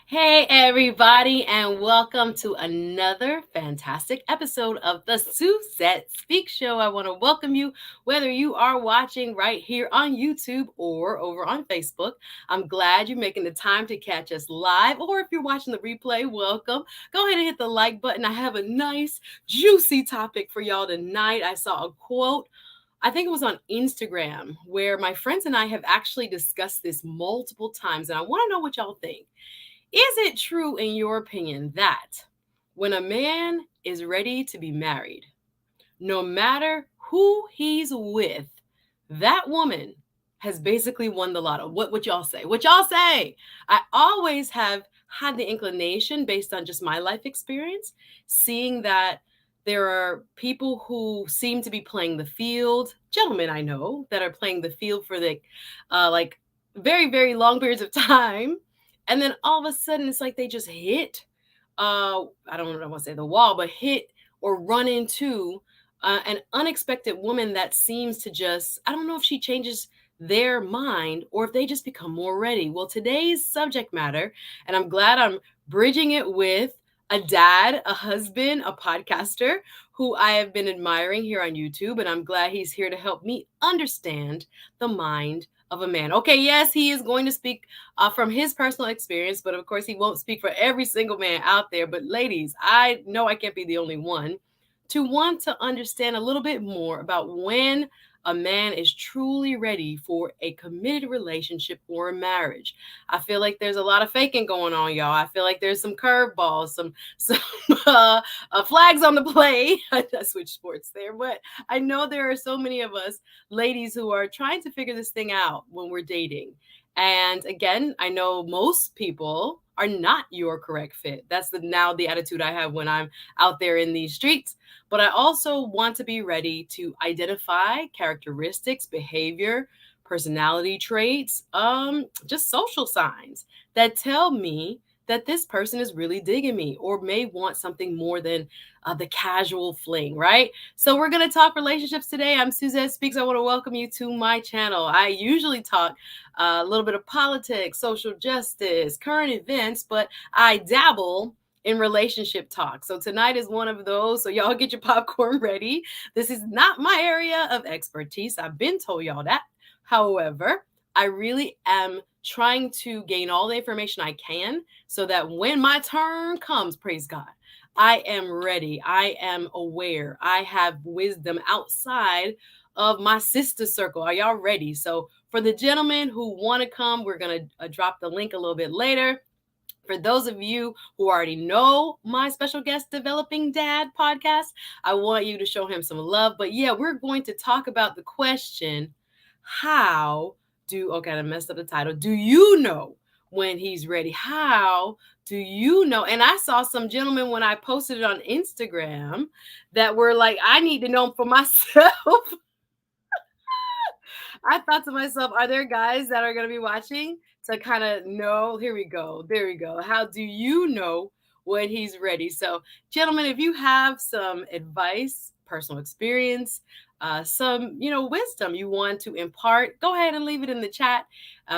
Hey, everybody, and welcome to another fantastic episode of the Suzette Speak Show. I want to welcome you, whether you are watching right here on YouTube or over on Facebook. I'm glad you're making the time to catch us live, or if you're watching the replay, welcome. Go ahead and hit the like button. I have a nice, juicy topic for y'all tonight. I saw a quote. I think it was on Instagram where my friends and I have actually discussed this multiple times, and I want to know what y'all think. Is it true, in your opinion, that when a man is ready to be married, no matter who he's with, that woman has basically won the lotto? What y'all say? What y'all say? I always have had the inclination, based on just my life experience, seeing that there are people who seem to be playing the field, gentlemen I know that are playing the field for like very, very long periods of time. And then all of a sudden it's like they just hit I don't want to say the wall, but hit or run into an unexpected woman that seems to just, I don't know if she changes their mind or if they just become more ready. Well, today's subject matter, and I'm glad I'm bridging it with a dad, a husband, a podcaster who I have been admiring here on YouTube. And I'm glad he's here to help me understand the mind of a man. Okay, yes, he is going to speak from his personal experience, but of course, he won't speak for every single man out there. But ladies, I know I can't be the only one to want to understand a little bit more about when a man is truly ready for a committed relationship or a marriage. I feel like there's a lot of faking going on, y'all. I feel like there's some curveballs, some flags on the play. I switched sports there, but I know there are so many of us ladies who are trying to figure this thing out when we're dating. And again, I know most people are not your correct fit. That's the attitude I have when I'm out there in these streets. But I also want to be ready to identify characteristics, behavior, personality traits, just social signs that tell me that this person is really digging me or may want something more than the casual fling, right? So we're going to talk relationships today. I'm Suzette Speaks. I want to welcome you to my channel. I usually talk a little bit of politics, social justice, current events, but I dabble in relationship talk. So tonight is one of those. So y'all get your popcorn ready. This is not my area of expertise. I've been told y'all that. However, I really am trying to gain all the information I can so that when my turn comes, praise God, I am ready. I am aware. I have wisdom outside of my sister circle. Are y'all ready? So for the gentlemen who want to come, we're going to drop the link a little bit later. For those of you who already know my special guest developing dad podcast, I want you to show him some love. But yeah, we're going to talk about the question, okay, I messed up the title. Do you know when he's ready? How do you know? And I saw some gentlemen when I posted it on Instagram that were like, I need to know for myself. I thought to myself, are there guys that are going to be watching to kind of know? Here we go. There we go. How do you know when he's ready? So, gentlemen, if you have some advice, personal experience, some wisdom you want to impart, go ahead and leave it in the chat.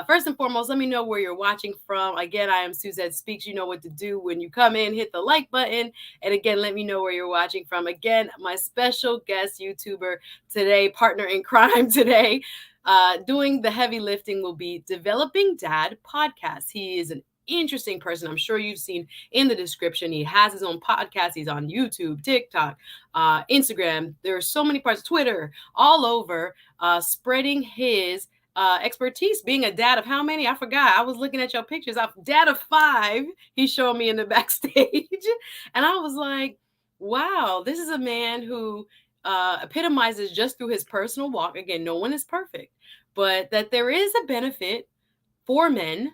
First and foremost, let me know where you're watching from. Again, I am Suzette Speaks. You know what to do when you come in. Hit the like button, and again, let me know where you're watching from. Again, my special guest YouTuber today, partner in crime today, doing the heavy lifting, will be Developing Dad Podcast. He is an interesting person. I'm sure you've seen in the description. He has his own podcast. He's on YouTube, TikTok, Instagram. There are so many parts, Twitter, all over, spreading his expertise, being a dad of how many? I forgot. I was looking at your pictures. I'm dad of 5. He showed me in the backstage. And I was like, wow, this is a man who epitomizes just through his personal walk. Again, no one is perfect, but that there is a benefit for men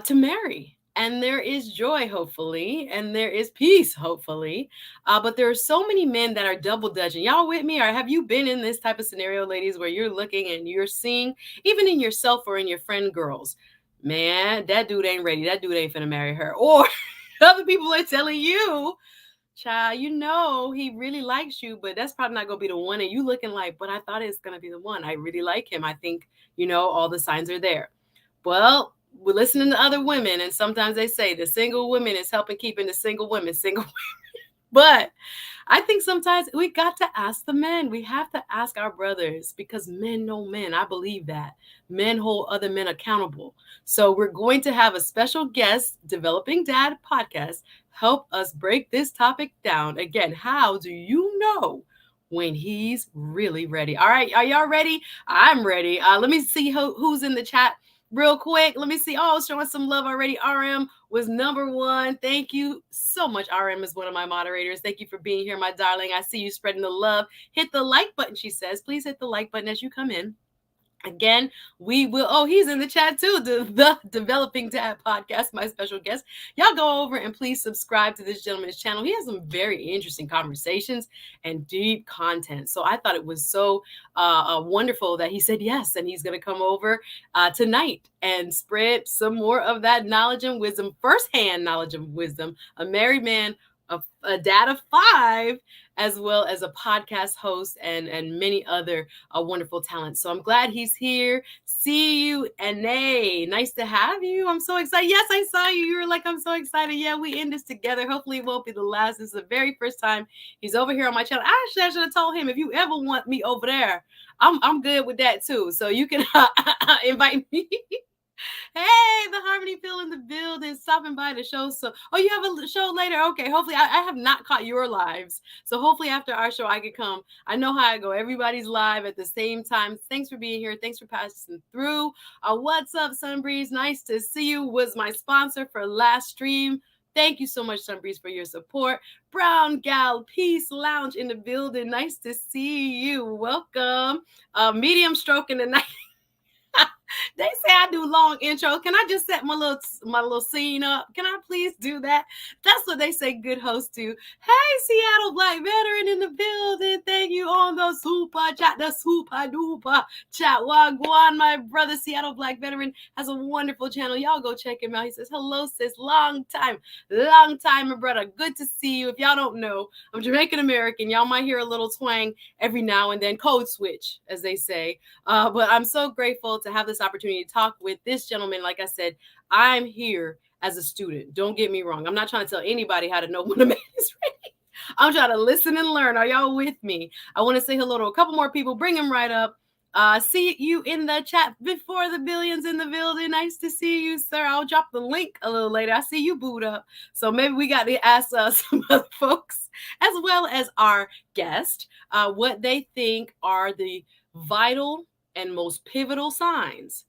to marry. And there is joy, hopefully, and there is peace, hopefully. But there are so many men that are double dutching. Y'all with me? Or have you been in this type of scenario, ladies, where you're looking and you're seeing, even in yourself or in your friend girls, man, that dude ain't ready. That dude ain't finna marry her. Or other people are telling you, child, he really likes you, but that's probably not gonna be the one. And you looking like, but I thought it's gonna be the one. I really like him. I think, all the signs are there. Well, we're listening to other women, and sometimes they say the single women is helping keeping the single women single. But I think sometimes we got to ask the men. We have to ask our brothers because men know men. I believe that. Men hold other men accountable. So we're going to have a special guest, Developing Dad podcast, help us break this topic down. Again, how do you know when he's really ready? All right, are y'all ready? I'm ready. Let me see who's in the chat real quick. Let me see. Oh, showing some love already. RM was number one. Thank you so much. RM is one of my moderators. Thank you for being here, my darling. I see you spreading the love. Hit the like button, she says. Please hit the like button as you come in. Again, we will. Oh, he's in the chat too. The Developing Dad podcast, my special guest. Y'all go over and please subscribe to this gentleman's channel. He has some very interesting conversations and deep content. So I thought it was so wonderful that he said yes, and he's going to come over tonight and spread some more of that knowledge and wisdom, firsthand knowledge and wisdom. A married man, a dad of 5, as well as a podcast host and many other wonderful talents. So I'm glad he's here. See you, Anae. Nice to have you. I'm so excited. Yes, I saw you. You were like, I'm so excited. Yeah, we in this together. Hopefully it won't be the last. This is the very first time he's over here on my channel. Actually, I should have told him, if you ever want me over there, I'm good with that too. So you can invite me. Hey, the Harmony Pill in the building, stopping by the show. So, oh, you have a show later? Okay, hopefully I have not caught your lives. So hopefully after our show I could come. I know how I go. Everybody's live at the same time. Thanks for being here. Thanks for passing through. What's up, Sunbreeze? Nice to see you. Was my sponsor for last stream. Thank you so much, Sunbreeze, for your support. Brown Gal Peace Lounge in the building. Nice to see you. Welcome. Medium stroke in the night. They say I do long intro. Can I just set my little scene up? Can I please do that? That's what they say good hosts do. Hey, Seattle Black Veteran in the building. Thank you on the super chat, the super duper chat. Wagwan, my brother Seattle Black Veteran has a wonderful channel. Y'all go check him out. He says, hello, sis. Long time, my brother. Good to see you. If y'all don't know, I'm Jamaican American. Y'all might hear a little twang every now and then. Code switch, as they say. But I'm so grateful to have this opportunity to talk with this gentleman. Like I said, I'm here as a student. Don't get me wrong. I'm not trying to tell anybody how to know when a man is ready. I'm trying to listen and learn. Are y'all with me? I want to say hello to a couple more people. Bring them right up. See you in the chat before the billions in the building. Nice to see you, sir. I'll drop the link a little later. I see you boot up. So maybe we got to ask some other folks, as well as our guest, what they think are the vital and most pivotal signs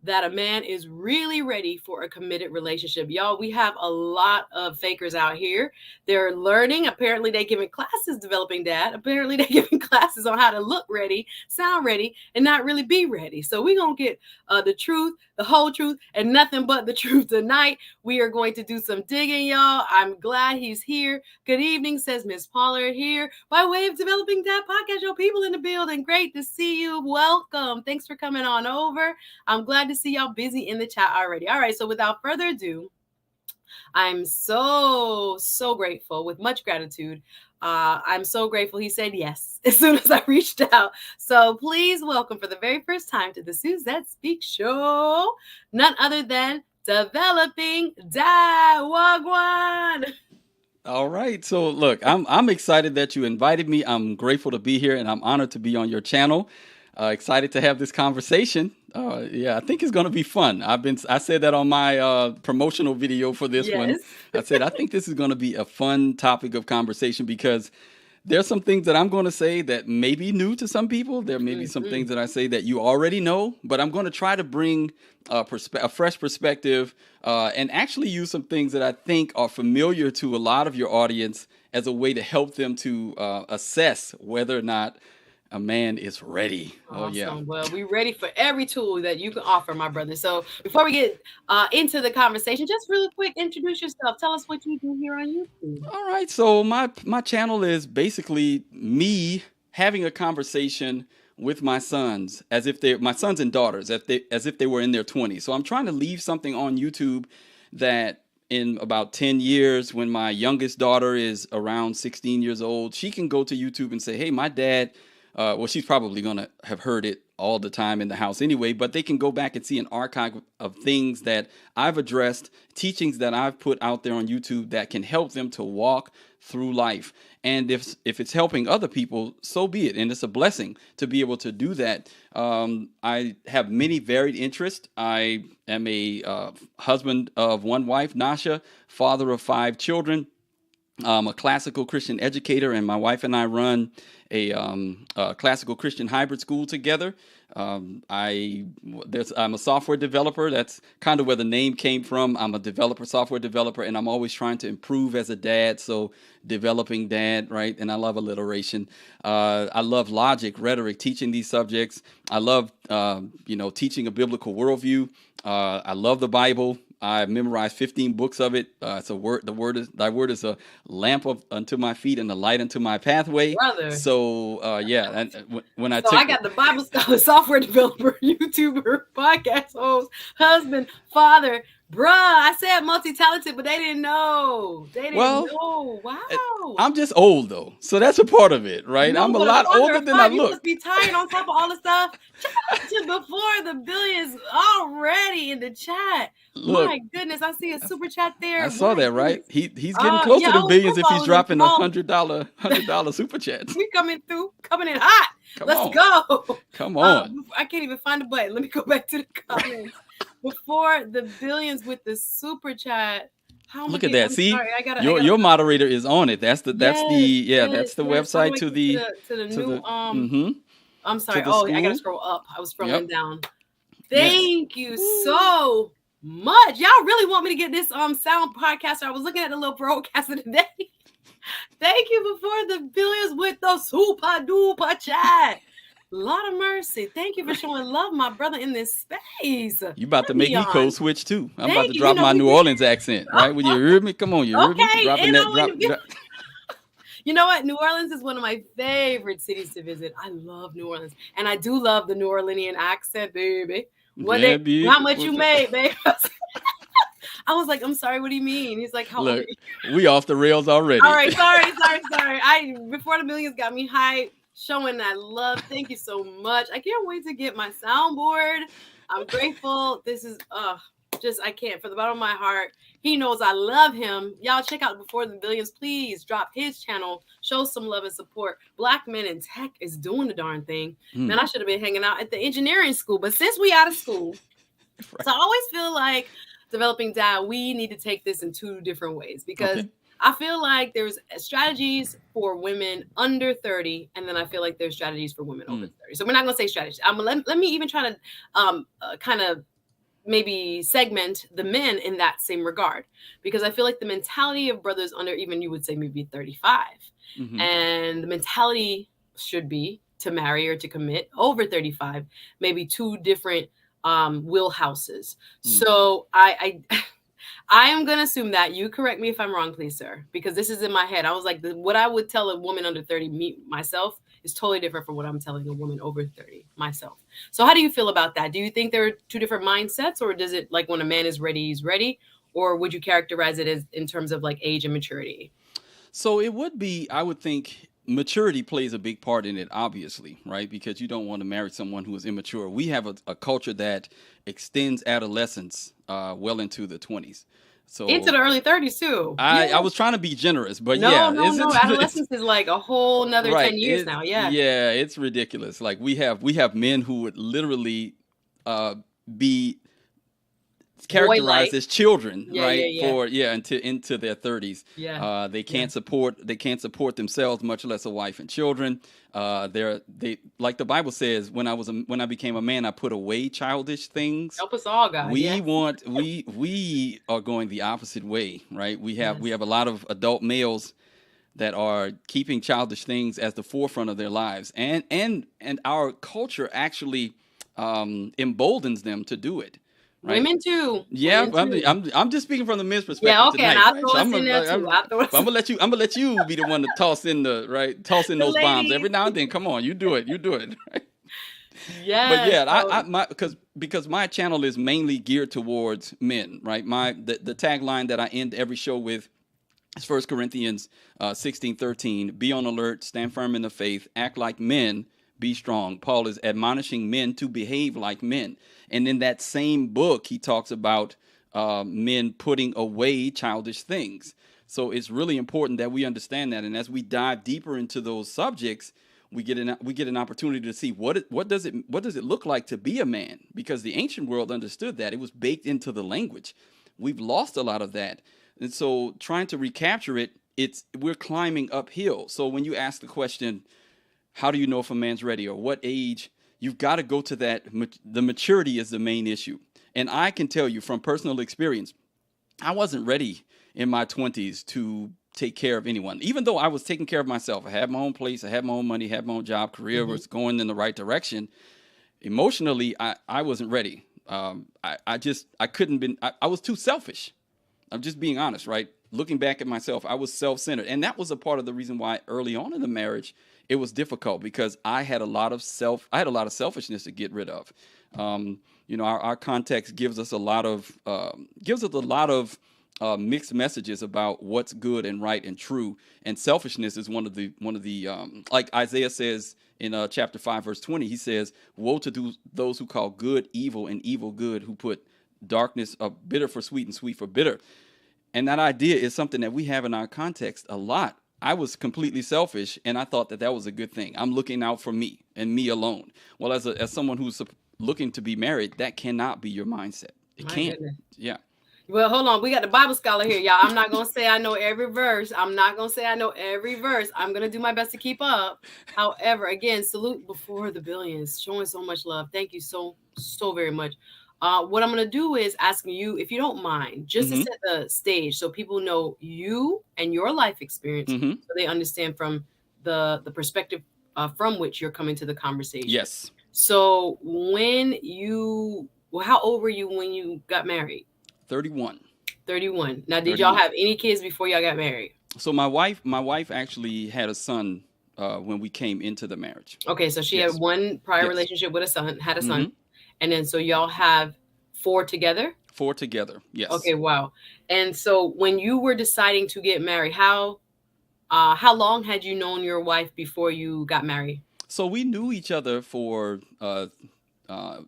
that a man is really ready for a committed relationship. Y'all, we have a lot of fakers out here. They're learning. Apparently, they're giving classes, Developing Dad. Apparently, they're giving classes on how to look ready, sound ready, and not really be ready. So we're going to get the truth, the whole truth, and nothing but the truth tonight. We are going to do some digging, y'all. I'm glad he's here. Good evening, says Miss Pollard here by way of Developing Dad podcast. Y'all, people in the building, great to see you. Welcome. Thanks for coming on over. I'm glad to see y'all busy in the chat already. All right, so without further ado, I'm so grateful, with much gratitude. I'm so grateful he said yes as soon as I reached out. So please welcome for the very first time to the Suzette Speak Show, none other than Developing Dad. Wagwan. All right. So look, I'm excited that you invited me. I'm grateful to be here, and I'm honored to be on your channel. Excited to have this conversation. Yeah, I think it's going to be fun. I said that on my promotional video for this one. I said I think this is going to be a fun topic of conversation because there's some things that I'm going to say that may be new to some people. There may be some things that I say that you already know, but I'm going to try to bring a fresh perspective and actually use some things that I think are familiar to a lot of your audience as a way to help them to assess whether or not a man is ready. Awesome. Oh, yeah. Well, we're ready for every tool that you can offer, my brother. So before we get into the conversation, just really quick, introduce yourself. Tell us what you do here on YouTube. All right. So my channel is basically me having a conversation with my sons as if they're my sons and daughters, as if they were in their 20s. So I'm trying to leave something on YouTube that in about 10 years, when my youngest daughter is around 16 years old, she can go to YouTube and say, hey, my dad well, she's probably going to have heard it all the time in the house anyway, but they can go back and see an archive of things that I've addressed, teachings that I've put out there on YouTube that can help them to walk through life. And if it's helping other people, so be it. And it's a blessing to be able to do that. I have many varied interests. I am a husband of one wife, Nasha, father of 5 children. I'm a classical Christian educator, and my wife and I run a classical Christian hybrid school together. I'm a software developer. That's kind of where the name came from. I'm a software developer, and I'm always trying to improve as a dad. So developing dad, right? And I love alliteration. I love logic, rhetoric, teaching these subjects. I love, teaching a biblical worldview. I love the Bible. I memorized 15 books of it. It's a word. Thy word is a lamp unto my feet and a light unto my pathway. Brother. So And when I I got the Bible scholar, software developer, YouTuber, podcast host, husband, father. Bruh, I said multi-talented, but they didn't know. Know. Wow. I'm just old though, so that's a part of it, right? No, I'm a lot older than I look. You must be tired on top of all the stuff. To before the billions already in the chat. Look, my goodness, I see a super chat there. I saw that, right? He's getting close to the billions if he's dropping $100 super chats. We coming in hot. Let's go. Come on. I can't even find the button. Let me go back to the comments. Before the billions with the super chat. Look at that. See, your moderator is on it. That's the website to the new I'm sorry. I gotta scroll up. I was scrolling down. Thank you so much. Y'all really want me to get this sound podcaster. I was looking at the little broadcaster today. Thank you before the billions with the super duper chat. Lot of mercy. Thank you for showing love, my brother, in this space. You about to make me code switch too. I'm about to drop my New Orleans accent, right? When you hear me, come on, you heard me dropping that. You know what? New Orleans is one of my favorite cities to visit. I love New Orleans, and I do love the New Orleanian accent, baby. How much you made, baby? I was like, I'm sorry, what do you mean? He's like, how Look, we off the rails already. All right, sorry. Before the millions got me hyped. Showing that love. Thank you so much. I can't wait to get my soundboard. I'm grateful. This is I can't, for the bottom of my heart. He knows I love him. Y'all check out Before the Billions. Please drop his channel. Show some love and support. Black Men in Tech is doing the darn thing. Man, I should have been hanging out at the engineering school, but since we out of school, right. So I always feel like Developing Dad, we need to take this in 2 different ways because I feel like there's strategies for women under 30, and then I feel like there's strategies for women over 30. So we're not going to say strategies. Let me even try to kind of maybe segment the men in that same regard, because I feel like the mentality of brothers under even, you would say maybe 35, and the mentality should be to marry or to commit over 35, maybe 2 different wheelhouses. So I am going to assume that you correct me if I'm wrong, please, sir, because this is in my head. I was like, what I would tell a woman under 30, myself, is totally different from what I'm telling a woman over 30, myself. So how do you feel about that? Do you think there are 2 different mindsets, or does it like when a man is ready, he's ready? Or would you characterize it as in terms of like age and maturity? So it would be, I would think, maturity plays a big part in it, obviously, right? Because you don't want to marry someone who is immature. We have a culture that extends adolescence well into the 20s. So into the early 30s too. I was trying to be generous, but no, adolescence is like a whole nother 10 years now. Yeah, it's ridiculous. Like we have men who would literally be characterized as children, into their 30s. They can't support themselves, much less a wife and children. They like the Bible says, when I became a man, I put away childish things. Help us all, God. We are going the opposite way, right? We have a lot of adult males that are keeping childish things as the forefront of their lives, and our culture actually emboldens them to do it. Right? Women too. Yeah, I'm just speaking from the men's perspective. Yeah, okay, tonight, and I'll throw us in there too. I'm gonna let you be the one to toss in those ladies. Bombs every now and then. Come on, you do it. Right? Yeah. But because my channel is mainly geared towards men, right? The tagline that I end every show with is 1 Corinthians 16:13. Be on alert, stand firm in the faith, act like men, be strong. Paul is admonishing men to behave like men. And in that same book, he talks about men putting away childish things. So it's really important that we understand that. And as we dive deeper into those subjects, we get an opportunity to see what does it look like to be a man, because the ancient world understood that. It was baked into the language. We've lost a lot of that. And so trying to recapture it, we're climbing uphill. So when you ask the question, how do you know if a man's ready, or what age, you've got to go to that. The maturity is the main issue. And I can tell you from personal experience, I wasn't ready in my 20s to take care of anyone, even though I was taking care of myself. I had my own place, I had my own money, had my own job, career was going in the right direction. Emotionally, I wasn't ready. I couldn't been, I was too selfish. I'm just being honest, right? Looking back at myself, I was self-centered. And that was a part of the reason why early on in the marriage, it was difficult, because I had a lot of selfishness to get rid of. Our context gives us a lot of mixed messages about what's good and right and true. And selfishness is one of the like Isaiah says in chapter 5, verse 20, he says, woe to those who call good evil and evil good, who put darkness bitter for sweet and sweet for bitter. And that idea is something that we have in our context a lot. I was completely selfish, and I thought that was a good thing. I'm looking out for me and me alone. Well, as someone who's looking to be married, that cannot be your mindset. It can't. Goodness. Yeah. Well, hold on. We got the Bible scholar here, y'all. I'm not going to say I know every verse. I'm going to do my best to keep up. However, again, salute before the billions, showing so much love. Thank you so very much. What I'm going to do is asking you, if you don't mind, just to set the stage so people know you and your life experience, so they understand from the perspective from which you're coming to the conversation. Yes. So how old were you when you got married? 31. Now, did y'all have any kids before y'all got married? So my wife actually had a son when we came into the marriage. Okay, so she had one prior relationship with a son, had a son. And then so y'all have 4 together? 4 together, yes. Okay, wow. And so when you were deciding to get married, how long had you known your wife before you got married? So we knew each other for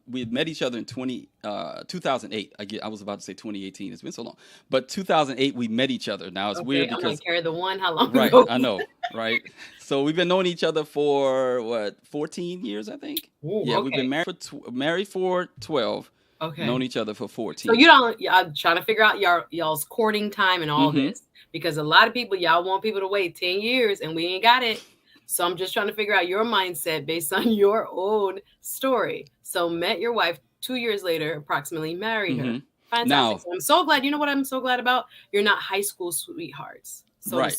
we had met each other in 2008. I was about to say 2018. It's been so long. But 2008, we met each other. Now, it's weird because... I'm going to carry the one. How long right, ago? I know, right? So we've been knowing each other for, 14 years, I think? Ooh, yeah, we've been married for 12. Okay. Known each other for 14. So I'm trying to figure out y'all's courting time and all this. Because a lot of people, y'all want people to wait 10 years and we ain't got it. So I'm just trying to figure out your mindset based on your own story. So met your wife 2 years later, approximately married her. Fantastic. Now, so I'm so glad. You know what I'm so glad about? You're not high school sweethearts. So right.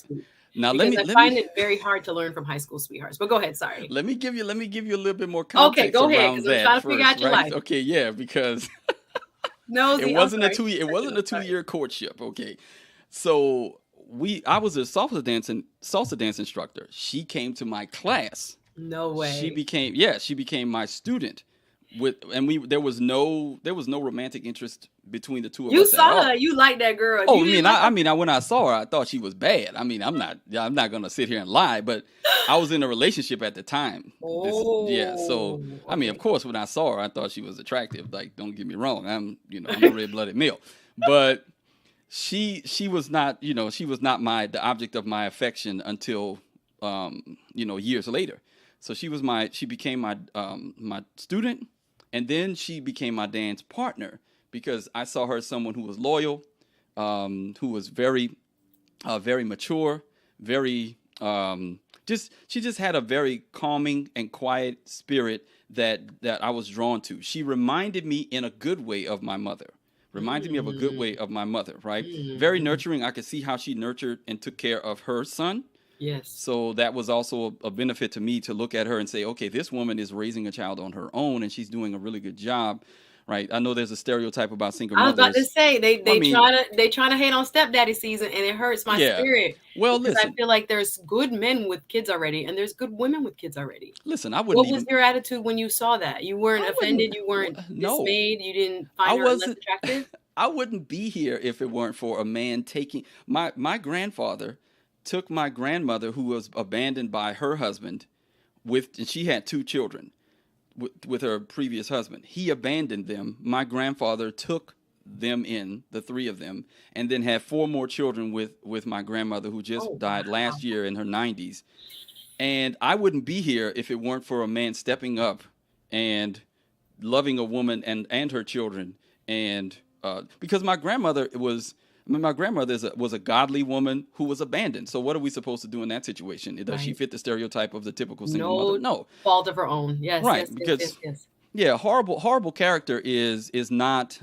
Now, I find it very hard to learn from high school sweethearts. But go ahead. Sorry. Let me give you a little bit more context. Okay, go ahead. Around that I'm trying to figure out your life. Okay, yeah, because it wasn't a 2-year courtship. Okay, so I was a salsa dance instructor. She came to my class. No way. She became my student. There was no romantic interest between the two of us. You saw her, you liked that girl. Oh, when I saw her, I thought she was bad. I mean, I'm not gonna sit here and lie, but I was in a relationship at the time. I mean, of course, when I saw her, I thought she was attractive. Like, don't get me wrong, I'm a red-blooded male, but she was not, she was not the object of my affection until years later. So she became my student. And then she became my dance partner, because I saw her as someone who was loyal, who was very, very mature, very she just had a very calming and quiet spirit that I was drawn to. She reminded me in a good way of my mother. Right? Very nurturing. I could see how she nurtured and took care of her son. Yes. So that was also a benefit to me, to look at her and say, okay, this woman is raising a child on her own and she's doing a really good job. Right. I know there's a stereotype about single mothers. I was about to say they trying to hate on stepdaddy season, and it hurts my spirit. Well, listen, I feel like there's good men with kids already, and there's good women with kids already. Listen, what was your attitude when you saw that? You weren't offended. You weren't dismayed. You didn't find her less attractive. I wouldn't be here if it weren't for a man taking my grandfather took my grandmother, who was abandoned by her husband, and she had 2 children with her previous husband. He abandoned them. My grandfather took them in, the 3 of them, and then had 4 more children with my grandmother, who just Oh, died wow. last year in her 90s. And I wouldn't be here if it weren't for a man stepping up and loving a woman and her children. And because my grandmother was a godly woman who was abandoned. So what are we supposed to do in that situation? Does she Right. fit the stereotype of the typical single mother? No No. fault of her own. Yes, Right, yes, yes, yes, because yes. yeah, horrible character is not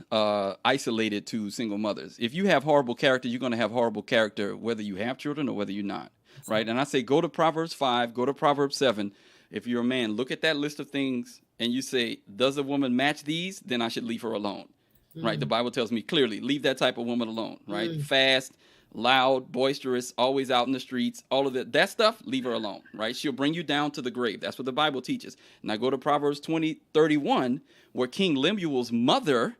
isolated to single mothers. If you have horrible character, you're going to have horrible character whether you have children or whether you're not. Right? Exactly. And I say go to Proverbs 5, go to Proverbs 7. If you're a man, look at that list of things and you say, does a woman match these? Then I should leave her alone. Right? The Mm, Bible tells me clearly, leave that type of woman alone. Right? mm. Fast, loud, boisterous, always out in the streets, all of that stuff, leave her alone. Right? She'll bring you down to the grave. That's what the Bible teaches. Now go to Proverbs 20:31, where King Lemuel's mother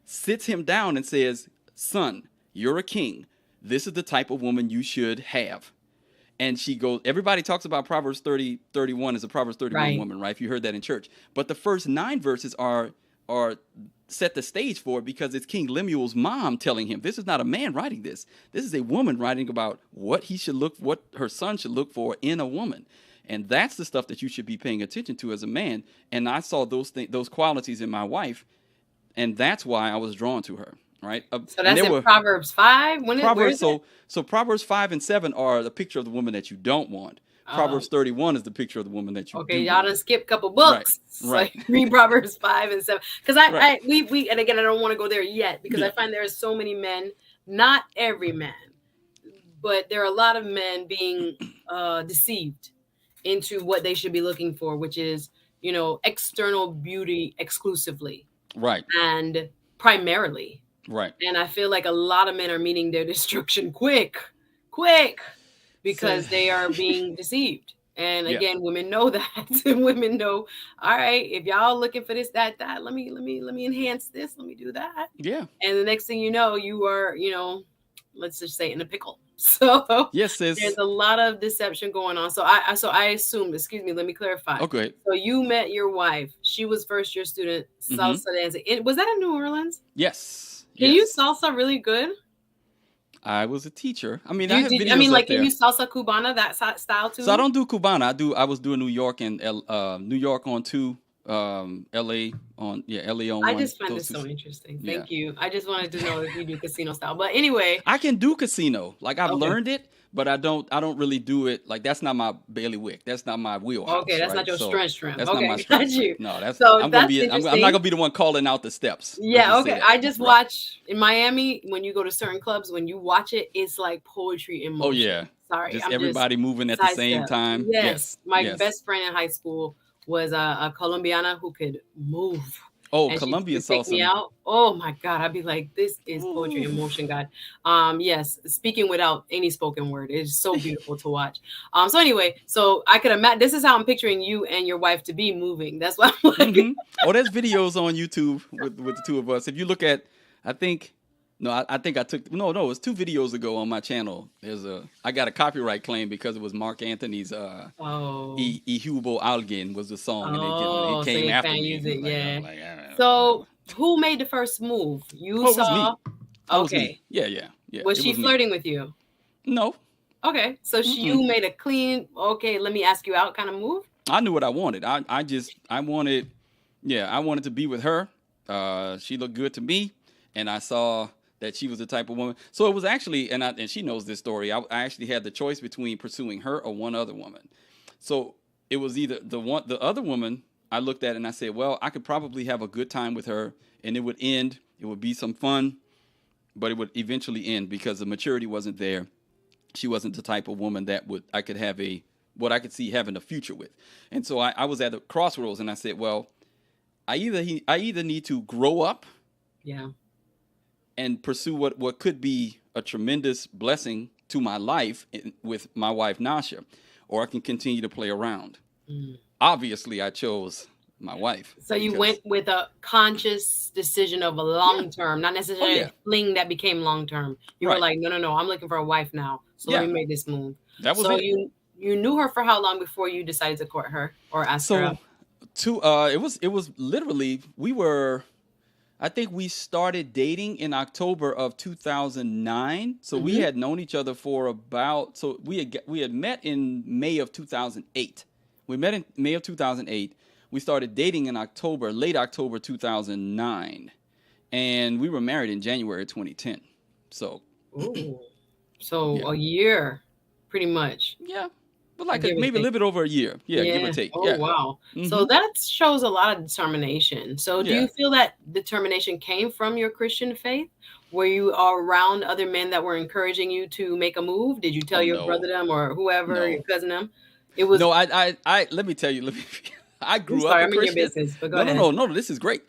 sits him down and says, son, you're a king. This is the type of woman you should have. And she goes, everybody talks about Proverbs 30:31 as a Proverbs 31 Right. woman, right? If you heard that in church. But the first 9 verses are set the stage for it because it's King Lemuel's mom telling him, this is not a man writing this. This is a woman writing about what her son should look for in a woman. And that's the stuff that you should be paying attention to as a man. And I saw those qualities in my wife, and that's why I was drawn to her, right? So And that's there in were Proverbs 5. Where Proverbs, is it? so Proverbs 5 and 7 are the picture of the woman that you don't want. Oh, Proverbs 31 is the picture of the woman that you okay. do Y'all want. done skip a couple Right, books. So right, read Proverbs 5 and 7. Because right. and again, I don't want to go there yet because I Yeah, find there are so many men, not every man, but there are a lot of men being deceived into what they should be looking for, which is, external beauty exclusively right, and primarily. right. And I feel like a lot of men are meeting their destruction quick, So, because they are being deceived. And yeah, again, women know that. And women know, all right, if y'all looking for this, that, let me enhance this, let me do that. yeah. And the next thing you know, you are, let's just say in a pickle. So Yes, there's sis. a lot of deception going on. So I assume, excuse me, let me clarify. Okay. So you met your wife. She was first year student, Mm-hmm. salsa dancing. Was that in New Orleans? Yes, Can you yes. salsa really good? I was a teacher. I mean, Do I you have did I videos mean up like can you there. salsa cubana that style So I too? don't do Cubana. I was doing New York and New York on 2, LA on LA on I 1. just find Those this 2. so interesting. Yeah. Thank you. I just wanted to know if you do casino style. But anyway, I can do casino. Like I've okay. learned it, but I don't really do it. Like that's not my bailiwick. That's not my Okay, wheelhouse, that's not right? your So strength shrimp. that's not my Okay, got strength. you. No, that's So I'm gonna that's be I'm not interesting. gonna be the one calling out the steps. Let's Yeah, just say okay. that. I just Right. watch in Miami when you go to certain clubs, when you watch it, it's like poetry in Oh motion. yeah. Sorry, Just I'm just everybody moving at the same sidestep. time. Yes, Yes. my Yes. best friend in high school was a Colombiana who could move. Oh, And she Colombian would take me salsa. out. Oh my God. I'd be like, this is poetry in Ooh. motion, God. Yes, speaking without any spoken word. It's so beautiful to watch. So anyway, so I could imagine this is how I'm picturing you and your wife to be moving. That's why I'm like, Mm-hmm. Oh, there's videos on YouTube with the 2 of us. If you look at, I think, no, I think I took no, it was 2 videos ago on my channel. I got a copyright claim because it was Mark Anthony's oh, E Hubo Alguien was the song, and it so came you after can't me. use it. Like I Yeah. was like, So whatever. who made the first move? You Oh, it was saw, me. That was me. okay. Yeah, yeah, yeah. Was It she was me. flirting with you? No. Okay. So you Mm-mm. made a clean, okay, let me ask you out kind of move. I knew what I wanted. I wanted, yeah, I wanted to be with her. She looked good to me, and I saw that she was the type of woman. So it was actually, and she knows this story. I actually had the choice between pursuing her or one other woman. So it was either the other woman I looked at and I said, well, I could probably have a good time with her, and it would end. It would be some fun, but it would eventually end because the maturity wasn't there. She wasn't the type of woman that I could have what I could see having a future with. And so I was at a crossroads, and I said, well, I either need to grow up Yeah. and pursue what could be a tremendous blessing to my life with my wife Nasha, or I can continue to play around. Mm. Obviously, I chose my wife So you because went with a conscious decision of a yeah, long term, not oh necessarily yeah, a fling that became long term. You were right, like, no, I'm looking for a wife now. So let yeah, me make this move. that was So it. you you knew her for how long before you decided to court her or ask her out? So, it was literally we were. I think we started dating in October of 2009. So we Mm-hmm. had known each other for about. So we had met in May of 2008. We met in May of 2008. We started dating in October, late October 2009, and we were married in January 2010. So Ooh. So yeah, a year, pretty much, yeah, but like give or maybe a take. little bit over a year. Yeah, give or Yeah. take. Oh, Yeah. wow. So Mm-hmm. that shows a lot of determination. So do you Yeah. feel that determination came from your Christian faith? Were you around other men that were encouraging you to make a move? Did you tell Oh your no, brother them or whoever, your no, cousin them? It was, no. Let me tell you. I I'm grew up sorry, a I'm in your Christian. business, but go No, no, ahead. no, no. This is great.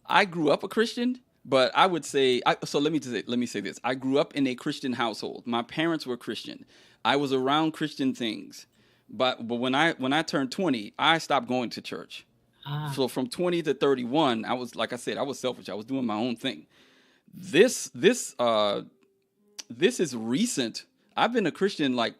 I grew up a Christian, but I would say. So let me say this. I grew up in a Christian household. My parents were Christian. I was around Christian things, but when I turned 20, I stopped going to church. Ah, So from 20 to 31, I was like I said, I was selfish. I was doing my own thing. This is recent. I've been a Christian like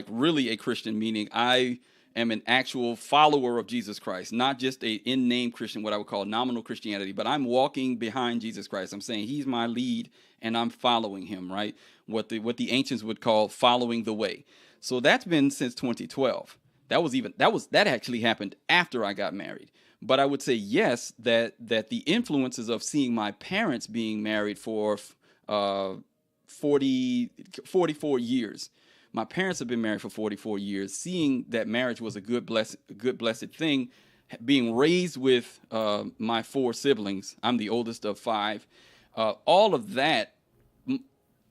really a Christian, meaning I am an actual follower of Jesus Christ, not just a in name Christian, what I would call nominal Christianity, but I'm walking behind Jesus Christ. I'm saying He's my lead and I'm following Him, right? What the ancients would call following the way. So that's been since 2012. That actually happened after I got married. But I would say yes, that the influences of seeing my parents being married for uh, 44 years. My parents have been married for 44 years. Seeing that marriage was a good blessed thing, being raised with my four siblings. I'm the oldest of five. All of that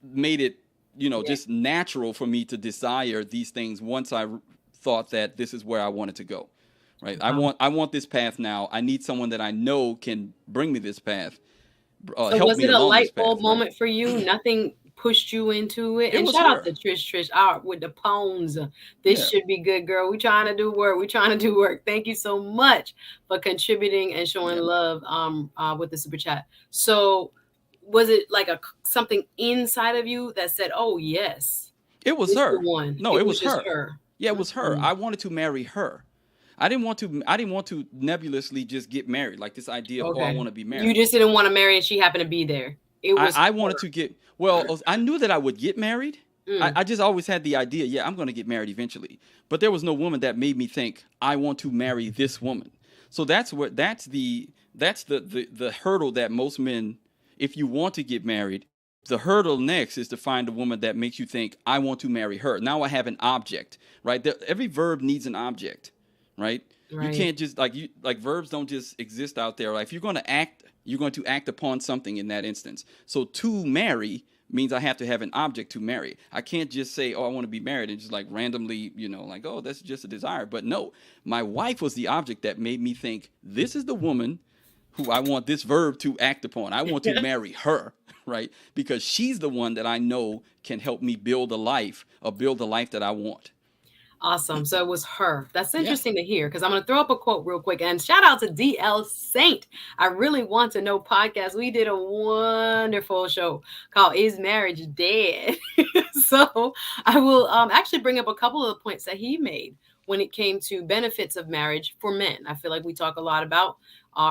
made it, yeah. just natural for me to desire these things once I thought that this is where I wanted to go. Right? I Wow. want I want this path now. I need someone that I know can bring me this path, So help was me it a along this light bulb path. Right? moment for you? Nothing pushed you into it? It And was shout out her. to Trish out with the poems. This Yeah. should be good, girl. We trying to do work. We trying to do work. Thank you so much for contributing and showing Yeah. love with the super chat. So was it like a something inside of you that said, "Oh yes, It was this the her. one." No, It it was was just her. her. Yeah, it was her. Mm. I wanted to marry her. I didn't want to nebulously just get married, like this idea of, oh, I Okay. want to be You married. just didn't want to marry and she happened to be there. It I, was I wanted her. to get, well, I knew that I would get married. I, Mm. I just always had the idea, yeah, I'm going to get married eventually. But there was no woman that made me think I want to marry this woman. So that's the hurdle that most men, if you want to get married, the hurdle next is to find a woman that makes you think I want to marry her. Now I have an object, right? Every verb needs an object, right? You Right. can't just like verbs don't just exist out there. Like if you're going to act, you're going to act upon something in that instance. So to marry means I have to have an object to marry. I can't just say, "Oh, I want to be married," and just like randomly, like, "Oh, that's just a desire." But no, my wife was the object that made me think this is the woman who I want this verb to act upon. I want to marry her, right? Because she's the one that I know can help me build the life that I want. Awesome. So it was her. That's Yeah. interesting to hear because I'm going to throw up a quote real quick. And shout out to DL Saint. I really want to know podcast. We did a wonderful show called Is Marriage Dead? So I will actually bring up a couple of the points that he made when it came to benefits of marriage for men. I feel like we talk a lot about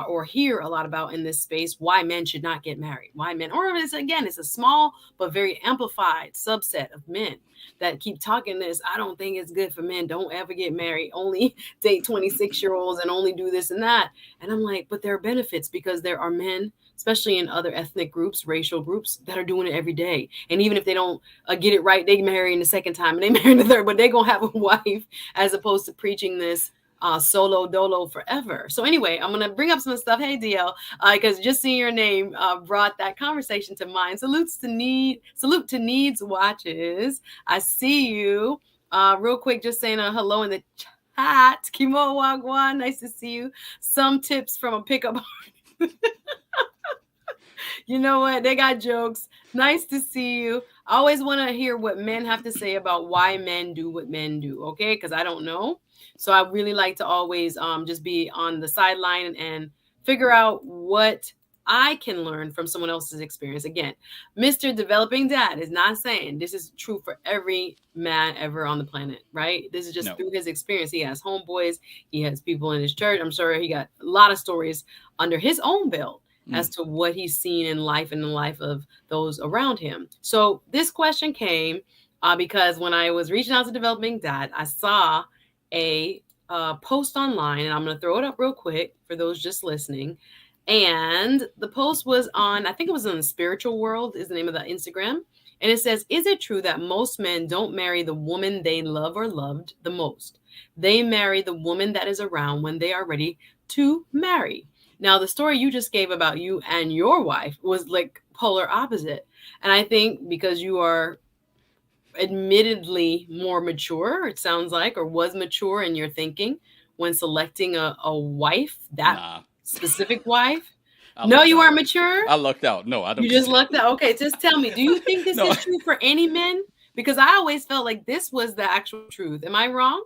or hear a lot about in this space why men should not get married, why men, or it's a small but very amplified subset of men that keep talking this. I don't think it's good for men. Don't ever get married. Only date 26-year-olds and only do this and that. And I'm like, but there are benefits because there are men, especially in other ethnic groups, racial groups, that are doing it every day. And even if they don't get it right, they marry in the second time and they marry in the third, but they're going to have a wife as opposed to preaching this solo dolo forever. So anyway, I'm gonna bring up some stuff. Hey DL, because just seeing your name brought that conversation to mind. Salute to Needs Watches. I see you. Real quick, just saying a hello in the chat. Kimo Wagwan, nice to see you. Some tips from a pickup. You know what? They got jokes. Nice to see you. I always want to hear what men have to say about why men do what men do, okay? Because I don't know. So I really like to always just be on the sideline and figure out what I can learn from someone else's experience. Again, Mr. Developing Dad is not saying this is true for every man ever on the planet, right? This is just No. through his experience. He has homeboys, he has people in his church. I'm sure he got a lot of stories under his own belt as Mm. to what he's seen in life and the life of those around him. So this question came because when I was reaching out to Developing Dad, I saw a post online, and I'm going to throw it up real quick for those just listening. And the post was on, I think it was on the Spiritual World, is the name of the Instagram. And it says, is it true that most men don't marry the woman they love or loved the most? They marry the woman that is around when they are ready to marry. Now, the story you just gave about you and your wife was like polar opposite. And I think because you are admittedly more mature, it sounds like, or was mature in your thinking when selecting a wife, that Nah. specific wife. I No, lucked you out. weren't mature. I lucked out. No, I You don't. just looked at. Okay, just tell me. Do you think this No. is true for any men? Because I always felt like this was the actual truth. Am I wrong?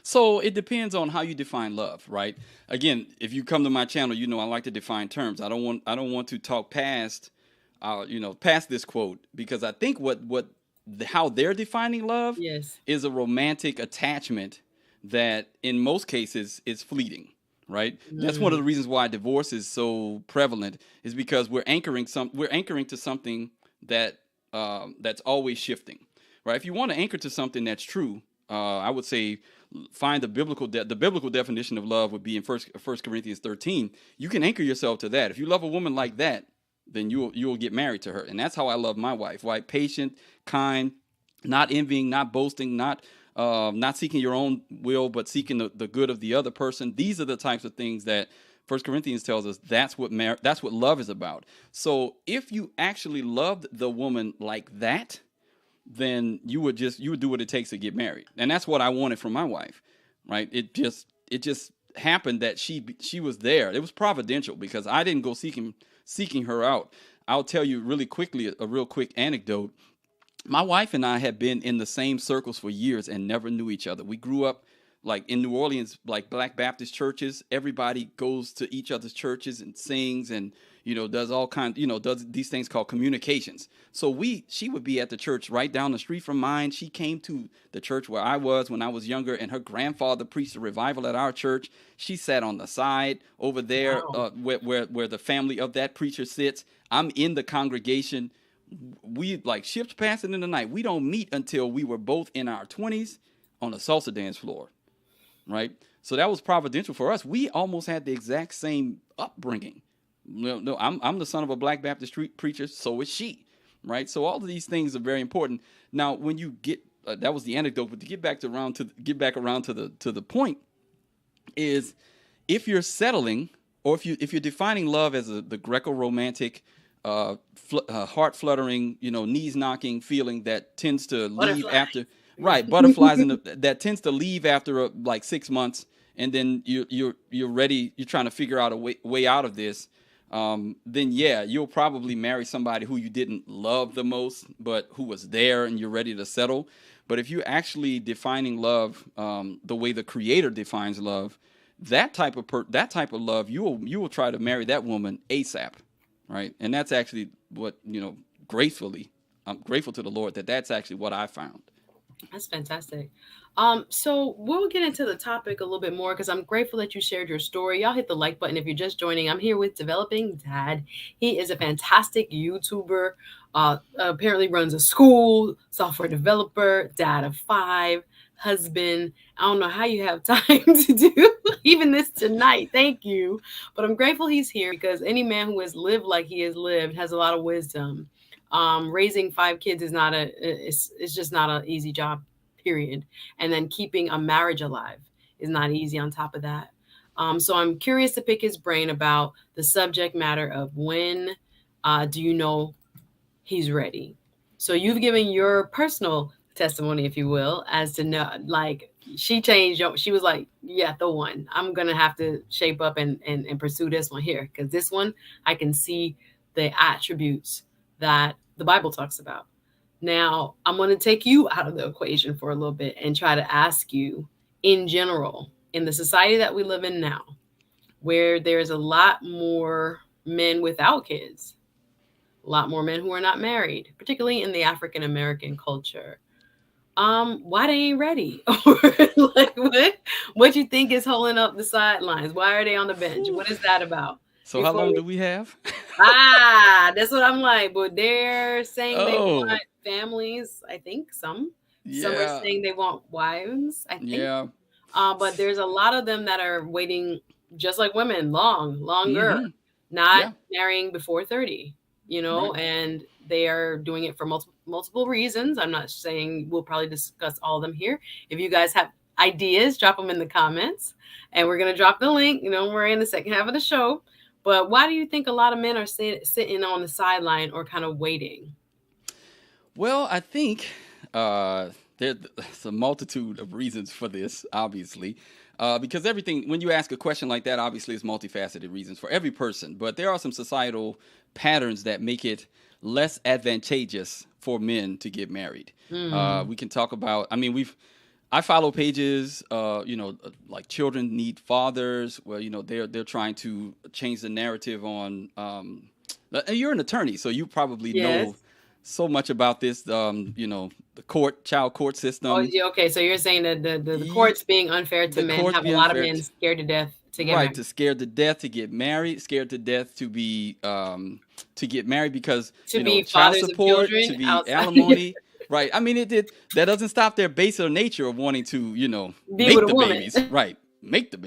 So it depends on how you define love, right? Again, if you come to my channel, you know I like to define terms. I don't want to talk past past this quote, because I think how they're defining love Yes. is a romantic attachment that in most cases is fleeting, right? That's one of Mm, the reasons why divorce is so prevalent, is because we're anchoring to something that's always shifting, right? If you want to anchor to something that's true, I would say find the biblical definition of love would be in First Corinthians 13. You can anchor yourself to that. If you love a woman like that, then you'll get married to her, and that's how I love my wife. Right, patient, kind, not envying, not boasting, not seeking your own will, but seeking the good of the other person. These are the types of things that First Corinthians tells us that's what love is about. So if you actually loved the woman like that, then you would do what it takes to get married, and that's what I wanted from my wife. Right? It just happened that she was there. It was providential because I didn't go seeking her out. I'll tell you really quickly a real quick anecdote. My wife and I had been in the same circles for years and never knew each other. We grew up like in New Orleans, like Black Baptist churches. Everybody goes to each other's churches and sings, and does all kinds, does these things called communications. So she would be at the church right down the street from mine. She came to the church where I was when I was younger, and her grandfather preached a revival at our church. She sat on the side over there, wow. where the family of that preacher sits. I'm in the congregation. We like ships passing in the night. We don't meet until we were both in our 20s on a salsa dance floor, right? So that was providential for us. We almost had the exact same upbringing. No, I'm the son of a Black Baptist street preacher. So is she, right? So all of these things are very important. Now, when you get that was the anecdote, but to get back around to the point is, if you're settling, or if you're defining love as the Greco-romantic, heart fluttering, knees knocking feeling that tends to leave Butterfly. after, right, butterflies that tends to leave after like 6 months, and then you're ready, you're trying to figure out a way out of this. Then yeah, you'll probably marry somebody who you didn't love the most, but who was there, and you're ready to settle. But if you're actually defining love the way the Creator defines love, that type of love, you will try to marry that woman ASAP, right? And that's actually what gracefully, I'm grateful to the Lord that that's actually what I found. That's fantastic. So we'll get into the topic a little bit more because I'm grateful that you shared your story. Y'all hit the like button if you're just joining. I'm here with Developing Dad. He is a fantastic YouTuber. Apparently runs a school, software developer, dad of five, husband. I don't know how you have time to do even this tonight. Thank you. But I'm grateful he's here because any man who has lived like he has lived has a lot of wisdom. Raising five kids is not it's just not an easy job, period. And then keeping a marriage alive is not easy on top of that. So I'm curious to pick his brain about the subject matter of when do you know he's ready. So you've given your personal testimony, if you will, as to know, like she changed. She was like, yeah, the one. I'm gonna have to shape up and pursue this one here because this one I can see the attributes that the Bible talks about. Now I'm gonna take you out of the equation for a little bit and try to ask you, in general, in the society that we live in now, where there's a lot more. men without kids, a lot more men who are not married, particularly in the African American culture. Why they ain't ready? Or like what you think is holding up the sidelines? Why are they on the bench? Whew. What is that about? So how Before long we do we have? that's what I'm like. But they're saying they Oh, want families. I think some are yeah, saying they want wives. I think, yeah. but there's a lot of them that are waiting, just like women, longer, Mm-hmm. not Yeah, marrying before 30. right. And they are doing it for multiple reasons. I'm not saying we'll probably discuss all of them here. If you guys have ideas, drop them in the comments, and we're gonna drop the link. We're in the second half of the show. But why do you think a lot of men are sitting on the sideline or kind of waiting? Well, I think uh, there's a multitude of reasons for this, obviously. Because everything, when you ask a question like that, obviously it's multifaceted reasons for every person. But there are some societal patterns that make it less advantageous for men to get married. Mm, We can talk about, I mean, I follow pages, like children need fathers. Well, they're trying to change the narrative on. And you're an attorney, so you probably yes. know so much about this. The child court Oh, system. yeah, okay. So you're saying that the Ye- courts being unfair to the men courts have a be lot of unfair. men scared to death to get Right, married, to scared to death to get married, scared to death to get married because to be child fathers of support, to children be outside, alimony. Right. I mean, that doesn't stop their baser nature of wanting to be with make a the woman. babies. Right,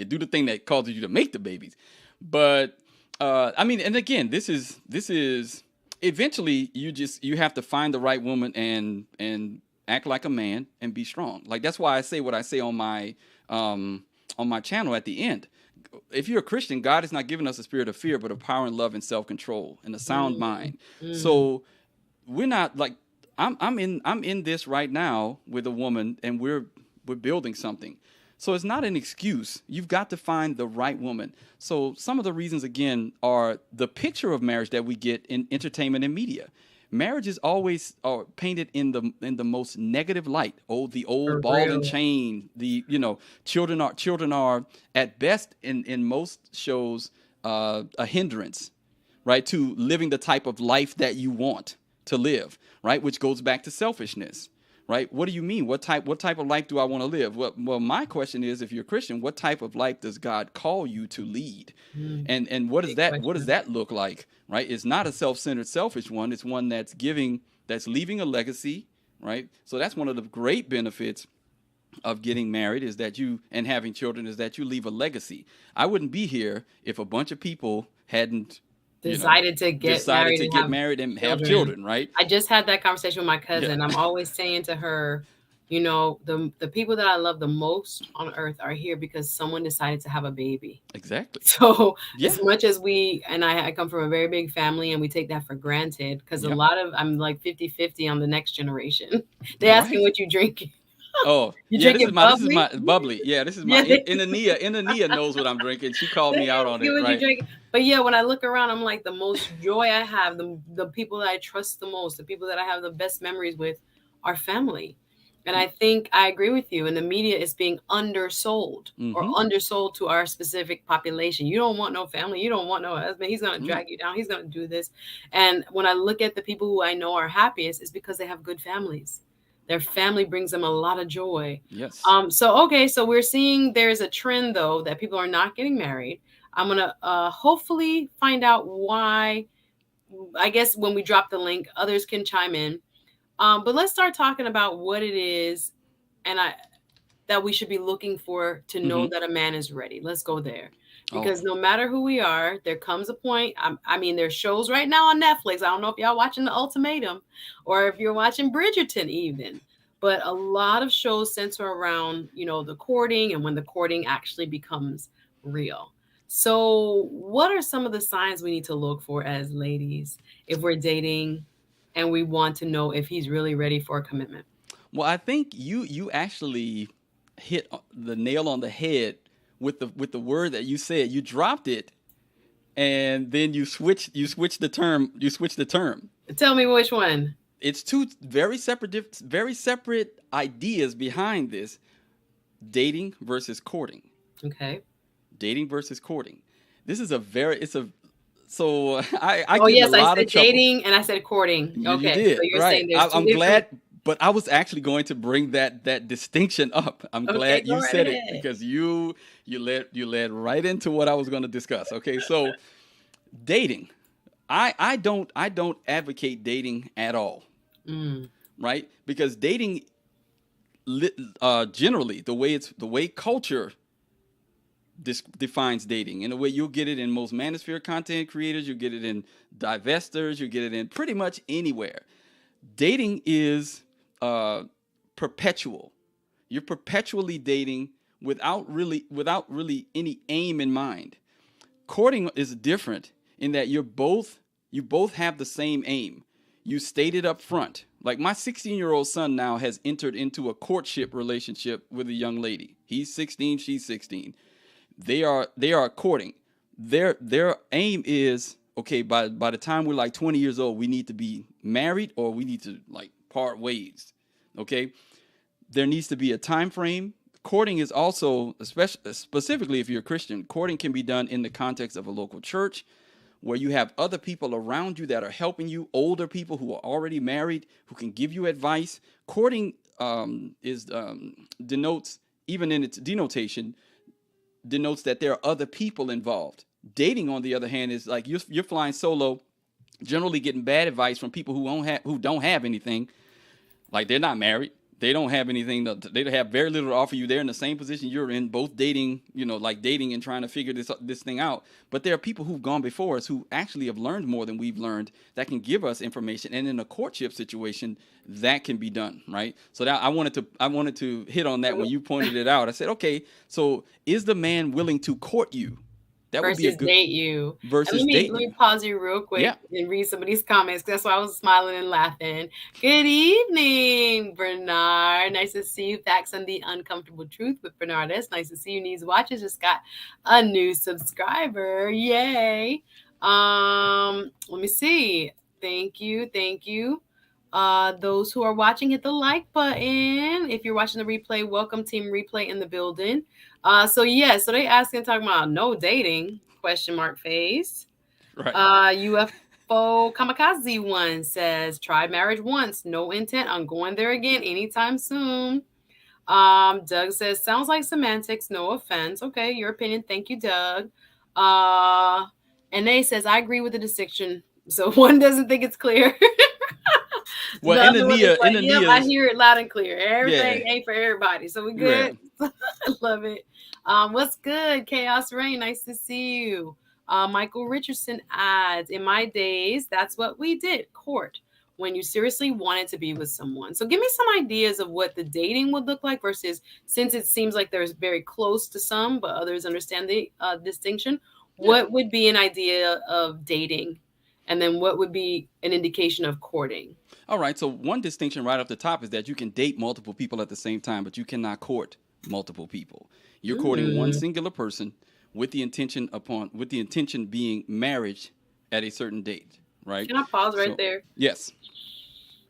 do the thing that causes you to make the babies. But I mean, and again, this is eventually you have to find the right woman and act like a man and be strong. Like that's why I say what I say um on my channel at the end. If you're a Christian, God has not given us a spirit of fear, but of power and love and self control and a sound Mm, mind. mm, So we're not like I'm in this right now with a woman, and we're building something. So it's not an excuse. You've got to find the right woman. So some of the reasons again are the picture of marriage that we get in entertainment and media. Marriage is always painted in the most negative light. Oh, the old for ball and real. chain. The children are at best in most shows a hindrance, right, to living the type of life that you want to live, right, which goes back to selfishness, right? What do you mean? What type of life do I want to live? Well, my question is, if you're a Christian, what type of life does God call you to lead? Mm, And what does big that question. look like, right? It's not a self-centered, selfish one. It's one that's leaving a legacy, right? So that's one of the great benefits of getting married is that you and having children is that you leave a legacy. I wouldn't be here if a bunch of people hadn't, you know, Decided to get decided married to and get have married and have children. children, right? I just had that conversation with my Yeah, cousin. I'm always saying to her, the people that I love the most on earth are here because someone decided to have a baby. exactly. So Yeah, as much as I come from a very big family and we take that for granted, because a yeah, lot of I'm like 50-50 on the next generation. They asking right. what you drinking. Oh, You yeah, this is drinking my this is bubbly? my bubbly. Yeah, this is my Yeah, they, Inania knows what I'm drinking. She called they me out on asking it, what you right? drinking. But yeah, when I look around, I'm like the most joy I have, the people that I trust the most, the people that I have the best memories with are family. And I think I agree with you. And the media is being undersold or Mm-hmm. undersold to our specific population. You don't want no family. You don't want no husband. He's going to No. drag you down. He's going to do this. And when I look at the people who I know are happiest, it's because they have good families. Their family brings them a lot of joy. Yes. So we're seeing there's a trend though that people are not getting married. I'm gonna hopefully find out why. I guess when we drop the link, others can chime in. But let's start talking about what it is, and I that we should be looking for to know Mm-hmm. that a man is ready. Let's go there. Oh, Because no matter who we are, there comes a point. I mean, there's shows right now on Netflix. I don't know if y'all watching The Ultimatum or if you're watching Bridgerton even. But a lot of shows center around, the courting and when the courting actually becomes real. So, what are some of the signs we need to look for as ladies if we're dating and we want to know if he's really ready for a commitment? well, I think you actually hit the nail on the head with the word that you said. You dropped it, and then you switched the term. Tell me which one. It's two very separate ideas behind this: dating versus courting. Okay. Dating versus courting. This is a very it's a So I Oh get in a yes, I lot of said trouble. dating and I said courting. You Okay, so did you're right. saying there's two I'm different. glad, but I was actually going to bring that distinction up. I'm Okay, glad go you right said it ahead. because you led right into what I was going to discuss. Okay, so dating. I don't advocate dating at all, Mm, right? Because dating, generally, the way culture defines dating, in the way you'll get it in most manosphere content creators, you get it in divestors, you get it in pretty much anywhere. Dating is uh, perpetual. You're perpetually dating without really any aim in mind. Courting is different in that you both have the same aim. You state it up front. Like my 16-year-old son now has entered into a courtship relationship with a young lady. He's 16, she's 16. They are courting. Their aim is, okay, by the time we're like 20 years old, we need to be married or we need to like part ways. Okay? There needs to be a time frame. Courting is also, especially specifically if you're a Christian, courting can be done in the context of a local church where you have other people around you that are helping you, older people who are already married who can give you advice. Courting is denotes, even in its denotation, denotes that there are other people involved. Dating, on the other hand, is like you're flying solo, generally getting bad advice from people who don't have anything. Like they're not married. They don't have anything. They have very little to offer you. They're in the same position you're in, both dating, like dating and trying to figure this thing out. But there are people who've gone before us who actually have learned more than we've learned that can give us information. And in a courtship situation, that can be done, right? So that I wanted to hit on that when you pointed it out. I said, okay, so is the man willing to court you? That would be a versus good date you. And versus let date me you. pause you real Yeah, quick and read some of these comments. That's why I was smiling and laughing. Good evening, Bernard. Nice to see you. Facts on the uncomfortable truth with Bernard. It's nice to see you. Needs watches just got a new subscriber. Yay. Let me see. Thank you. Thank you. Those who are watching, hit the like button. If you're watching the replay, welcome team replay in the building. So yeah, so they asking talking about no dating question mark face. right. UFO kamikaze one says tried marriage once, no intent on going there again anytime soon. Doug says sounds like semantics, no offense. Okay, your opinion. Thank you, Doug. Uh, and they says I agree with the distinction. So one doesn't think it's clear. Well, The in the other one is Nia, in like, the yep, I Nia's, hear it loud and clear. yeah, Everything ain't for everybody. So we yeah. good. I love it. What's good? Chaos Rain, nice to see you. Michael Richardson adds, in my days, that's what we did. Court. When you seriously wanted to be with someone. So give me some ideas of what the dating would look like versus since it seems like there's very close to some, but others understand the distinction. Yeah. What would be an idea of dating? And then what would be an indication of courting? All right. So one distinction right off the top is that you can date multiple people at the same time, but you cannot court multiple people. You're courting one Mm. singular person with the intention being marriage at a certain date, right? Can I pause right So there? yes,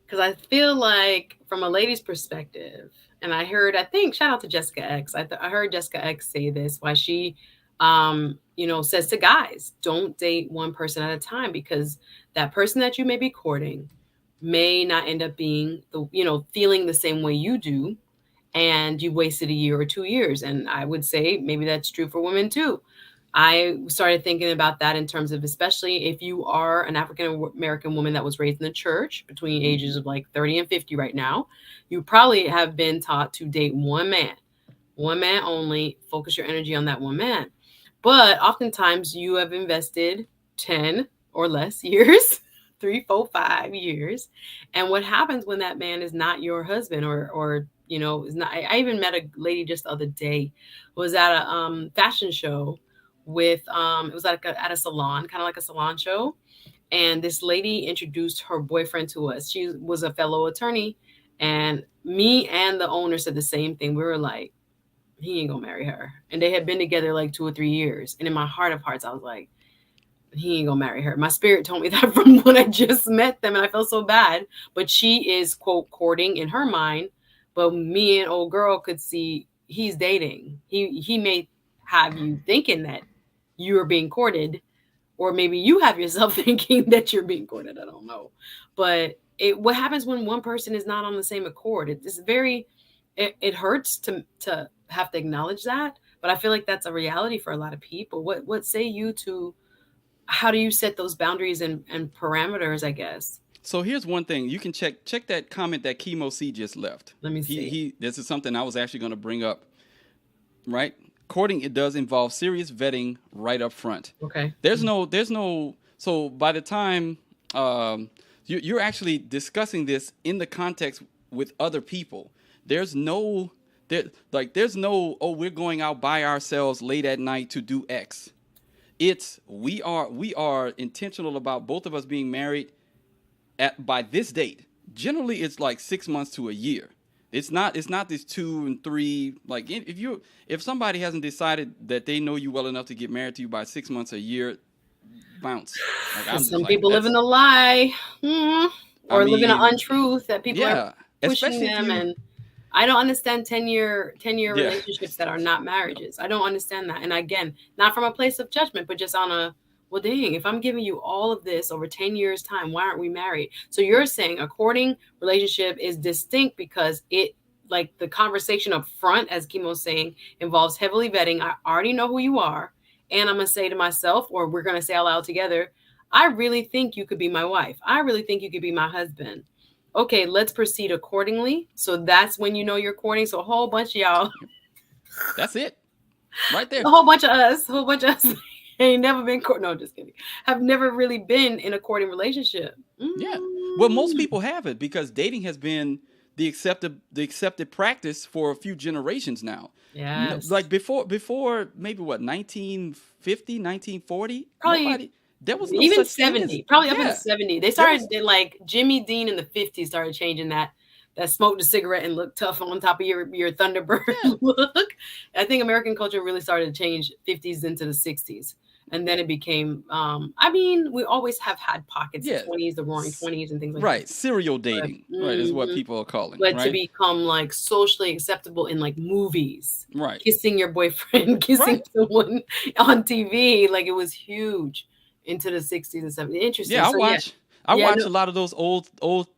Because I feel like, from a lady's perspective, and I think, shout out to Jessica X. I heard Jessica X say this, why she, says to guys, don't date one person at a time because that person that you may be courting may not end up being feeling the same way you do. And you wasted a year or 2 years. And I would say maybe that's true for women too. I started thinking about that in terms of, especially if you are an African American woman that was raised in the church between ages hmm of like 30 and 50 right now, you probably have been taught to date one man only, focus your energy on that one man. But oftentimes you have invested 10 or less years, 3, 4, 5 years. And what happens when that man is not your husband or is not, I even met a lady just the other day, was at a fashion show with it was like at a salon, kind of like a salon show. And this lady introduced her boyfriend to us. She was a fellow attorney, and me and the owner said the same thing. We were like, he ain't gonna marry her. And they had been together like 2 or 3 years. And in my heart of hearts, I was like, he ain't gonna marry her. My spirit told me that from when I just met them, and I felt so bad. But she is quote courting in her mind, but me and old girl could see he's dating. He may have you thinking that you are being courted, or maybe you have yourself thinking that you're being courted. I don't know, but what happens when one person is not on the same accord? It's very, it hurts to have to acknowledge that, but I feel like that's a reality for a lot of people. What say you to, how do you set those boundaries and parameters, I guess? So here's one thing you can check that comment that Chemo C just left. Let me see. He this is something I was actually going to bring up. Right, courting, it does involve serious vetting right up front. Okay. There's no. So by the time you're actually discussing this in the context with other people, there's no there's no, oh, we're going out by ourselves late at night to do X. It's we are intentional about both of us being married by this date. Generally, it's like 6 months to a year. It's not this 2 and 3. Like if somebody hasn't decided that they know you well enough to get married to you by 6 months, a year, bounce. Like, some people live in a lie, or live in an untruth that people are pushing them. And I don't understand 10-year relationships that are not marriages. I don't understand that. And again, not from a place of judgment, but just on a, well, dang, if I'm giving you all of this over 10 years time, why aren't we married? So you're saying a courting relationship is distinct because it, like the conversation up front, as Chemo's saying, involves heavily vetting. I already know who you are. And I'm going to say to myself, or we're going to say out loud together, I really think you could be my wife. I really think you could be my husband. Okay, let's proceed accordingly. So that's when you know you're courting. So a whole bunch of y'all. That's it. Right there. A whole bunch of us ain't never been no, just kidding. Have never really been in a courting relationship. Yeah. Well, most people haven't, because dating has been the accepted practice for a few generations now. Yes. Like before maybe what, 1950, 1940? Probably there was no even such 70. Probably up in the 70s. They started like Jimmy Dean in the 50s started changing that smoked a cigarette and looked tough on top of your Thunderbird look. I think American culture really started to change 50s into the 60s. And then it became, I mean, we always have had pockets of 20s, the roaring 20s and things like that. Right. Serial dating, right, is what people are calling. But right? to become like socially acceptable in like movies. Right. Kissing your boyfriend, kissing someone on TV. Like it was huge into the 60s and 70s. Interesting. Yeah, I watch a lot of those old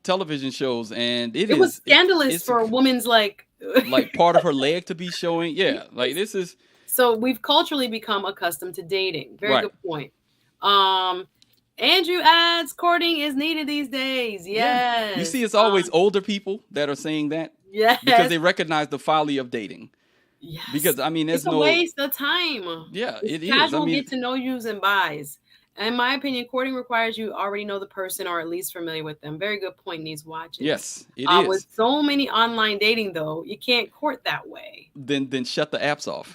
television shows, and it was scandalous for a woman's like part of her leg to be showing. Yeah, like this is. So we've culturally become accustomed to dating. Very good point. Andrew adds, courting is needed these days. Yes. Yeah. You see, it's always older people that are saying that. Yes. Because they recognize the folly of dating. Yes. Because I mean, it's a waste of time. Yeah, it's casual get to know yous and buys. In my opinion, courting requires you already know the person or at least familiar with them. Very good point needs watching. Yes, it is. With so many online dating, though, you can't court that way. Then shut the apps off.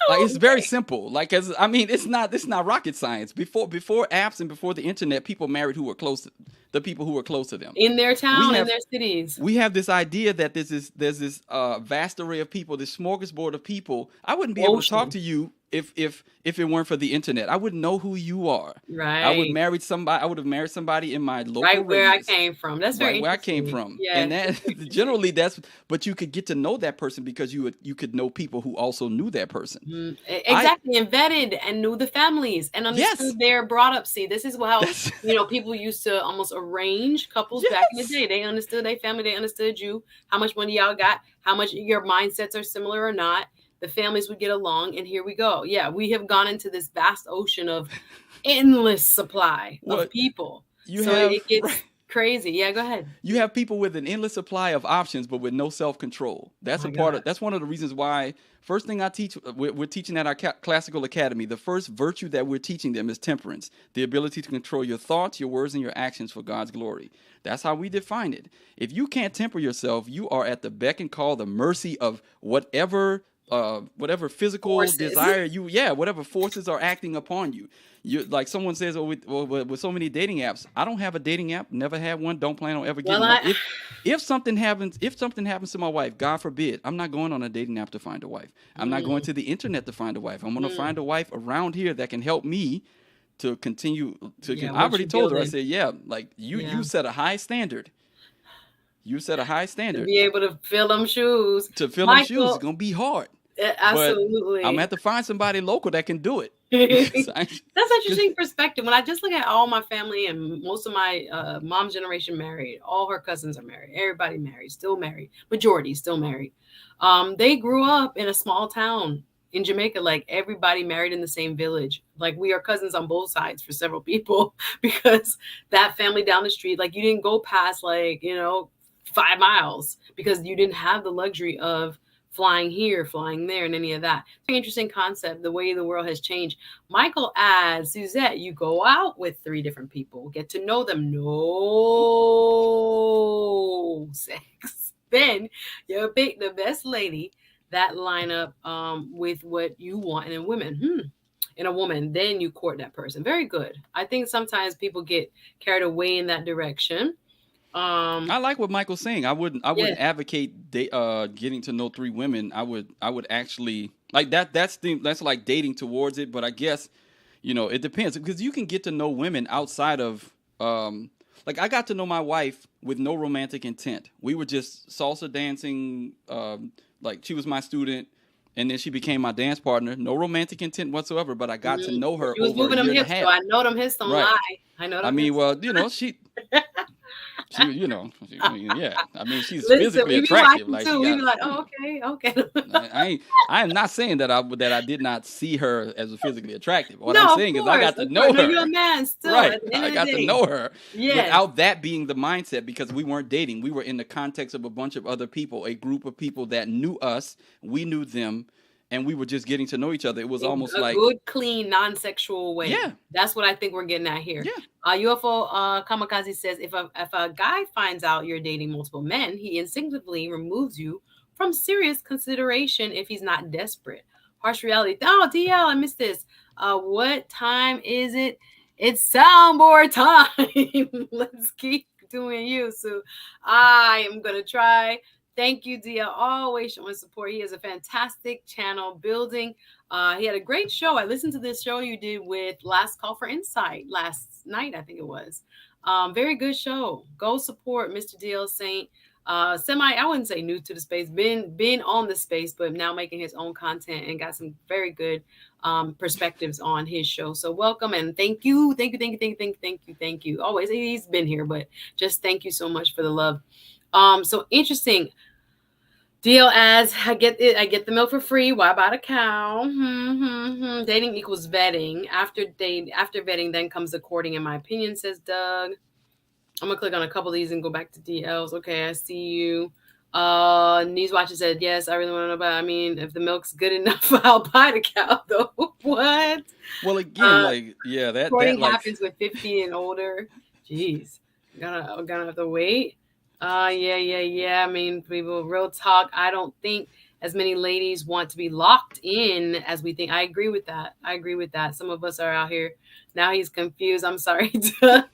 Like it's very simple. Like it's not rocket science. Before apps and before the internet, people married who were close to the people who were close to them in their town, in their cities. We have this idea that there's this vast array of people, this smorgasbord of people. I wouldn't be able to talk to you if it weren't for the internet. I wouldn't know who you are. Right. I would have married somebody in my local right where radius. I came from. That's very right where I came from. Yes. And that generally but you could get to know that person because you could know people who also knew that person. Mm-hmm. Exactly. And vetted and knew the families and understood their brought up. See, this is how people used to almost arrange couples back in the day. They understood their family, they understood you, how much money y'all got, how much your mindsets are similar or not. The families would get along, and here we go. Yeah, we have gone into this vast ocean of endless supply of people. It gets crazy. Yeah, go ahead. You have people with an endless supply of options, but with no self-control. That's that's one of the reasons why. First thing I teach, we're teaching at our classical academy. The first virtue that we're teaching them is temperance, the ability to control your thoughts, your words, and your actions for God's glory. That's how we define it. If you can't temper yourself, you are at the beck and call, the mercy of whatever physical forces. Desire whatever forces are acting upon you. You like someone says, with so many dating apps, I don't have a dating app, never had one, don't plan on ever getting one. If something happens to my wife, God forbid, I'm not going on a dating app to find a wife. I'm not going to the internet to find a wife. I'm going to find a wife around here that can help me to continue to. I already told her. I said, you set a high standard. You set a high standard. To be able to fill them shoes. To fill them shoes, it's gonna be hard. but I'm gonna Absolutely. have to find somebody local that can do it because That's because interesting perspective. When I just look at all my family and most of my mom's generation married, all her cousins are married, everybody married, still married, majority still married. They grew up in a small town in Jamaica, like everybody married in the same village. Like we are cousins on both sides for several people because that family down the street, like you didn't go past like, 5 miles because you didn't have the luxury of flying here, flying there, and any of that. Very interesting concept, the way the world has changed. Michael adds, Suzette, you go out with three different people, get to know them. No sex. Then you pick the best lady that line up with what you want in a woman. In a woman, then you court that person. Very good. I think sometimes people get carried away in that direction. I Um, like what Michael's saying. I yeah. wouldn't advocate getting to know three women. I would actually like that. That's like dating towards it. But I guess it depends because you can get to know women outside of like I got to know my wife with no romantic intent. We were just salsa dancing. Like she was my student, and then she became my dance partner. No romantic intent whatsoever. But I got to know her She was over a moving them year and a hips, though. half. I know them hips don't Right. lie. I know I them mean, hips. well, yeah. I mean, she's Listen, physically we be attractive. watching Like she too. We be got, like, oh, okay, okay. I am not saying that I did not see her as physically attractive. What I'm No, saying is I got to of course. know No, you're a her. man still Right. at the end I of the got to day. know her Yes. without that being the mindset because we weren't dating. We were in the context of a bunch of other people, a group of people that knew us, we knew them, and we were just getting to know each other. It was In almost a like, good, clean, non-sexual way. yeah, That's what I think we're getting at here. yeah. UFO Kamikaze says if a guy finds out you're dating multiple men, he instinctively removes you from serious consideration if he's not desperate. Harsh reality. Oh, DL, I missed this. What time is it? It's soundboard time. Let's keep doing you. So I am gonna try. Thank you, DL. Always showing support. He has a fantastic channel building. He had a great show. I listened to this show you did with Last Call for Insight last night, I think it was. Very good show. Go support Mr. DL Saint. I wouldn't say new to the space, been on the space, but now making his own content and got some very good perspectives on his show. So welcome and thank you, thank you, thank you, thank you, thank you, thank you, thank you. Always he's been here, but just thank you so much for the love. So interesting. Deal as I get it, I get the milk for free. Why buy the cow? Dating equals vetting. After vetting, then comes the courting. In my opinion, says Doug. I'm gonna click on a couple of these and go back to DLs. Okay, I see you. News Watcher said yes. I really want to know about. I mean, if the milk's good enough, I'll buy the cow. Though what? Well, again, Uh, like, yeah, that Courting like, happens with 50 and older. Jeez, gonna have to wait. Yeah. I mean, people, real talk. I don't think as many ladies want to be locked in as we think. I agree with that. I agree with that. Some of us are out here. Now he's confused. I'm sorry.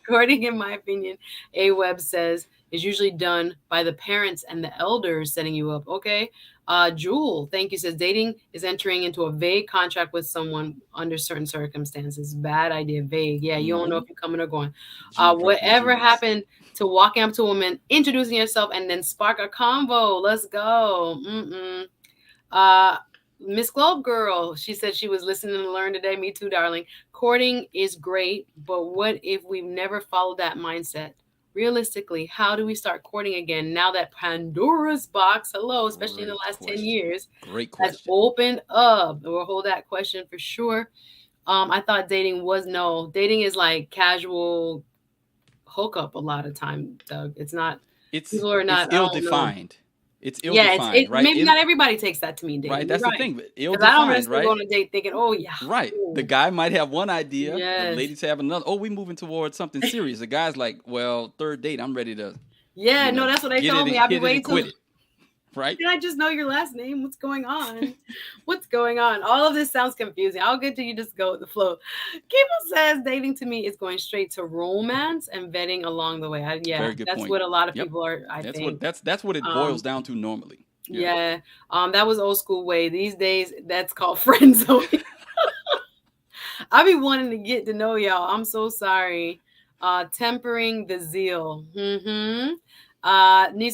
Courting, in my opinion, A Web says is usually done by the parents and the elders setting you up. Okay. Jewel, thank you, says dating is entering into a vague contract with someone under certain circumstances. Bad idea, vague. Yeah, you don't know if you're coming or going. Jew dropping Whatever jewels. happened to walking up to a woman, introducing yourself, and then spark a convo? Let's go. Uh, Miss Globe Girl, she said she was listening to learn today. Me too, darling. Courting is great, but what if we've never followed that mindset? Realistically, how do we start courting again now that Pandora's box, hello, especially in the Great last 10 question. years, Great has question. opened up? We'll hold that question for sure. I thought dating was no. Dating is like casual hookup a lot of time, Doug. It's not, It's people are it's not, I ill don't know. defined. It's ill Yeah, defined, right? maybe not everybody takes that to mean Right. dating. You're That's the right. thing. Ill Because I don't defined, necessarily go right? on a date thinking, oh yeah. Right. The Ooh, guy might have one idea. The yes. ladies have another. Oh, we moving towards something serious. The guy's like, well, third date, I'm ready to, Yeah, no, that's what they get it told me. and I'll be hit it waiting and till quit it. Right. did I just know your last name? What's going on? What's going on? All of this sounds confusing. I'll get to you just go with the flow. Kimball says dating to me is going straight to romance and vetting along the way. Yeah, Very good that's point. what a lot of Yep. people are, I That's think. what that's what it boils Um, down to normally. Yeah. yeah, that was old school way. These days, that's called friend zoning. I be wanting to get to know y'all. I'm so sorry. Tempering the zeal.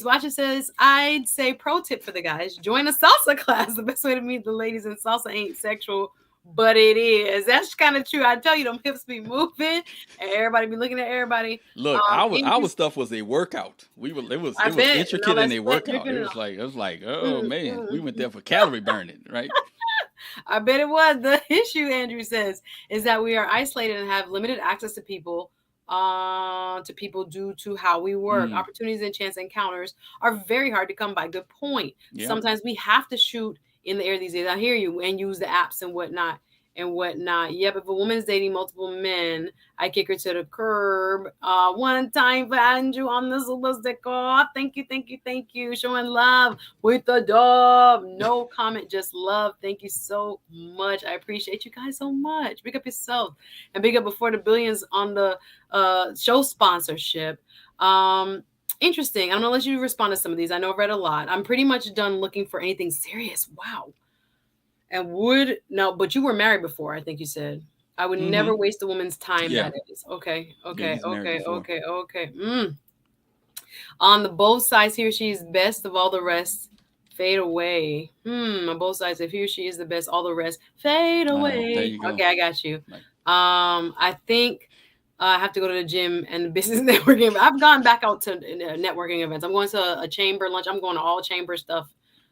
Watcher says, I'd say pro tip for the guys: join a salsa class. The best way to meet the ladies in salsa ain't sexual, but it is. That's kind of true. I tell you, them hips be moving, and everybody be looking at everybody. Look, our Andrew, stuff was a workout. I It was bet. Now intricate in let's a let workout. Griffin. It was like, oh Mm, man, we mm. went there for calorie burning, right? I bet it was. The issue, Andrew says, is that we are isolated and have limited access to people due to how we work. Mm, Opportunities and chance encounters are very hard to come by. Good point. yep. Sometimes we have to shoot in the air these days. I hear you, and use the apps and whatnot. Yep, if a woman's dating multiple men, I kick her to the curb. One time for Andrew on the Super Sticker. Thank you, thank you, thank you. Showing love with the dove. No comment, just love. Thank you so much. I appreciate you guys so much. Big up yourself. And big up Before the Billions on the show sponsorship. Interesting. I'm gonna let you respond to some of these. I know I've read a lot. I'm pretty much done looking for anything serious. Wow. And would no, but you were married before, I think you said. I would Mm-hmm. never waste a woman's time. Yeah. That is okay, Yeah, okay, he's married okay, before. okay, okay. On the both sides, he or she is best of all the rest. Fade away. On both sides, if he or she is the best, all the rest fade There away. you go. Okay, I got you. Like, I think I have to go to the gym and the business networking. I've gone back out to networking events. I'm going to a chamber lunch. I'm going to all chamber stuff.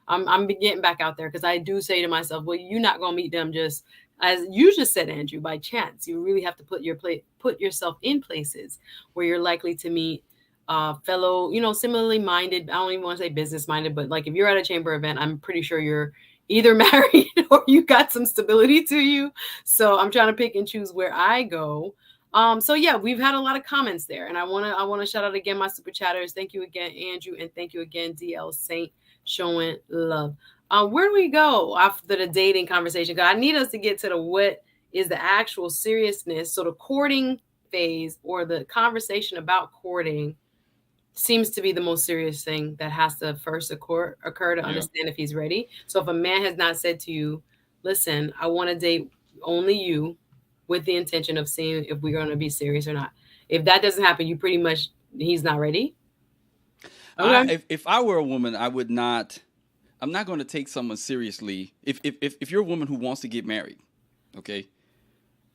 I'm getting back out there because I do say to myself, well, you're not gonna meet them just as you just said, Andrew, by chance. You really have to put yourself in places where you're likely to meet fellow, similarly minded. I don't even want to say business minded, but like if you're at a chamber event, I'm pretty sure you're either married or you got some stability to you. So I'm trying to pick and choose where I go. So yeah, we've had a lot of comments there, and I wanna shout out again my super chatters. Thank you again, Andrew, and thank you again, DL Saint, showing love. Where do we go after the dating conversation? Because I need us to get to the what is the actual seriousness. So the courting phase or the conversation about courting seems to be the most serious thing that has to first occur to yeah. understand if he's ready. So if a man has not said to you, listen, I want to date only you with the intention of seeing if we're going to be serious or not. If that doesn't happen, you pretty much, he's not ready. Okay. If I were a woman, I would not. I'm not going to take someone seriously. If you're a woman who wants to get married, okay,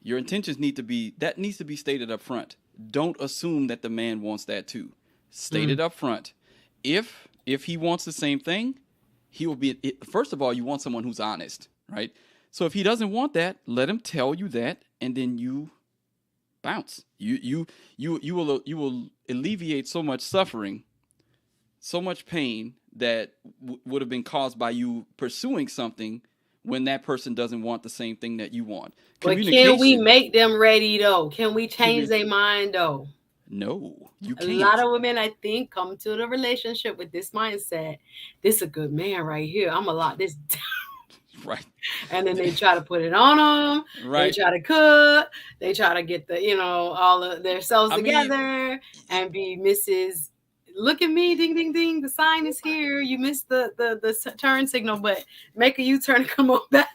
your intentions needs to be stated up front. Don't assume that the man wants that too. State it up front. If he wants the same thing, he will be. First of all, you want someone who's honest, right? So if he doesn't want that, let him tell you that, and then you bounce. You will alleviate so much suffering, so much pain that would have been caused by you pursuing something when that person doesn't want the same thing that you want. But can we make them ready though? Can we change Commu- their mind though? No, you A lot can't. of women, I think, come to the relationship with this mindset. This is a good man right here. I'm gonna lock this down. Right. And then they try to put it on them. Right. They try to cook. They try to get all of themselves I mean, together and be Mrs. Look at me, ding, ding, ding. The sign is here. You missed the turn signal, but make a U-turn and come on back.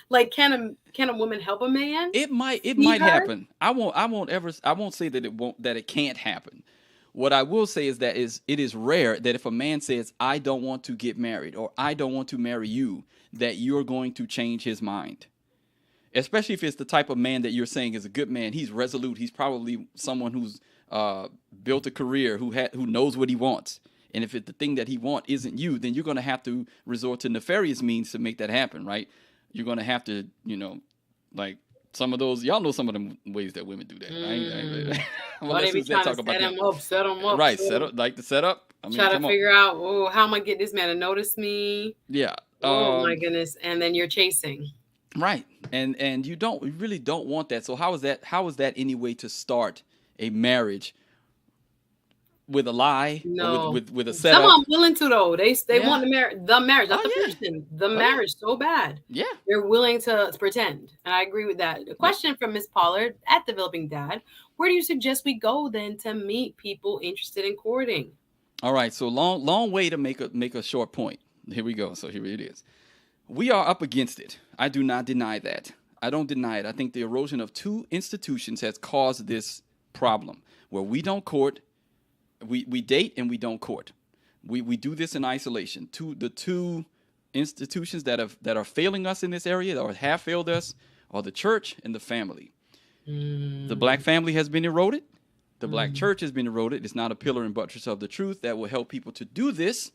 Like, can a woman help a man? it might See her? happen. I won't say that it can't happen. What I will say is that it is rare that if a man says I don't want to get married or I don't want to marry you, that you're going to change his mind. Especially if it's the type of man that you're saying is a good man. He's resolute. He's probably someone who's built a career, who knows what he wants. And if the thing that he wants isn't you, then you're going to have to resort to nefarious means to make that happen, right? You're going to have to, like some of those, y'all know some of the ways that women do that. I'm Well, they be trying to set them up. Right, like the setup. I mean, try to figure out, how am I get this man to notice me? Yeah. Oh my goodness! And then you're chasing. Right, and you really don't want that. So how is that any way to start a marriage with a lie? No, or with a setup? Some of them willing to though. They want the marriage, not the yeah. person. The marriage so bad. Yeah, they're willing to pretend, and I agree with that. A question from Miss Pollard at Developing Dad: where do you suggest we go then to meet people interested in courting? All right, so long way to make a short point. Here we go. So here it is. We are up against it. I do not deny that. I don't deny it. I think the erosion of two institutions has caused this problem where we don't court, we date and we don't court. We do this in isolation. The two institutions that are failing us in this area or have failed us are the church and the family. The black Mm, family has been eroded. The black mm, church has been eroded. It's not a pillar and buttress of the truth that will help people to do this.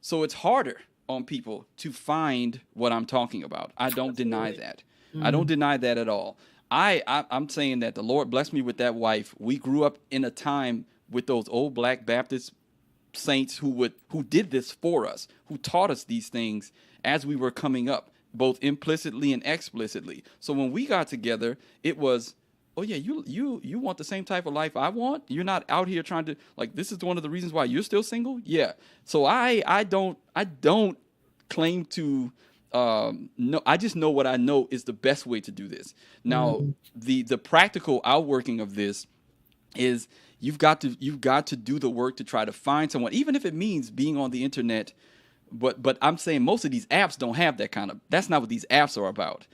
So it's harder on people to find what I'm talking about. I don't deny absolutely. that. I don't Mm, deny that at all. I'm saying that the Lord blessed me with that wife. We grew up in a time with those old black Baptist saints who did this for us, who taught us these things as we were coming up, both implicitly and explicitly. So when we got together, it was, oh yeah, you want the same type of life I want. You're not out here trying to, like, this is one of the reasons why you're still single. Yeah. So I don't claim to no. I just know what I know is the best way to do this. Now mm. the practical outworking of this is you've got to do the work to try to find someone, even if it means being on the internet. But I'm saying most of these apps don't have that kind of. That's not what these apps are about.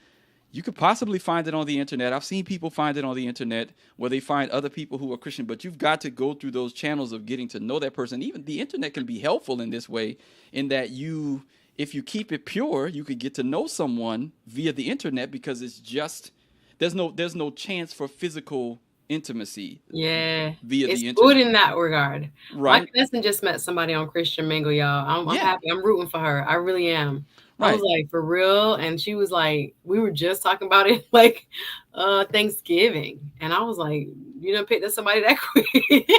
You could possibly find it on the internet. I've seen people find it on the internet where they find other people who are Christian, but you've got to go through those channels of getting to know that person. Even the internet can be helpful in this way, in that if you keep it pure, you could get to know someone via the internet because it's just there's no chance for physical intimacy Yeah, via it's the good internet, in that regard. My right? cousin just met somebody on Christian Mingle, y'all. I'm Yeah, happy. I'm rooting for her. I really am. I was right. like, for real? And she was like, we were just talking about it like Thanksgiving. And I was like, you done picked up somebody that quick.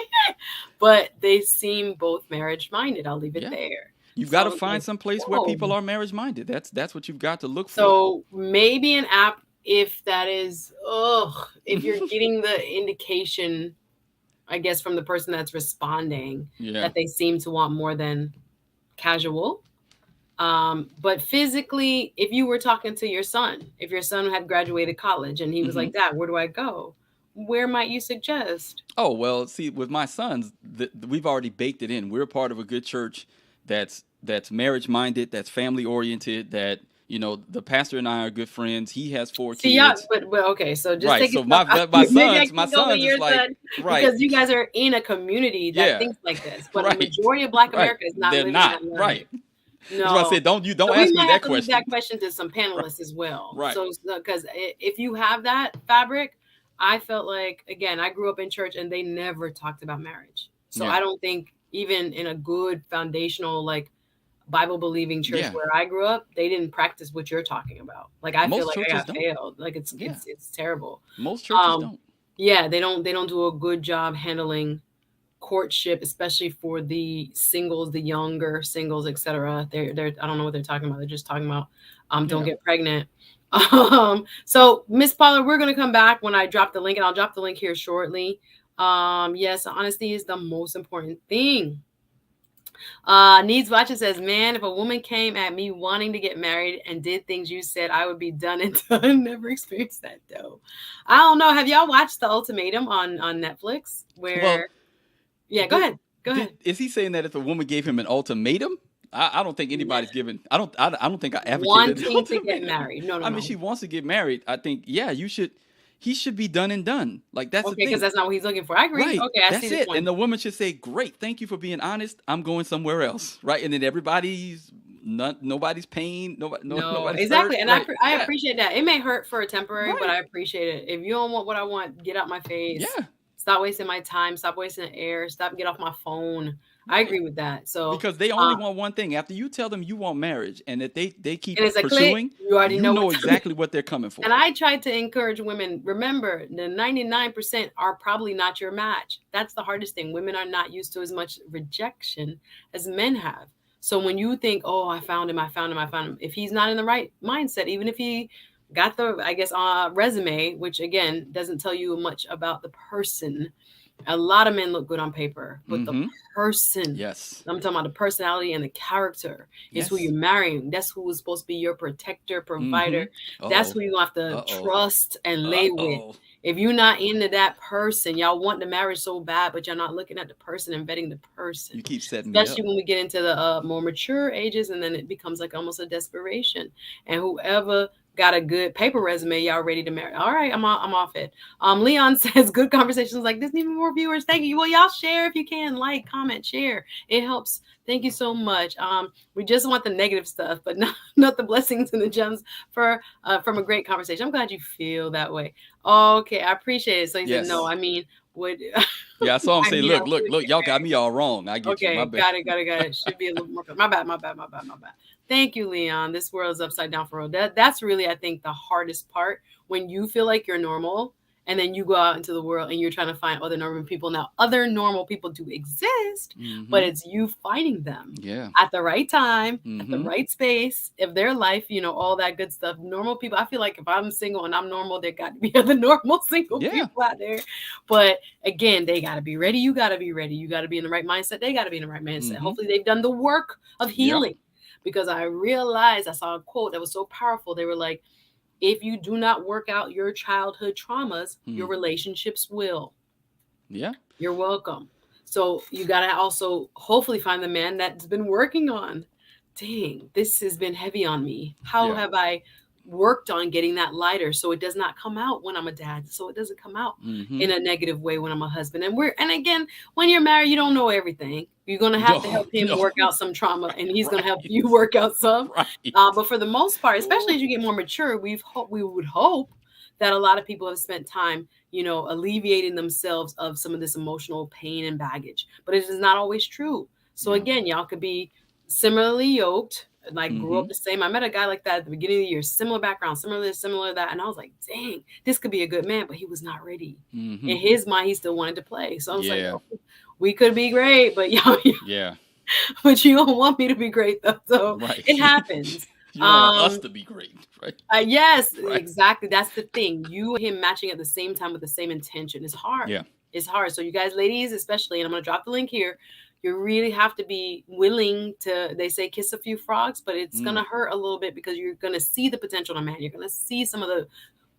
But they seem both marriage minded. I'll leave it Yeah, there. you've So got I to was find like, some place where whoa. people are marriage minded. That's what you've got to look for. So maybe an app if that is, if you're getting the indication, I guess, from the person that's responding Yeah. that they seem to want more than casual. But physically, if you were talking to your son, if your son had graduated college and he was Hmm. like, Dad, where do I go? Where might you suggest? Oh, well, see, with my sons, we've already baked it in. We're part of a good church that's marriage minded, that's family oriented, that, the pastor and I are good friends. He has four See, yeah, kids. but okay, so just Right. take it So step. my Maybe I sons, my can go with sons is your like, son right. because you guys are in a community that Yeah. thinks like this, but a Right. majority of Black Right. America is not They're living that not. life. Right. That's why I No. said don't So we ask me might have that to leave that question. question to some Right. panelists as well. Right. So, because if you have that fabric, I felt like, again, I grew up in church and they never talked about marriage. So Yeah. I don't think even in a good foundational, like Bible believing church Yeah. where I grew up, they didn't practice what you're talking about. Like I feel Most like I churches got don't. failed. Like it's Yeah. it's it's terrible. Most churches Um, don't. yeah, they don't do a good job handling courtship, especially for the singles, the younger singles, etc. They're I don't know what they're talking about. They're just talking about don't Yeah. get pregnant. So Miss Paula, we're gonna come back when I drop the link, and I'll drop the link here shortly. Yes, honesty is the most important thing. Needs Watcher says, man, if a woman came at me wanting to get married and did things you said, I would be done and done. Never experienced that though. I don't know. Have y'all watched The Ultimatum on Netflix? Well, Where yeah, go did ahead. Go ahead. is he saying that if a woman gave him an ultimatum? I don't think Nah. anybody's given. I don't think I advocated an Wanting to get ultimatum. married. No, no, I mean, no. she wants to get married. I think, yeah, you should. He should be done and done. Like, that's the Okay, because thing. that's not what he's looking for. I agree. Right. Okay, I see That's the it. And point. the woman should say, "Great, thank you for being honest. I'm going somewhere else." Right. And then nobody's pain. No, Nobody's exactly. hurt. And Right. I Yeah. appreciate that. It may hurt for a temporary, but Right. I appreciate it. If you don't want what I want, get out my face. Yeah. Stop wasting my time. Stop wasting air. Stop, get off my phone. I Right. agree with that. So, Because they only uh, want one thing. After you tell them you want marriage, and that they and keep it's a click. pursuing, You already you know know what's coming. exactly what they're coming And for. I tried to encourage women, remember, the 99% are probably not your match. That's the hardest thing. Women are not used to as much rejection as men have. So when you think, oh, I found him, I found him, I found him, if he's not in the right mindset, even if he got the, I guess, resume, which again doesn't tell you much about the person. A lot of men look good on paper, but the Mm-hmm. person, Yes. I'm talking about the personality and the character, is who Yes. you're marrying. That's who is supposed to be your protector, Mm-hmm. provider. That's Uh-oh. who you have to Uh-oh. trust and lay with. Uh-oh. If you're not into that person, y'all want the marriage so bad, but you're not looking at the person and vetting the person. You keep setting me Especially up. when we get into the more mature ages, and then it becomes like almost a desperation. And whoever got a good paper resume, y'all ready to marry. All right, I'm off it. Leon says good conversations like this need more viewers. Thank you. Well, y'all share if you can, like, comment, share. It helps. Thank you so much. We just want the negative stuff, but not the blessings and the gems for from a great conversation. I'm glad you feel that way. Okay, I appreciate it. So he said, no, Yes. I mean, would Yeah, I saw him I say, mean, I look, look, would look, get y'all got married. me all wrong. I get you. My Okay, bad. got it. Should be a little more. My bad. Thank you, Leon. This world is upside down for real. That's really, I think, the hardest part when you feel like you're normal, and then you go out into the world and you're trying to find other normal people. Now, other normal people do exist, but Mm-hmm. it's you finding them Yeah. at the right time, at the Mm-hmm. right space, of their life, all that good stuff. Normal people, I feel like if I'm single and I'm normal, there got to be other normal single Yeah. people out there. But again, they got to be ready. You got to be ready. You got to be in the right mindset. They got to be in the right mindset. Mm-hmm. Hopefully, they've done the work of Yep. healing. Because I realized, I saw a quote that was so powerful. They were like, if you do not work out your childhood traumas, your Mm. relationships will. Yeah. You're welcome. So you got to also hopefully find the man that's been working on, dang, this has been heavy on me. How Yeah. have I worked on getting that lighter so it does not come out when I'm a dad? So it doesn't come out Mm-hmm. in a negative way when I'm a husband. And again, when you're married, you don't know everything. You're going to have to No, help him no. work out some trauma, and he's going to help Right. you work out some. Right. But for the most part, especially Ooh. as you get more mature, we would hope that a lot of people have spent time, alleviating themselves of some of this emotional pain and baggage. But it is not always true. So Yeah. again, y'all could be similarly yoked, like grew Mm-hmm. up the same. I met a guy like that at the beginning of the year, similar background, similar this, similar that, and I was like, dang, this could be a good man, but he was not ready. Mm-hmm. In his mind, he still wanted to play. So I was like, Yeah. oh, we could be great, but y'all, Yeah. but you don't want me to be great though. So Right. it happens. You don't want us Um, to be great, right? yes, Right. exactly. That's the thing. You and him matching at the same time with the same intention is hard. Yeah. It's hard. So you guys, ladies, especially, and I'm gonna drop the link here. You really have to be willing to. They say kiss a few frogs, but it's Mm. gonna hurt a little bit because you're gonna see the potential in a man. You're gonna see some of the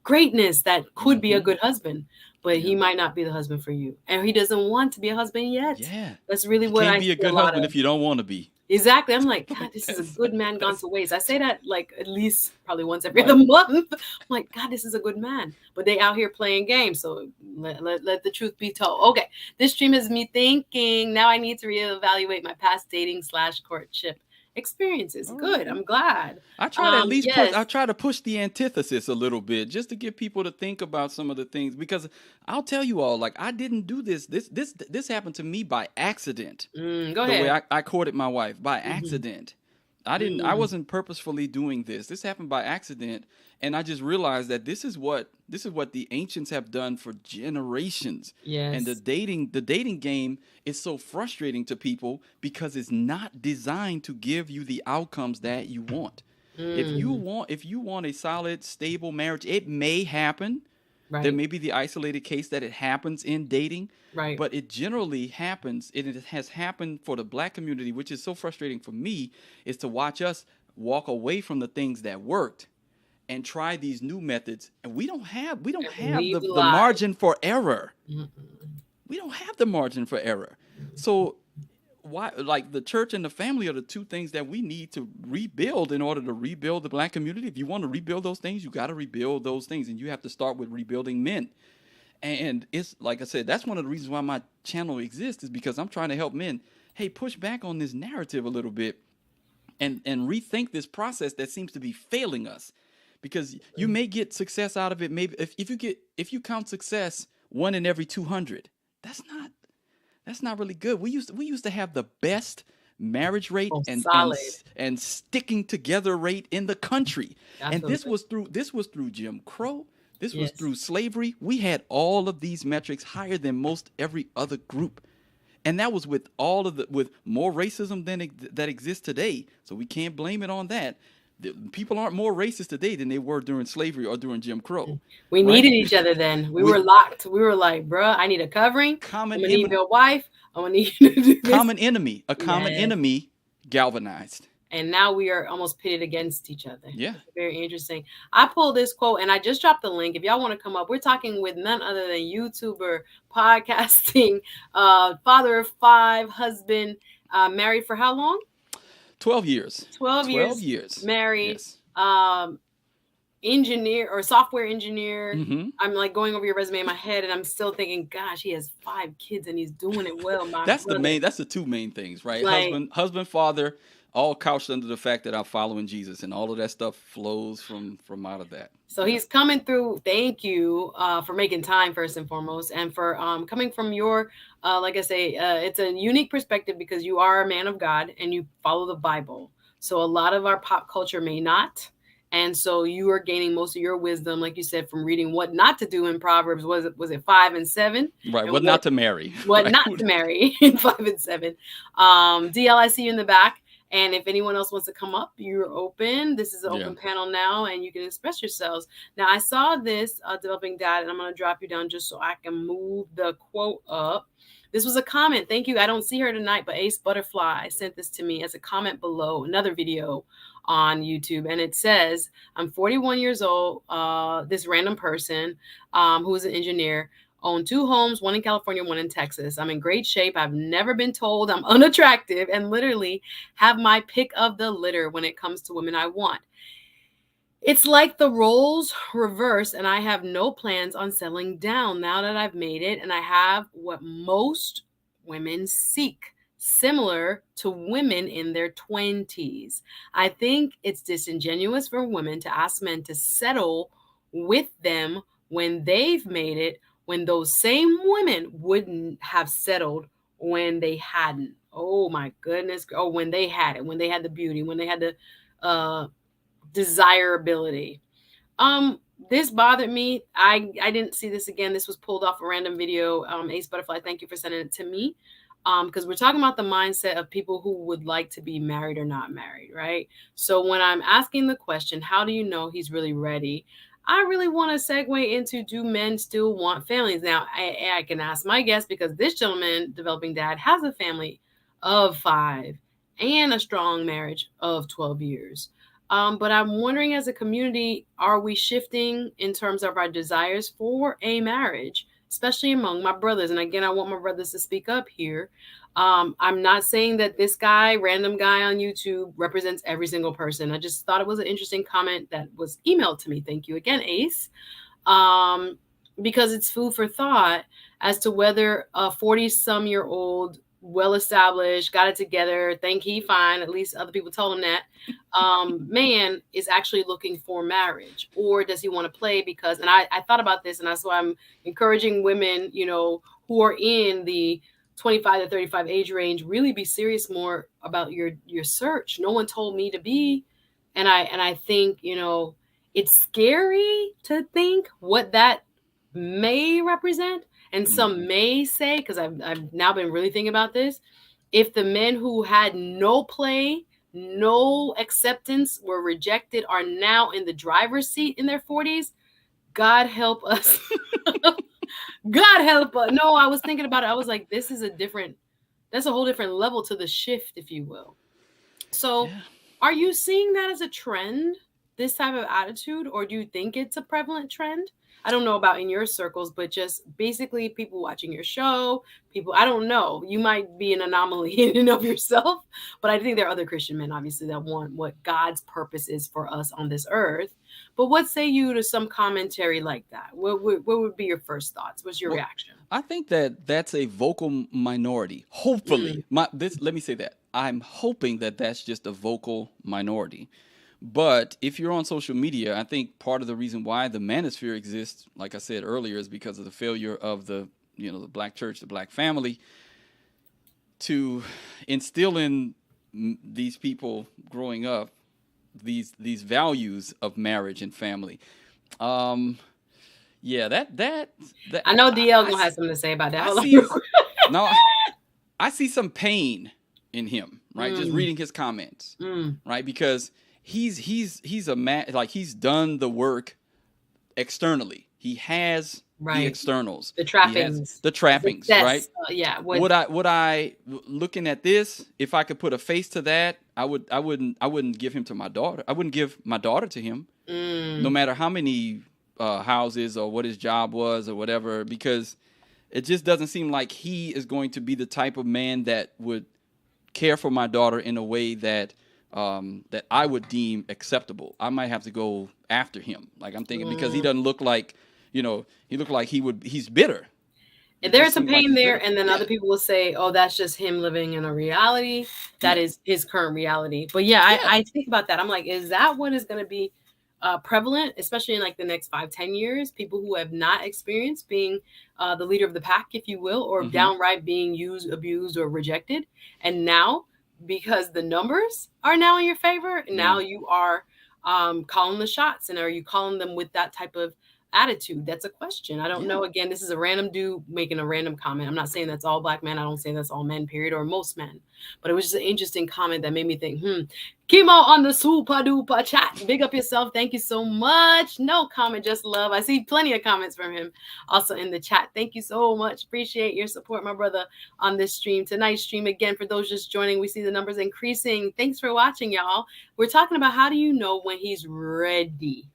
greatness that could be a Mm-hmm. good husband, but Yeah. he might not be the husband for you, and he doesn't want to be a husband yet. Yeah. That's really You what can't I be a see a good lot husband of. if you don't want to be. Exactly. I'm like, God, this is a That's good man gone that's to waste. I say that like at least probably once every other right. month. I'm like, God, this is a good man. But they out here playing games. So let the truth be told. Okay. This stream is me thinking now I need to reevaluate my past dating slash courtship experiences. Good. Okay. I'm glad. I try to at least push. I Yes. try to push the antithesis a little bit, just to get people to think about some of the things. Because I'll tell you all, like I didn't do this. This happened to me by accident. Go The way ahead. I courted my wife by Mhm. accident. I didn't. I Mm. wasn't purposefully doing this. This happened by accident, and I just realized that this is what the ancients have done for generations. And the Yes. dating game is so frustrating to people because it's not designed to give you the outcomes that you want. Mm. If you want a solid, stable marriage, it may happen. There Right. may be the isolated case that it happens in dating, Right. but it generally happens. It has happened for the black community, which is so frustrating for me, is to watch us walk away from the things that worked and try these new methods. And we don't have Leave the the lie. margin for error. Mm-mm. We don't have the margin for error. So why, like, the church and the family are the two things that we need to rebuild in order to rebuild the black community. If you want to rebuild those things, you got to rebuild those things, and you have to start with rebuilding men. And it's like I said, that's one of the reasons why my channel exists, is because I'm trying to help men, hey, push back on this narrative a little bit and rethink this process that seems to be failing us. Because you may get success out of it. Maybe if you count success 1 in every 200, that's not really good. We used to have the best marriage rate Oh, and and solid. and sticking together rate in the country. And this Absolutely. was through Jim Crow. This was Yes. through slavery. We had all of these metrics higher than most every other group. And that was with more racism that exists today. So we can't blame it on that. People aren't more racist today than they were during slavery or during Jim Crow, We right? needed each other then. We We were locked. We were like, bruh, I need a covering. I'm common gonna need em- your wife. I'm gonna need you to do this. a common Yes. enemy galvanized. And now we are almost pitted against each other. Yeah. Very interesting. I pulled this quote and I just dropped the link. If y'all want to come up, we're talking with none other than YouTuber, podcasting, father of 5, husband, married for how long? 12 years. 12 12 years years. married. Yes. Um, engineer or software engineer. Hmm. I'm like going over your resume in my head, and I'm still thinking, gosh, he has 5 kids and he's doing it well, my That's the brother. main. That's the two main things, right? Like, Husband, father, all couched under the fact that I'm following Jesus, and all of that stuff flows from out of that. so Yeah. he's coming through. Thank you for making time first and foremost, and for coming from your, like I say, it's a unique perspective because you are a man of God and you follow the Bible. So a lot of our pop culture may not, and so you are gaining most of your wisdom, like you said, from reading what not to do in Proverbs. Was it 5 and 7, Right. and What not to marry. what Right. not to marry in 5 and 7. DL, I see you in the back. And if anyone else wants to come up, you're open. This is an Yeah. open panel now, and you can express yourselves. Now, I saw this developing dad, and I'm going to drop you down just so I can move the quote up. This was a comment. Thank you. I don't see her tonight, but Ace Butterfly sent this to me as a comment below another video on YouTube. And it says, I'm 41 years old. This random person who is an engineer own 2 homes, one in California, one in Texas. I'm in great shape. I've never been told I'm unattractive and literally have my pick of the litter when it comes to women I want. It's like the roles reverse, and I have no plans on settling down now that I've made it, and I have what most women seek, similar to women in their 20s. I think it's disingenuous for women to ask men to settle with them when they've made it, when those same women wouldn't have settled when they hadn't. Oh my goodness. Oh, when they had it, when they had the beauty, when they had the uh desirability. This bothered me. I didn't see this again. This was pulled off a random video. Ace Butterfly, thank you for sending it to me. Because we're talking about the mindset of people who would like to be married or not married, right? So when I'm asking the question, how do you know he's really ready? I really want to segue into, do men still want families? Now, I can ask my guest because this gentleman, developing dad, has a family of 5 and a strong marriage of 12 years. But I'm wondering, as a community, are we shifting in terms of our desires for a marriage, especially among my brothers? And again, I want my brothers to speak up here. I'm not saying that this guy, random guy on YouTube, represents every single person. I just thought it was an interesting comment that was emailed to me. Thank you again, Ace. Um, because it's food for thought as to whether a 40-some-year-old, well established, got it together, think he fine, at least other people told him that, man is actually looking for marriage, or does he want to play? Because, and I thought about this, and that's why I'm encouraging women, who are in the 25 to 35 age range, really be serious more about your search. No one told me to be. And I think, it's scary to think what that may represent. And some may say, because I've now been really thinking about this, if the men who had no play, no acceptance, were rejected, are now in the driver's seat in their 40s, God help us. God help us. No, I was thinking about it. I was like, that's a whole different level to the shift, if you will. So, Yeah. are you seeing that as a trend, this type of attitude, or do you think it's a prevalent trend? I don't know about in your circles, but just basically people watching your show, people, I don't know. You might be an anomaly in and of yourself, but I think there are other Christian men, obviously, that want what God's purpose is for us on this earth. But what say you to some commentary like that? What would be your first thoughts? What's your Well, reaction? I think that that's a vocal minority. Mm, Hopefully, let me say that I'm hoping that that's just a vocal minority. But if you're on social media, I think part of the reason why the manosphere exists, like I said earlier, is because of the failure of the black church, the black family, to instill in these people growing up these values of marriage and family. Um, yeah, that I know DL I gonna have see, something to say about that. I Hold on see real quick. no, I see some pain in him, right? Just Mm, reading his comments, mm, right? Because he's a man, like he's done the work externally. He has the right. externals. The He has trappings, the the trappings, right? success. Yeah. What? Would I looking at this, if I could put a face to that, I wouldn't give him to my daughter. I wouldn't give my daughter to him, no Mm, matter how many houses or what his job was or whatever, because it just doesn't seem like he is going to be the type of man that would care for my daughter in a way that that I would deem acceptable. I might have to go after him. Like I'm thinking because he Mm. doesn't look like, he looked like he's bitter. And It just there's a seemed like pain he's there, bitter. and then Yeah. other people will say, "Oh, that's just him living in a reality. That Yeah. is his current reality." But yeah, Yeah. I think about that. I'm like, is that what is going to be prevalent, especially in like the next 5, 10 years? People who have not experienced being the leader of the pack, if you will, or Mm-hmm. downright being used, abused, or rejected, and now because the numbers are now in your favor, Yeah. now you are calling the shots, and are you calling them with that type of attitude? That's a question. I don't Yeah. know. Again, this is a random dude making a random comment. I'm not saying that's all black men. I don't say that's all men, period, or most men. But it was just an interesting comment that made me think, Chemo on the super duper chat. Big up yourself. Thank you so much. No comment, just love. I see plenty of comments from him also in the chat. Thank you so much. Appreciate your support, my brother, on this stream. Tonight's stream, again, for those just joining, we see the numbers increasing. Thanks for watching, y'all. We're talking about how do you know when he's ready,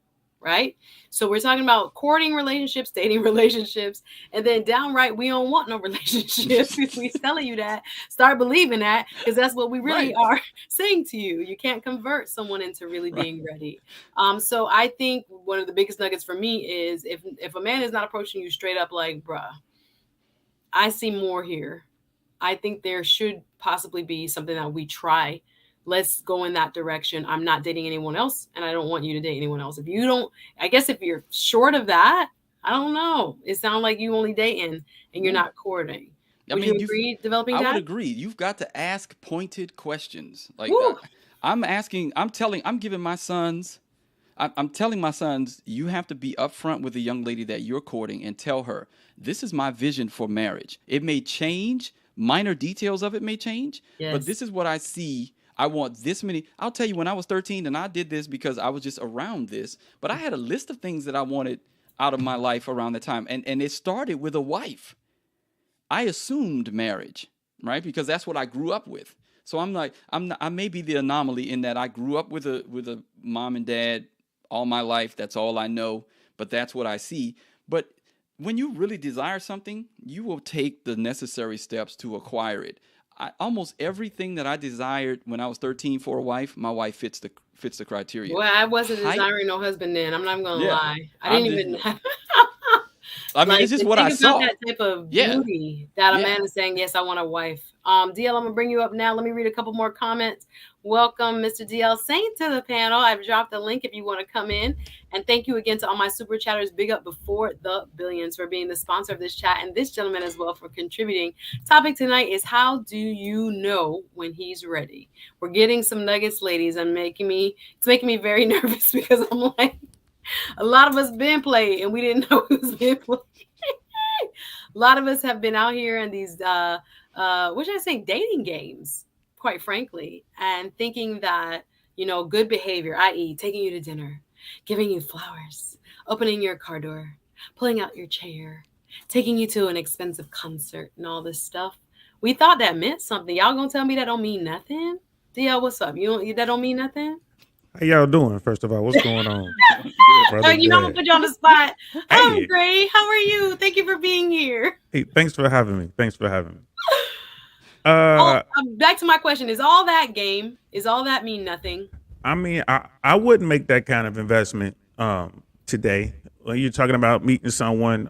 right? So we're talking about courting relationships, dating relationships, and then downright we don't want no relationships. We telling you that, start believing that, because that's what we really Right. are saying to you. You can't convert someone into really Right. being ready. So I think one of the biggest nuggets for me is if a man is not approaching you straight up like, bruh, I see more here. I think there should possibly be something that we try. Let's go in that direction. I'm not dating anyone else, and I don't want you to date anyone else. If you don't, I guess if you're short of that, I don't know. It sounds like you only dating and you're Yeah. not courting. I Would you mean, agree, developing I would dad? agree. You've got to ask pointed questions. Like Woo! I'm asking, I'm giving my sons, I'm telling my sons, you have to be upfront with the young lady that you're courting and tell her, this is my vision for marriage. It may change, minor details of it may change, but Yes. this is what I see. I want this many. I'll tell you, when I was 13, and I did this because I was just around this, but I had a list of things that I wanted out of my life around that time. And it started with a wife. I assumed marriage, right? Because that's what I grew up with. So I'm like, I may be the anomaly in that I grew up with a mom and dad all my life. That's all I know, but that's what I see. But when you really desire something, you will take the necessary steps to acquire it. Almost everything that I desired when I was 13 for a wife, my wife fits the criteria. Boy, I wasn't Height, desiring no husband then. I'm not even gonna yeah. lie. I I'm didn't just, even I mean, like it's just to what I think about saw. that type of Yeah, beauty that a yeah. man is saying, yes, I want a wife. DL, I'm gonna bring you up now. Let me read a couple more comments. Welcome, Mr. DL Saint, to the panel. I've dropped a link if you want to come in. And thank you again to all my super chatters. Big up before the billions for being the sponsor of this chat, and this gentleman as well for contributing. Topic tonight is how do you know when he's ready? We're getting some nuggets, ladies, and it's making me very nervous because I'm like, a lot of us been played and we didn't know it was being played. A lot of us have been out here in these what should I say, dating games, quite frankly, and thinking that, good behavior, i.e., taking you to dinner, giving you flowers, opening your car door, pulling out your chair, taking you to an expensive concert and all this stuff. We thought that meant something. Y'all gonna tell me that don't mean nothing? DL, what's up? That don't mean nothing? How y'all doing? First of all, what's going on, Good. Oh, brother I'm gonna Dad? put you on the spot. I'm Hey, great. How are you? Thank you for being here. hey, thanks for having me. Thanks for having me. Oh, Uh, back to my question: is all that game? Is all that mean nothing? I mean, I wouldn't make that kind of investment today. When you're talking about meeting someone,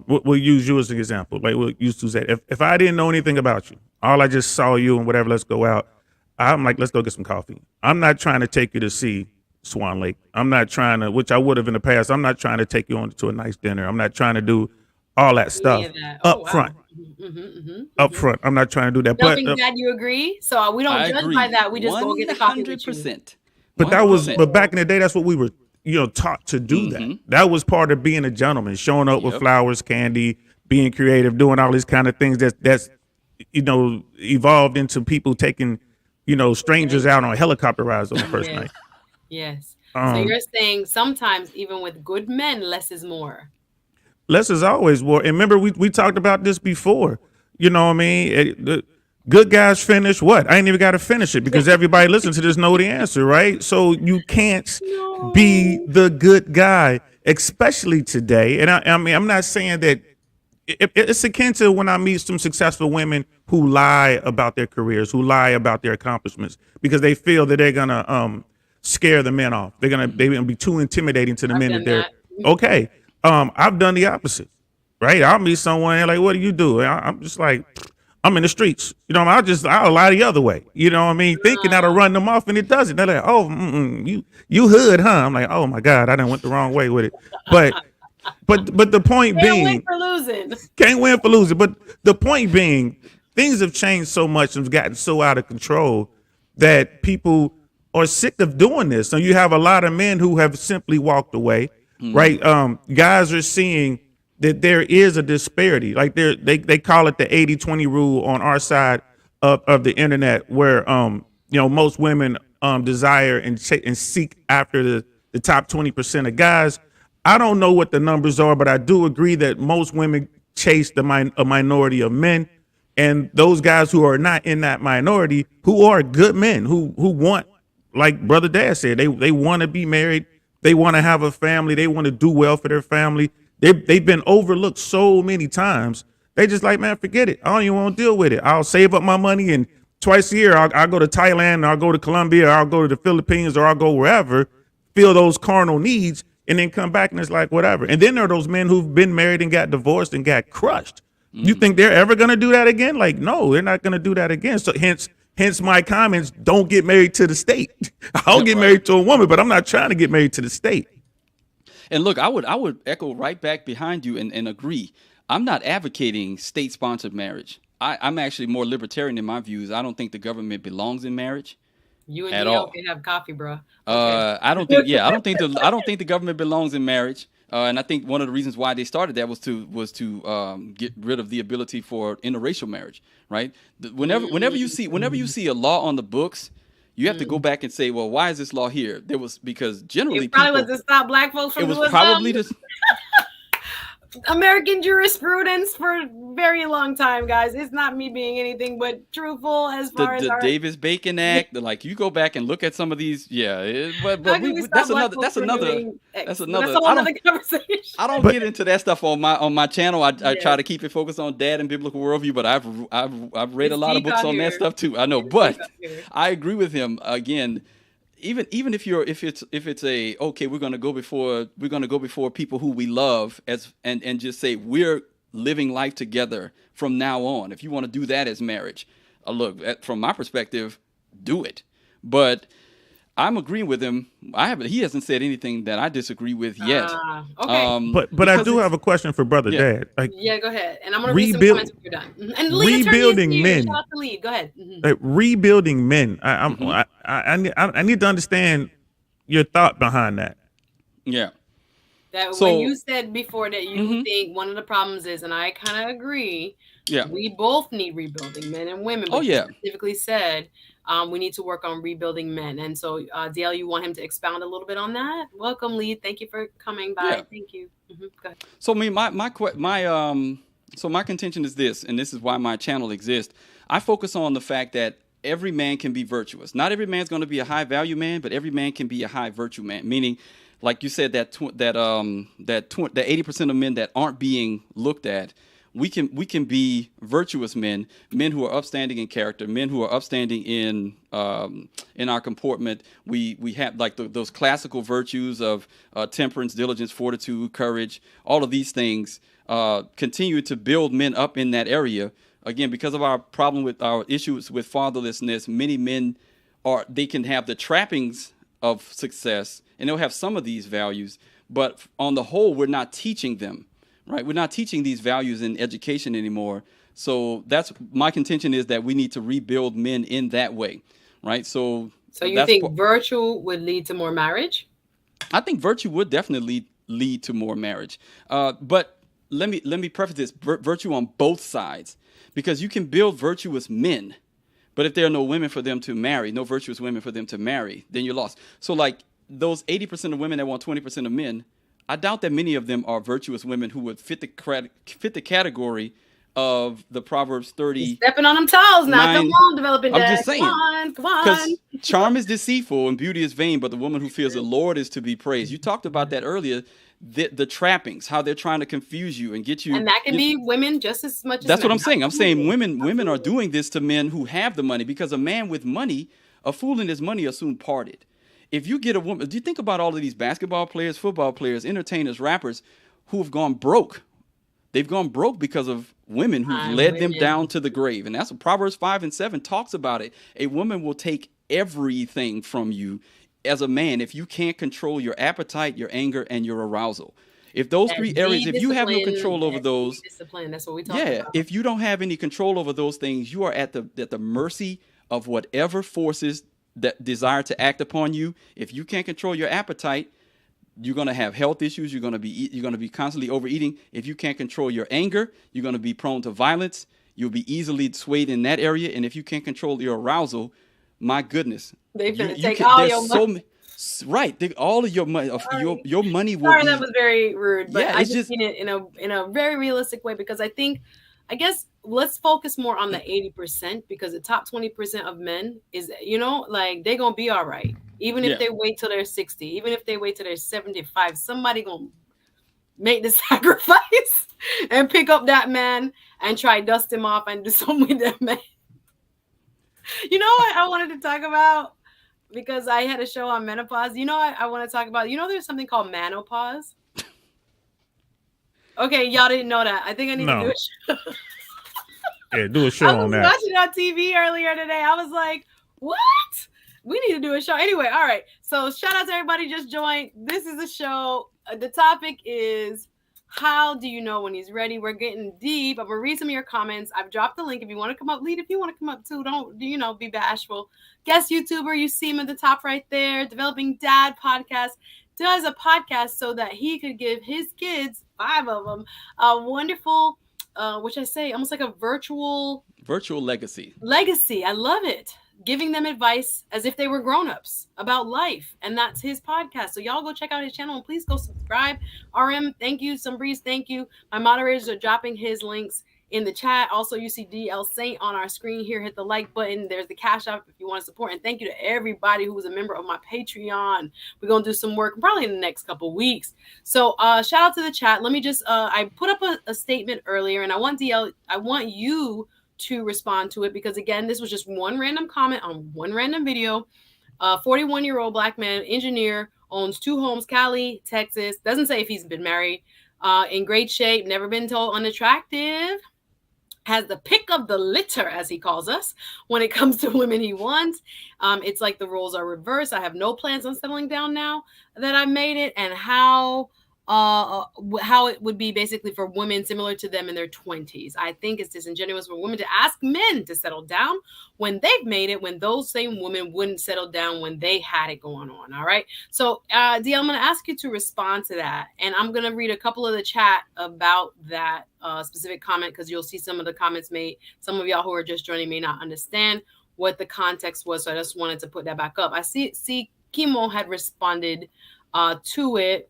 we'll use you as an example. Like we'll use Suzette. If I didn't know anything about you, all I just saw you and whatever, let's go out. I'm like, let's go get some coffee. I'm not trying to take you to see Swan Lake. I'm not trying to, which I would have in the past. I'm not trying to take you on to a nice dinner. I'm not trying to do all that Any stuff of that? Oh up wow. front. Up Mm-hmm. front. I'm not trying to do that. Developing dad, you agree? So we don't I judge by agree. that. We just go get the coffee with you. 100%. But 100%. back in the day, that's what we were, taught to do. Mm-hmm. That was part of being a gentleman, showing up with Yep. flowers, candy, being creative, doing all these kind of things. That's evolved into people taking, strangers out on helicopter rides on the first Yes, night. yes. So Um, you're saying sometimes even with good men, less is more. Less is always war. And remember, we talked about this before. You know what I mean? The good guys finish what? I ain't even got to finish it because everybody listening to this know the answer, right? So you can't be No. the good guy, especially today. And I mean, I'm not saying that it's akin to when I meet some successful women who lie about their careers, who lie about their accomplishments because they feel that they're gonna scare the men off. They're gonna be too intimidating to the I've men that done they're that. okay. I've done the opposite, right? I'll meet someone and like, what do you do? And I'm just like, I'm in the streets. You know, I'll lie the other way. You know what I mean? Thinking that'll run them off and it doesn't. They're like, oh, you hood, huh? I'm like, oh my God, I done went the wrong way with it. But the point Can't win being, for losing. can't win for losing. But the point being, things have changed so much and gotten so out of control that people are sick of doing this. So you have a lot of men who have simply walked away, right? Guys are seeing that there is a disparity. Like they call it the 80-20 rule on our side of the internet, where most women desire and seek after the top 20% of guys. I don't know what the numbers are, but I do agree that most women chase a minority of men, and those guys who are not in that minority, who are good men, who want, like Brother Dad said, they want to be married, they want to have a family, they want to do well for their family. They've been overlooked so many times. They just like, man, forget it. I don't even want to deal with it. I'll save up my money, and twice a year I'll go to Thailand, or I'll go to Colombia, or I'll go to the Philippines, or I'll go wherever, fill those carnal needs, and then come back and it's like whatever. And then there are those men who've been married and got divorced and got crushed. You think they're ever going to do that again? Like, no, they're not going to do that again. So hence my comments, don't get married to the state. I'll get married to a woman, but I'm not trying to get married to the state. And look, I would echo right back behind you and agree. I'm not advocating state-sponsored marriage. I'm actually more libertarian in my views. I don't think the government belongs in marriage. You and at Neil all. can have coffee, bro. I don't think. Yeah, I don't think the government belongs in marriage. And I think one of the reasons why they started that was to get rid of the ability for interracial marriage. Right. Whenever you see a law on the books, you have to go back and say, well, why is this law here? There was because generally It probably was to stop black folks from it was doing probably something. just. American jurisprudence for a very long time, guys. It's not me being anything but truthful as far as The our Davis-Bacon Act, like you go back and look at some of these, How can we stop black folks from doing X? that's But another. that's a whole other conversation. I don't get into that stuff on my channel. I try to keep it focused on dad and biblical worldview, but I've read It's a lot of deep books out on that here. stuff too. I know, It's but deep out here. I agree with him again. Even if it's a okay, we're gonna go before people who we love and just say we're living life together from now on. If you want to do that as marriage, look, from my perspective, do it. But I'm agreeing with him. He hasn't said anything that I disagree with yet. Okay. But I do have a question for Brother Dad. Like, Yeah, go ahead. And I'm going to read some Rebuild- comments when you're done. And Lee, rebuilding men. Shout out to Lee. Go ahead. like rebuilding men. I need to understand your thought behind that. Yeah. That So- when you said before that you think one of the problems is, and I kind of agree, Yeah. we both need rebuilding, men and women. Oh, but you yeah. specifically said we need to work on rebuilding men. And so, Dale, you want him to expound a little bit on that? Welcome, Lee. Thank you for coming by. Yeah. Thank you. Go ahead. So my contention is this, and this is why my channel exists. I focus on the fact that every man can be virtuous. Not every man's going to be a high value man, but every man can be a high virtue man. Meaning, like you said, that 80% of men that aren't being looked at, we can be virtuous men who are upstanding in character, men who are upstanding in our comportment. We have like those classical virtues of temperance, diligence, fortitude, courage. All of these things continue to build men up in that area. Again, because of our problem with our issues with fatherlessness, many men they can have the trappings of success and they'll have some of these values, but on the whole, we're not teaching them. Right, we're not teaching these values in education anymore. So that's my contention, is that we need to rebuild men in that way. Right. So you think virtue would lead to more marriage? I think virtue would definitely lead to more marriage. But let me preface this: virtue on both sides, because you can build virtuous men, but if there are no women for them to marry, no virtuous women for them to marry, then you're lost. So like those 80% of women that want 20% of men, I doubt that many of them are virtuous women who would fit the category of the Proverbs You're 39. stepping on them toes now. Come on, developing I'm dad. just Come saying, on, come on. because charm is deceitful and beauty is vain, but the woman who fears the Lord is to be praised. You talked about that earlier. The trappings, how they're trying to confuse you and get you. And that can be women just as much as That's what men. I'm saying. I'm saying Absolutely. women are Absolutely. doing this to men who have the money, because a man with money, a fool and his money are soon parted. If you get a woman, do you think about all of these basketball players, football players, entertainers, rappers who have gone broke? They've gone broke because of women who've led them Women. down to the grave. And that's what Proverbs 5:7 talks about it. A woman will take everything from you as a man if you can't control your appetite, your anger, and your arousal. If those That three areas, D if you have no discipline, control over that D those, discipline. That's what we talking yeah, about. if you don't have any control over those things, you are at the mercy of whatever forces that desire to act upon you. If you can't control your appetite, you're going to have health issues. You're going to be constantly overeating. If you can't control your anger, you're going to be prone to violence. You'll be easily swayed in that area. And if you can't control your arousal, my goodness, They finna you take can. all There's your money. so many. Right, all of your money, Sorry. your money will Sorry, that be. was very rude, but Yeah, I it's just just. mean it in a very realistic way because I guess let's focus more on the 80% because the top 20% of men is like they gonna be all right even if Yeah. they wait till they're 60, even if they wait till they're 75. Somebody gonna make the sacrifice and pick up that man and try dust him off and do something with that man. You know what I wanted to talk about? Because I had a show on menopause. I want to talk about, there's something called menopause. Okay, y'all didn't know that. I think I need to do No. a show. Yeah, do a I show on was that. watching on TV earlier today. I was like, what? We need to do a show. Anyway, all right. So shout out to everybody just joined. This is a show. The topic is how do you know when he's ready? We're getting deep. I'm gonna read some of your comments. I've dropped the link if you want to come up. Lead if you want to come up too. Don't be bashful. Guest YouTuber, you see him at the top right there. Developing Dad podcast. Does a podcast so that he could give his kids, 5 of them, a wonderful which I say almost like a virtual Legacy. legacy. I love it. Giving them advice as if they were grown-ups about life. And that's his podcast. So y'all go check out his channel and please go subscribe. RM, thank you. Sunbreeze, thank you. My moderators are dropping his links in the chat. Also, you see DL Saint on our screen here. Hit the like button. There's the Cash App if you want to support. And thank you to everybody who was a member of my Patreon. We're going to do some work probably in the next couple weeks. So shout out to the chat. Let me just, I put up a statement earlier and I want you to respond to it because again, this was just one random comment on one random video. 41-year-old black man, engineer, owns 2 homes, Cali, Texas. Doesn't say if he's been married. In great shape, never been told unattractive. Has the pick of the litter, as he calls us, when it comes to women he wants. It's like the roles are reversed. I have no plans on settling down now that I've made it, and how it would be basically for women similar to them in their 20s. I think it's disingenuous for women to ask men to settle down when they've made it, when those same women wouldn't settle down when they had it going on. All right. So, D, I'm going to ask you to respond to that. And I'm going to read a couple of the chat about that specific comment because you'll see some of the comments made. Some of y'all who are just joining may not understand what the context was. So I just wanted to put that back up. I see Kimo had responded to it.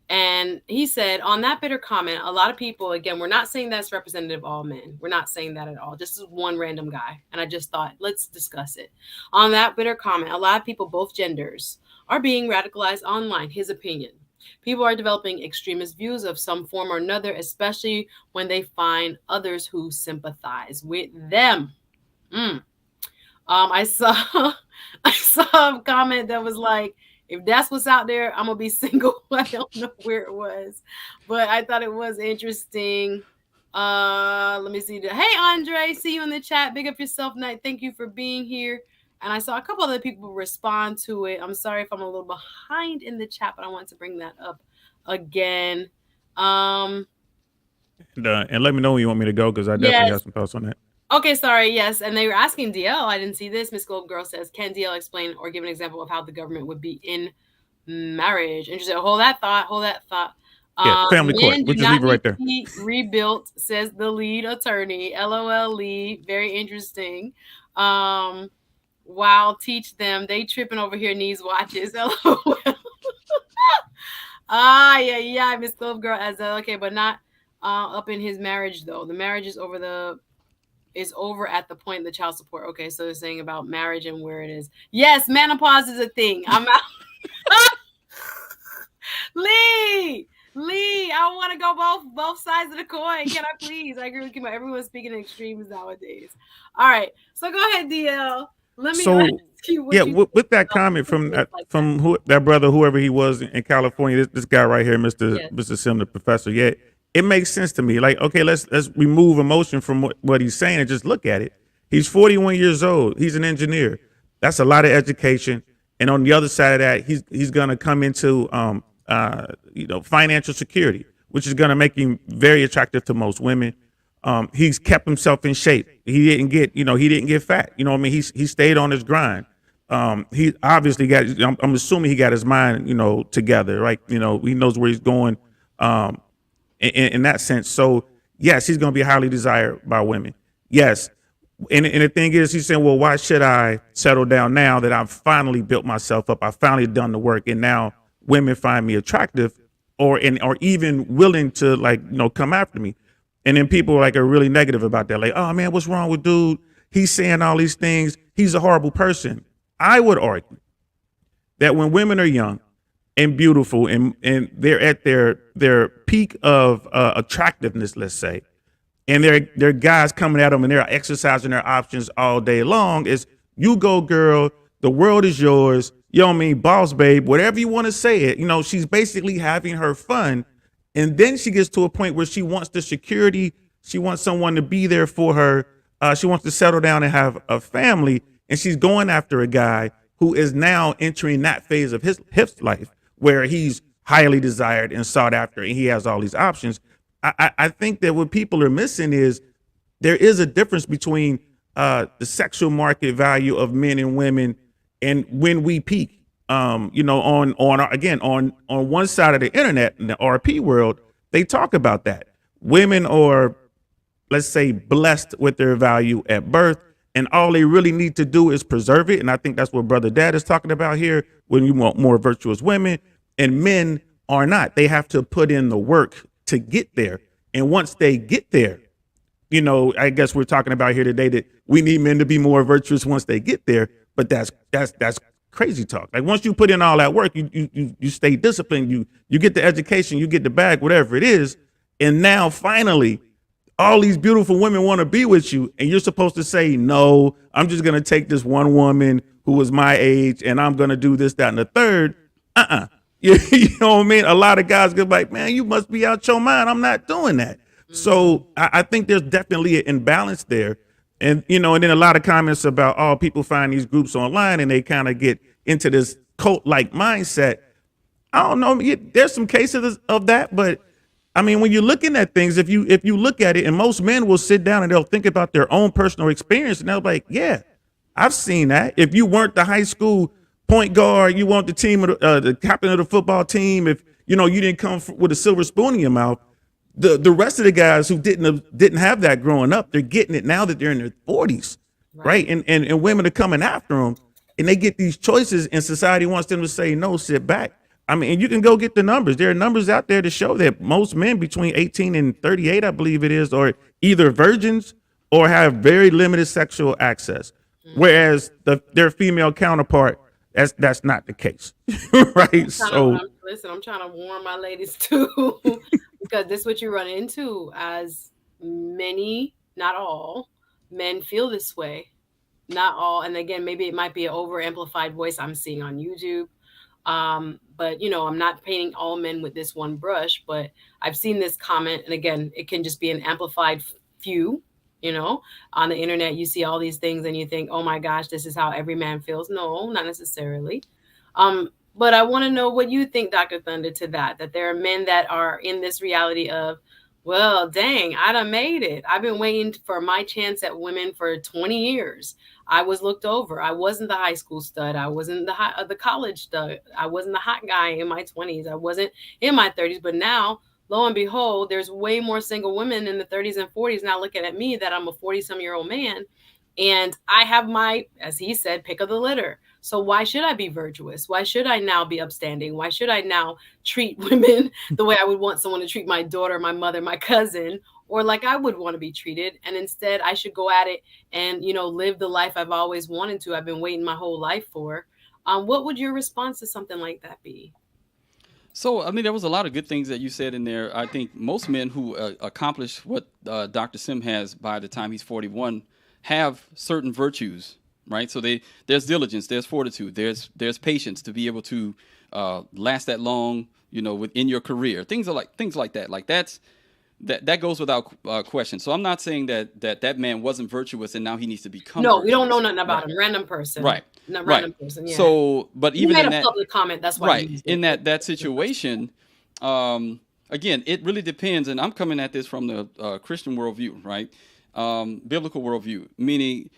And he said, on that bitter comment, a lot of people, again, we're not saying that's representative of all men. We're not saying that at all. This is one random guy. And I just thought, let's discuss it. On that bitter comment, a lot of people, both genders, are being radicalized online. His opinion. People are developing extremist views of some form or another, especially when they find others who sympathize with them. I saw a comment that was like, if that's what's out there, I'm gonna be single. I don't know where it was, but I thought it was interesting. Let me see. Hey, Andre, see you in the chat. Big up yourself night. Thank you for being here. And I saw a couple other people respond to it. I'm sorry if I'm a little behind in the chat, but I want to bring that up again. And let me know when you want me to go because I definitely have some thoughts on that. Okay, sorry, yes. And they were asking DL. I didn't see this. Miss Gold Girl says, can DL explain or give an example of how the government would be in marriage? Interesting. Hold that thought. Yeah, family court. We'll just leave it right there. Rebuilt, says the lead attorney. LOL Lee. Very interesting. Wow, teach them. They tripping over here, needs watches. LOL. Yeah, Miss Gold Girl as okay, but not up in his marriage though. The marriage is over at the point of the child support. Okay, so they're saying about marriage and where it is. Yes, menopause is a thing. I'm out. Lee, Lee, I want to go both sides of the coin. Can I please? I agree with you. Everyone's speaking in extremes nowadays. All right, so go ahead, DL. Let So ask you yeah, what you with think that about comment statements like that. from that brother, whoever he was in California, this guy right here, Yes, Mister Sim, the professor. Yeah, it makes sense to me. Like, okay, let's remove emotion from what he's saying and just look at it. He's 41 years old. He's an engineer. That's a lot of education. And on the other side of that, he's gonna come into financial security, which is gonna make him very attractive to most women. He's kept himself in shape. He didn't get fat. You know what I mean? He stayed on his grind. He obviously got. I'm assuming he got his mind, together, right? He knows where he's going, in that sense. So yes, he's going to be highly desired by women. Yes, and the thing is, he's saying, well, why should I settle down now that I've finally built myself up? I finally done the work, and now women find me attractive, or even willing to come after me. And then people are really negative about that. Like, oh man, what's wrong with dude? He's saying all these things. He's a horrible person. I would argue that when women are young and beautiful and they're at their peak of attractiveness, let's say, and they're guys coming at them and they're exercising their options all day long, is you go girl, the world is yours, you know what I mean, boss babe, whatever you want to say it, she's basically having her fun. And then she gets to a point where she wants the security, she wants someone to be there for her, she wants to settle down and have a family, and she's going after a guy who is now entering that phase of his life where he's highly desired and sought after and he has all these options. I think that what people are missing is there is a difference between the sexual market value of men and women and when we peak. On one side of the internet in the RP world, they talk about that women are, let's say, blessed with their value at birth, and all they really need to do is preserve it. And I think that's what Brother Dad is talking about here. When you want more virtuous women, and men are not, they have to put in the work to get there. And once they get there, I guess we're talking about here today that we need men to be more virtuous once they get there. But that's crazy talk. Like once you put in all that work, you stay disciplined, you get the education, you get the bag, whatever it is, and now finally all these beautiful women want to be with you, and you're supposed to say, no, I'm just going to take this one woman who was my age and I'm going to do this, that, and the third. You know what I mean? A lot of guys get like, man, you must be out your mind. I'm not doing that. So I think there's definitely an imbalance there. And then a lot of comments about, oh, people find these groups online and they kind of get into this cult-like mindset. I don't know. There's some cases of that, but I mean, when you're looking at things, if you look at it, and most men will sit down and they'll think about their own personal experience, and they'll be like, yeah, I've seen that. If you weren't the high school point guard, you weren't the team of the captain of the football team, if you didn't come with a silver spoon in your mouth, the rest of the guys who didn't have that growing up, they're getting it now that they're in their 40s, right? And women are coming after them, and they get these choices, and society wants them to say, no, sit back. I mean, and you can go get the numbers. There are numbers out there to show that most men between 18 and 38, I believe it is, are either virgins or have very limited sexual access. Whereas their female counterpart, that's not the case, right? So Listen, I'm trying to warn my ladies too, because this is what you run into, as many, not all, men feel this way. Not all, and again, maybe it might be an over amplified voice I'm seeing on YouTube. But I'm not painting all men with this one brush, but I've seen this comment, and again, it can just be an amplified few. On the internet, you see all these things, and you think, oh my gosh, this is how every man feels. No, not necessarily. But I want to know what you think, Dr. Thunder, to that there are men that are in this reality of, well, dang, I done made it. I've been waiting for my chance at women for 20 years. I was looked over. I wasn't the high school stud. I wasn't the college stud. I wasn't the hot guy in my 20s. I wasn't in my 30s. But now, lo and behold, there's way more single women in the 30s and 40s now looking at me that I'm a 40-some-year-old man. And I have my, as he said, pick of the litter. So why should I be virtuous? Why should I now be upstanding? Why should I now treat women the way I would want someone to treat my daughter, my mother, my cousin, or like I would want to be treated? And instead, I should go at it and, live the life I've always wanted to. I've been waiting my whole life for. What would your response to something like that be? So, I mean, there was a lot of good things that you said in there. I think most men who accomplish what Dr. Sim has by the time he's 41 have certain virtues, right? So there's diligence, there's fortitude, there's patience to be able to last that long, within your career. Things like that. Like that goes without question. So I'm not saying that man wasn't virtuous and now he needs to become. No, virtuous. We don't know nothing about Right. him. Random person. Right. Not Right. random person. Yeah. So, but You even made in a that public comment. That's why. right in that situation, again, it really depends. And I'm coming at this from the Christian worldview, right? Biblical worldview, meaning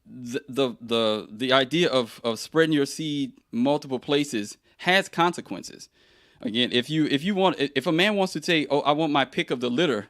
the idea of spreading your seed multiple places has consequences. Again, if a man wants to say, "Oh, I want my pick of the litter,"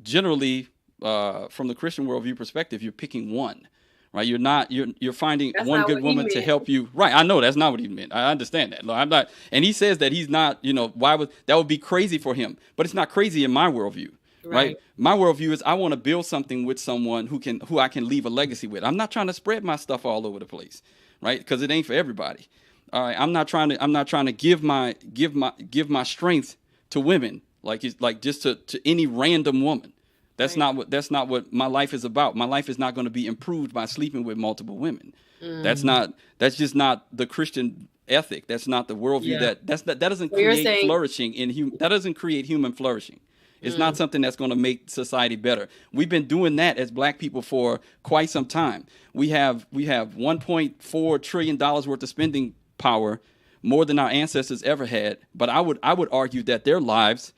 generally, from the Christian worldview perspective, you're picking one, right? You're finding That's one not good what he woman to meant. help you. Right. I know that's not what he meant. I understand that. No, I'm not. And he says that he's not. Why would that would be crazy for him? But it's not crazy in my worldview. Right. My worldview is I want to build something with someone who I can leave a legacy with. I'm not trying to spread my stuff all over the place, right? Because it ain't for everybody. All right. I'm not trying to give my strength to women like just to any random woman. That's not what my life is about. My life is not going to be improved by sleeping with multiple women. That's just not the Christian ethic. That's not the worldview. Yeah. That doesn't So you're create saying- flourishing that doesn't create human flourishing. It's not something that's going to make society better. We've been doing that as Black people for quite some time. We have $1.4 trillion worth of spending power, more than our ancestors ever had. But I would argue that their lives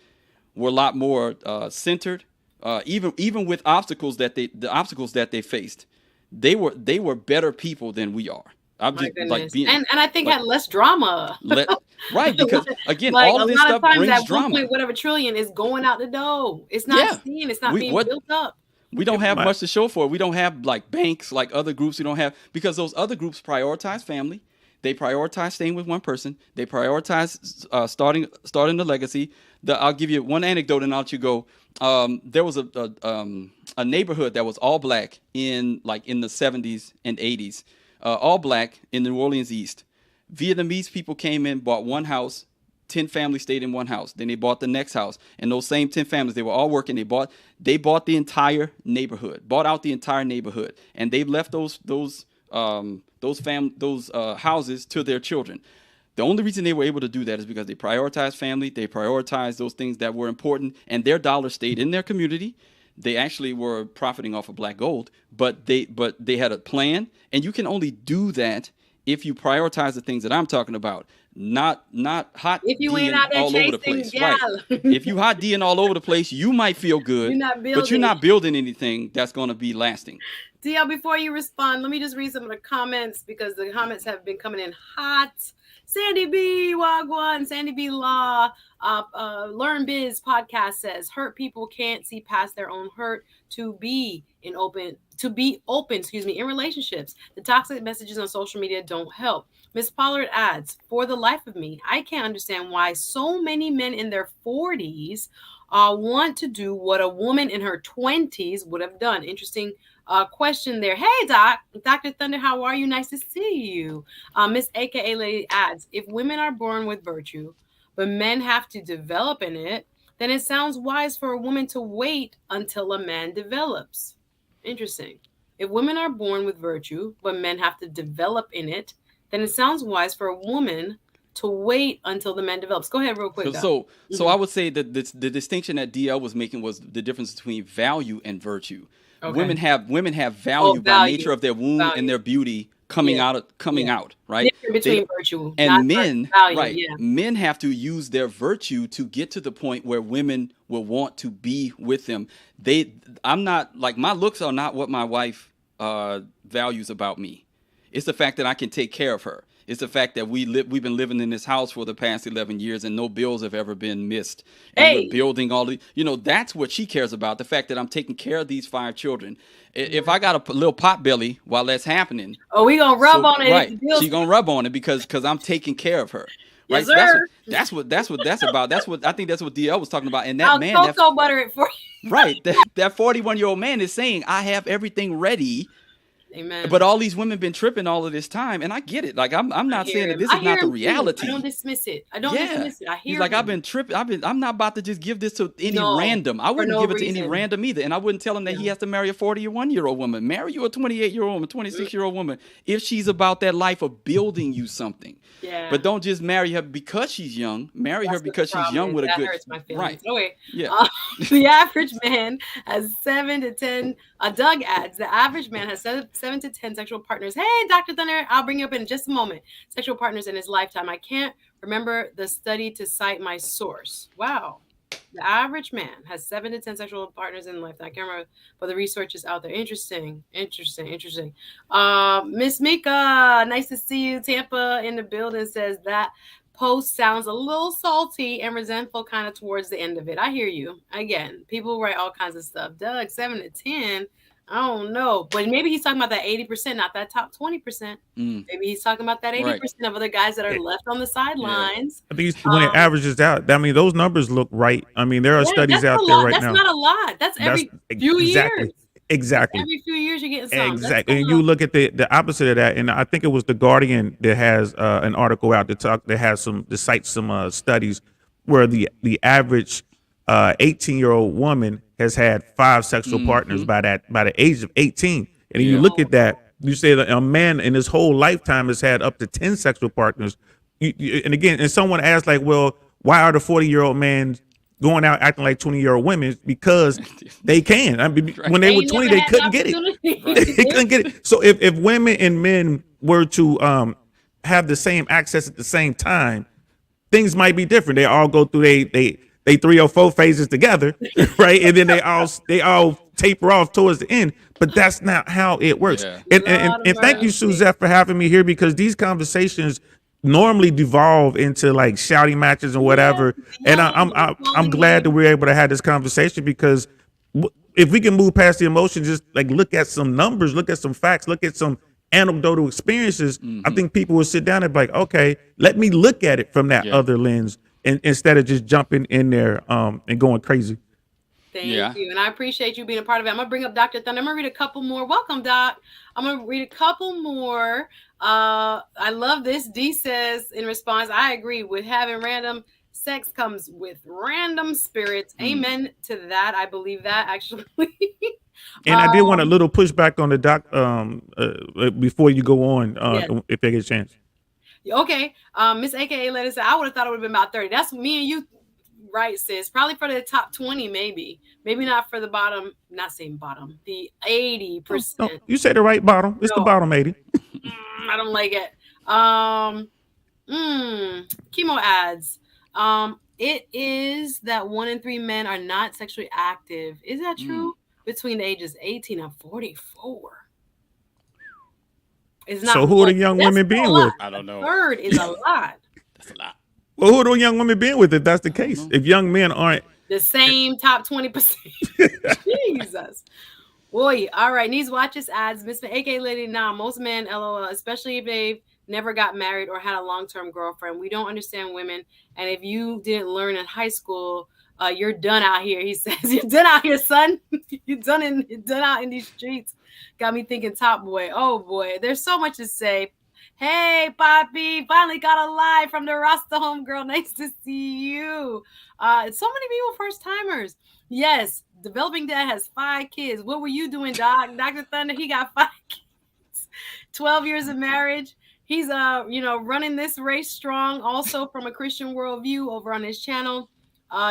were a lot more centered. Even with the obstacles that they faced, they were better people than we are. I'm My just goodness. being and I think had less drama. right, because again, Like all a of this lot stuff of times brings that drama. 1 whatever trillion is going out the door. It's not Yeah. seen. It's not being What- built up. We don't have Right. much to show for it. We don't have like banks like other groups. We don't have, because those other groups prioritize family. They prioritize staying with one person. They prioritize starting the legacy. I'll give you one anecdote and I'll let you go. There was a neighborhood that was all Black in the 70s and 80s, all Black in the New Orleans East. Vietnamese people came in, bought one house. 10 families stayed in one house. Then they bought the next house. And those same 10 families, they were all working. They bought the entire neighborhood, bought out the entire neighborhood. And they left those houses to their children. The only reason they were able to do that is because they prioritized family. They prioritized those things that were important, and their dollar stayed in their community. They actually were profiting off of Black gold, but they had a plan. And you can only do that if you prioritize the things that I'm talking about. Not hot If you ain't D'ing out there all over the chasing place. Right. gal. If you hot D'ing all over the place, you might feel good, You're not but you're building. not building anything that's going to be lasting. DL, before you respond, let me just read some of the comments because the comments have been coming in hot. Sandy B. Wagwan, Sandy B. Law, Learn Biz podcast says hurt people can't see past their own hurt to be open, in relationships. The toxic messages on social media don't help. Miss Pollard adds, for the life of me, I can't understand why so many men in their 40s want to do what a woman in her 20s would have done. Interesting question there. Hey, Dr. Thunder, how are you? Nice to see you. Miss AKA Lady adds, if women are born with virtue, but men have to develop in it, then it sounds wise for a woman to wait until a man develops. Interesting. If women are born with virtue, but men have to develop in it, then it sounds wise for a woman to wait until the man develops. Go ahead real quick. So I would say that the distinction that DL was making was the difference between value and virtue. Okay. Women have value by value. nature of their womb and their beauty coming out, right? Different between virtue and not men, value, right? Yeah. Men have to use their virtue to get to the point where women will want to be with them. I'm not like, my looks are not what my wife values about me. It's the fact that I can take care of her. It's the fact that we've been living in this house for the past 11 years and no bills have ever been missed. And we're Hey, building all the, that's what she cares about. The fact that I'm taking care of these 5 children. If I got a little pot belly while that's happening, oh, we gonna rub so on it if right, the bills. she gonna rub on it because I'm taking care of her. Yes, Right. So sir. that's what that's about. That's what I think that's what DL was talking about. And that I'll man, that cocoa butter it for you. right, that 41-year-old man is saying, I have everything ready. Amen. But all these women been tripping all of this time, and I get it. Like I'm I not hear saying that him. this I is hear not the him too. I don't reality. dismiss it. I don't Yeah. dismiss it. I He's hear like, I've him. been tripping. I'm not about to just give this to any No, random. I for wouldn't no give it to any reason. random either. And I wouldn't tell him that he No. has to marry a 41-year-old woman. Marry you a 28-year-old woman, Mm, 26-year-old woman, if she's about that life of building you something. yeah, But don't just marry her because she's young. Marry her that's what the because she's problem young is. with a That good hurts my right. feelings. Okay. Yeah. The average man has 7 to 10. Doug adds the average man has 7 to 10 sexual partners. Hey, Dr. Thunder, I'll bring you up in just a moment. Sexual partners in his lifetime. I can't remember the study to cite my source. Wow. The average man has 7 to 10 sexual partners in lifetime. I can't remember, but the research is out there. Interesting. Miss Mika, nice to see you. Tampa in the building says that post sounds a little salty and resentful kind of towards the end of it. I hear you. Again, people write all kinds of stuff. Doug, 7 to 10. I don't know. But maybe he's talking about that 80%, not that top 20%. Mm, Maybe he's talking about that 80% right. of other guys that are Yeah. left on the Yeah. sidelines. I think when it averages out, I mean, those numbers look right. I mean, there are Yeah, studies that's a out there lot. right That's now. not a lot. That's That's every few exactly, years. exactly, Every few years you're getting some. That's exactly. And going you up. look at the opposite of that, and I think it was the Guardian that has an article out that has some that cites some studies where the average 18-year-old woman has had 5 sexual partners Mm-hmm. by the age of 18. And you Yeah. look at that, you say that a man in his whole lifetime has had up to 10 sexual partners. And again, and someone asked, like, well, why are the 40-year-old men going out acting like 20-year-old women? Because they can. I mean, Right. when they They were ain't 20, never they had the couldn't get it. opportunity. They couldn't get it. So if women and men were to have the same access at the same time, things might be different. They all go through they 3 or 4 phases together, right? And then they all taper off towards the end. But that's not how it works. Yeah. And thank you, mercy. Suzette, for having me here, because these conversations normally devolve into like shouting matches and whatever. And I'm glad that we're able to have this conversation, because if we can move past the emotion, just like look at some numbers, look at some facts, look at some anecdotal experiences, I think people will sit down and be like, okay, let me look at it from that Yeah. other lens, and instead of just jumping in there and going crazy. Thank Yeah. you. And I appreciate you being a part of it. I'm going to bring up Dr. Thunder. I'm going to read a couple more. Welcome, Doc. I'm going to read a couple more. I love this. D says in response, I agree with having random sex comes with random spirits. Amen to that. I believe that, actually. And I did want a little pushback on the doc before you go on, Yes. if they get a chance. Okay. Miss AKA let us say, I would have thought it would have been about 30. That's me and you, right, sis? Probably for the top 20, maybe. Maybe not for the bottom, not saying bottom, the 80%. No, you said the right bottom. It's the No. bottom 80. I don't like it. Chemo ads. It is that 1 in 3 men are not sexually active. Is that true? Between the ages 18 and 44. It's not. So who are the much. young That's women still being a lot. with? I don't know. Third is a lot. That's a lot. Well, who are the young women being with if that's the case? If young men aren't, The same top 20%. Jesus. Boy, all right. Needs watches ads. Miss AK Lady, nah, most men, LOL, especially if they've never got married or had a long-term girlfriend. We don't understand women. And if you didn't learn in high school, you're done out here. He says, you're done out here, son. you're done out in these streets. Got me thinking top boy. Oh boy. There's so much to say. Hey, Poppy, finally got a live from the Rasta home girl. Nice to see you. So many people first timers. Yes, Developing Dad has 5 kids. What were you doing, Doc? Dr. Thunder, he got 5 kids. 12 years of marriage. He's running this race strong, also from a Christian worldview over on his channel.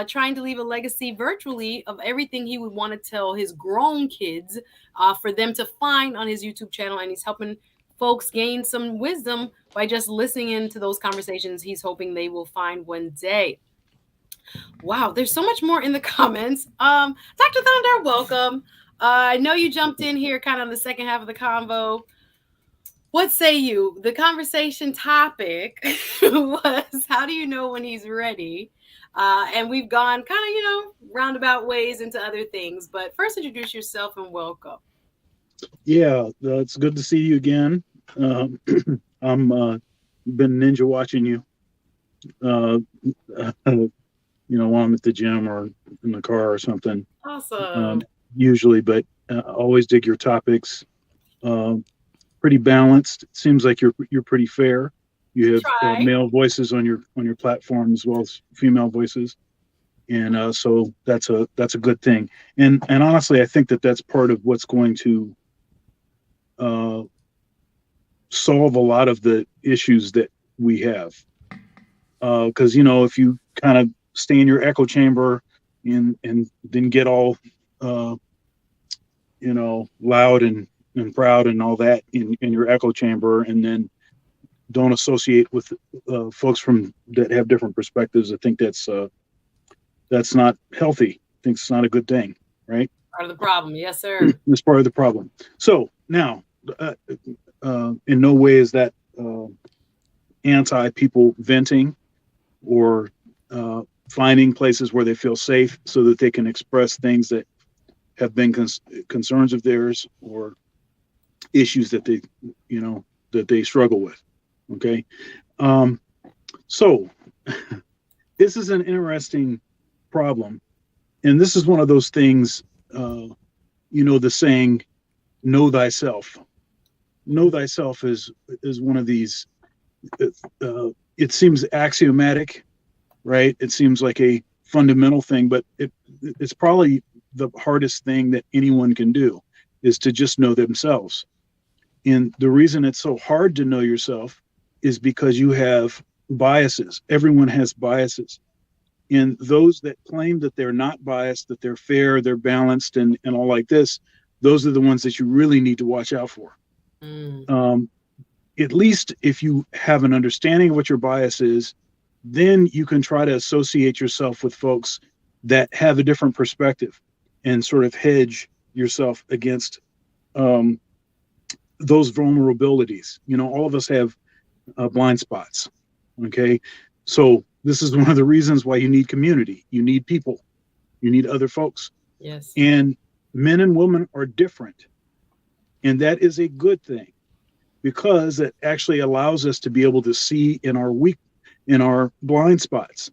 Trying to leave a legacy virtually of everything he would want to tell his grown kids for them to find on his YouTube channel. And he's helping folks gain some wisdom by just listening into those conversations he's hoping they will find one day. Wow, there's so much more in the comments. Dr. Thunder, welcome. I know you jumped in here kind of on the second half of the convo. What say you? The conversation topic was how do you know when he's ready? And we've gone kind of, roundabout ways into other things. But first, introduce yourself and welcome. Yeah, it's good to see you again. Um, I'm been ninja watching you. Uh, while I'm at the gym or in the car or something. Awesome. Usually, but always dig your topics. Um, Pretty balanced. It seems like you're pretty fair. You have Try. male voices on your platform as well as female voices, and so that's a good thing. And honestly, I think that's part of what's going to uh, solve a lot of the issues that we have. Because if you kind of stay in your echo chamber and then get all uh, loud and proud and all that in your echo chamber, and then don't associate with folks that have different perspectives, I think that's not healthy. I think it's not a good thing, right? Part of the problem, yes, sir. It's part of the problem. So now, in no way is that anti people venting or finding places where they feel safe so that they can express things that have been concerns of theirs or issues that they struggle with. Okay. So this is an interesting problem. And this is one of those things, the saying, know thyself. Know thyself is one of these, it seems axiomatic, right? It seems like a fundamental thing, but it's probably the hardest thing that anyone can do is to just know themselves. And the reason it's so hard to know yourself is because you have biases. Everyone has biases. And those that claim that they're not biased, that they're fair, they're balanced, and all like this, those are the ones that you really need to watch out for. At least if you have an understanding of what your bias is, then you can try to associate yourself with folks that have a different perspective and sort of hedge yourself against those vulnerabilities. All of us have blind spots. Okay. So this is one of the reasons why you need community. You need people. You need other folks. Yes. And men and women are different. And that is a good thing because it actually allows us to be able to see in our blind spots.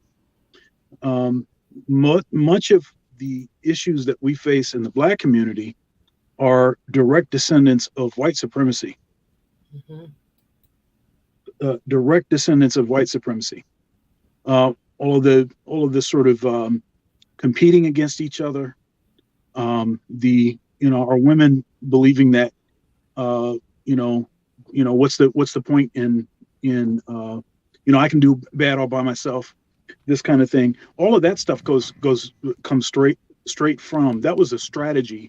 Much of the issues that we face in the Black community are direct descendants of white supremacy. Direct descendants of white supremacy. All of this sort of competing against each other. Our women believing that what's the point in I can do bad all by myself, this kind of thing. All of that stuff comes straight from that was a strategy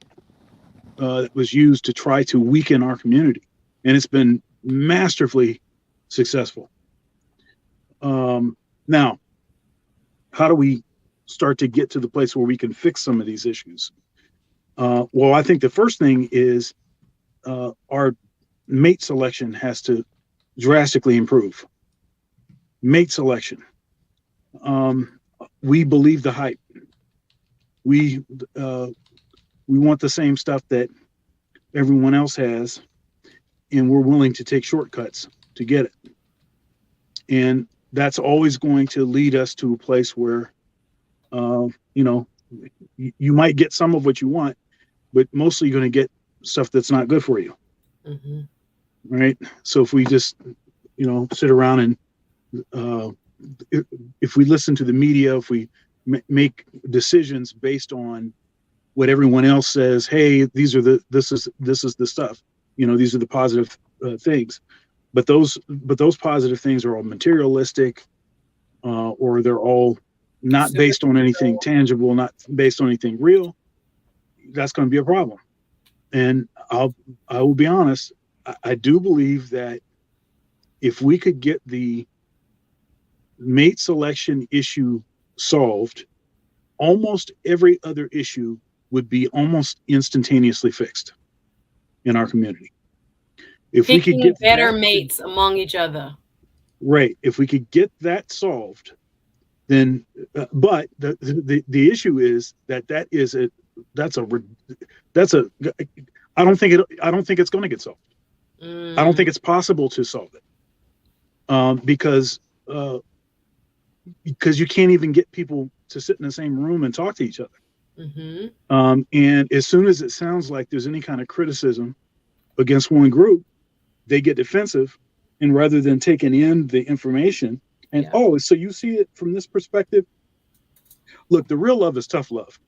that was used to try to weaken our community, and it's been masterfully successful. Now, how do we start to get to the place where we can fix some of these issues? Well, I think the first thing is our mate selection has to drastically improve. Mate selection. We believe the hype. We want the same stuff that everyone else has, and we're willing to take shortcuts to get it. And that's always going to lead us to a place where, you might get some of what you want, but mostly you're going to get stuff that's not good for you. Right. So if we just, sit around and if we listen to the media, if we make decisions based on what everyone else says, hey, this is the stuff, these are the positive things, but those positive things are all materialistic, or they're all not based on anything tangible, not based on anything real. That's going to be a problem. And I will be honest, I do believe that if we could get the mate selection issue solved, almost every other issue would be almost instantaneously fixed in our community. If we could Picking get better that, mates among each other. right, if we could get that solved, then, but the issue is that that's a, I don't think it's going to get solved. I don't think it's possible to solve it, because you can't even get people to sit in the same room and talk to each other. And as soon as it sounds like there's any kind of criticism against one group, they get defensive, and rather than taking in the information and so you see it from this perspective. Look, the real love is tough love.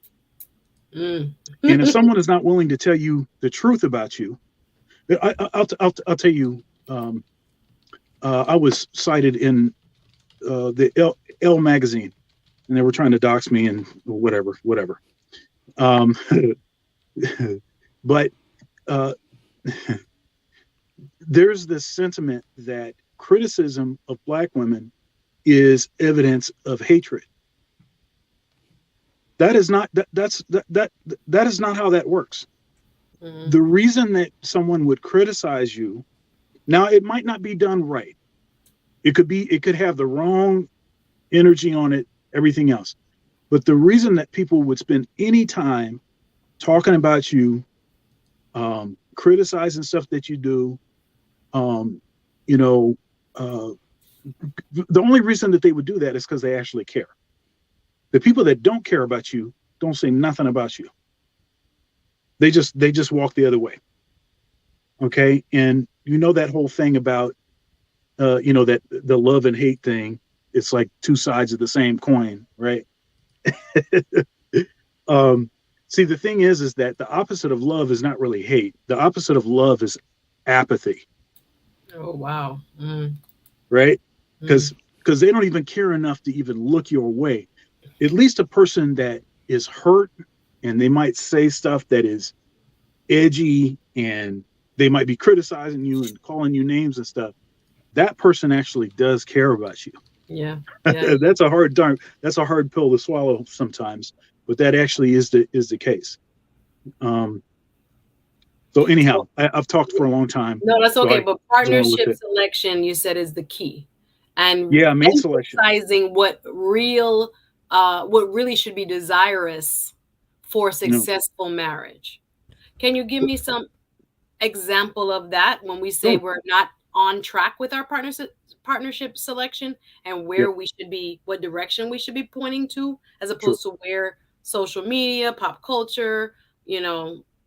And if someone is not willing to tell you the truth about you, I'll tell you. I was cited in the L magazine, and they were trying to dox me and whatever. But there's this sentiment that criticism of Black women is evidence of hatred. That is not that is not how that works. The reason that someone would criticize you, now it might not be done right. It could have the wrong energy on it, everything else. But the reason that people would spend any time talking about you, criticizing stuff that you do, the only reason that they would do that is because they actually care. The people that don't care about you don't say nothing about you. They just walk the other way. Okay. And that whole thing about, that the love and hate thing, it's like two sides of the same coin, right? See, the thing is that the opposite of love is not really hate. The opposite of love is apathy. Oh, wow. Right? Because they don't even care enough to even look your way. At least a person that is hurt and they might say stuff that is edgy and they might be criticizing you and calling you names and stuff. That person actually does care about you. Yeah. That's a hard pill to swallow sometimes, but that actually is the case. So anyhow, I've talked for a long time. No, that's okay. So but partnership selection, you said, is the key. And mate selection. Emphasizing what really should be desirous for successful marriage. Can you give me some example of that when we say we're not on track with our partnership selection, and where we should be, what direction we should be pointing to, as opposed to where social media, pop culture,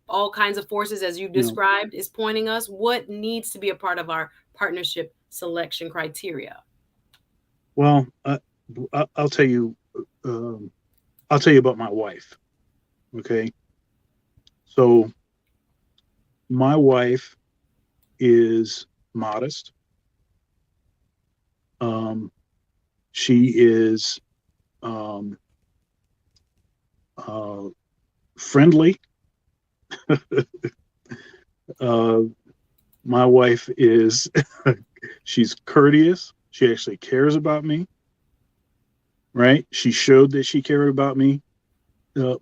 all kinds of forces, as you described, is pointing us? What needs to be a part of our partnership selection criteria? Well, I'll tell you about my wife. Okay. So my wife is modest. She is friendly. My wife is she's courteous. She actually cares about me. Right? She showed that she cared about me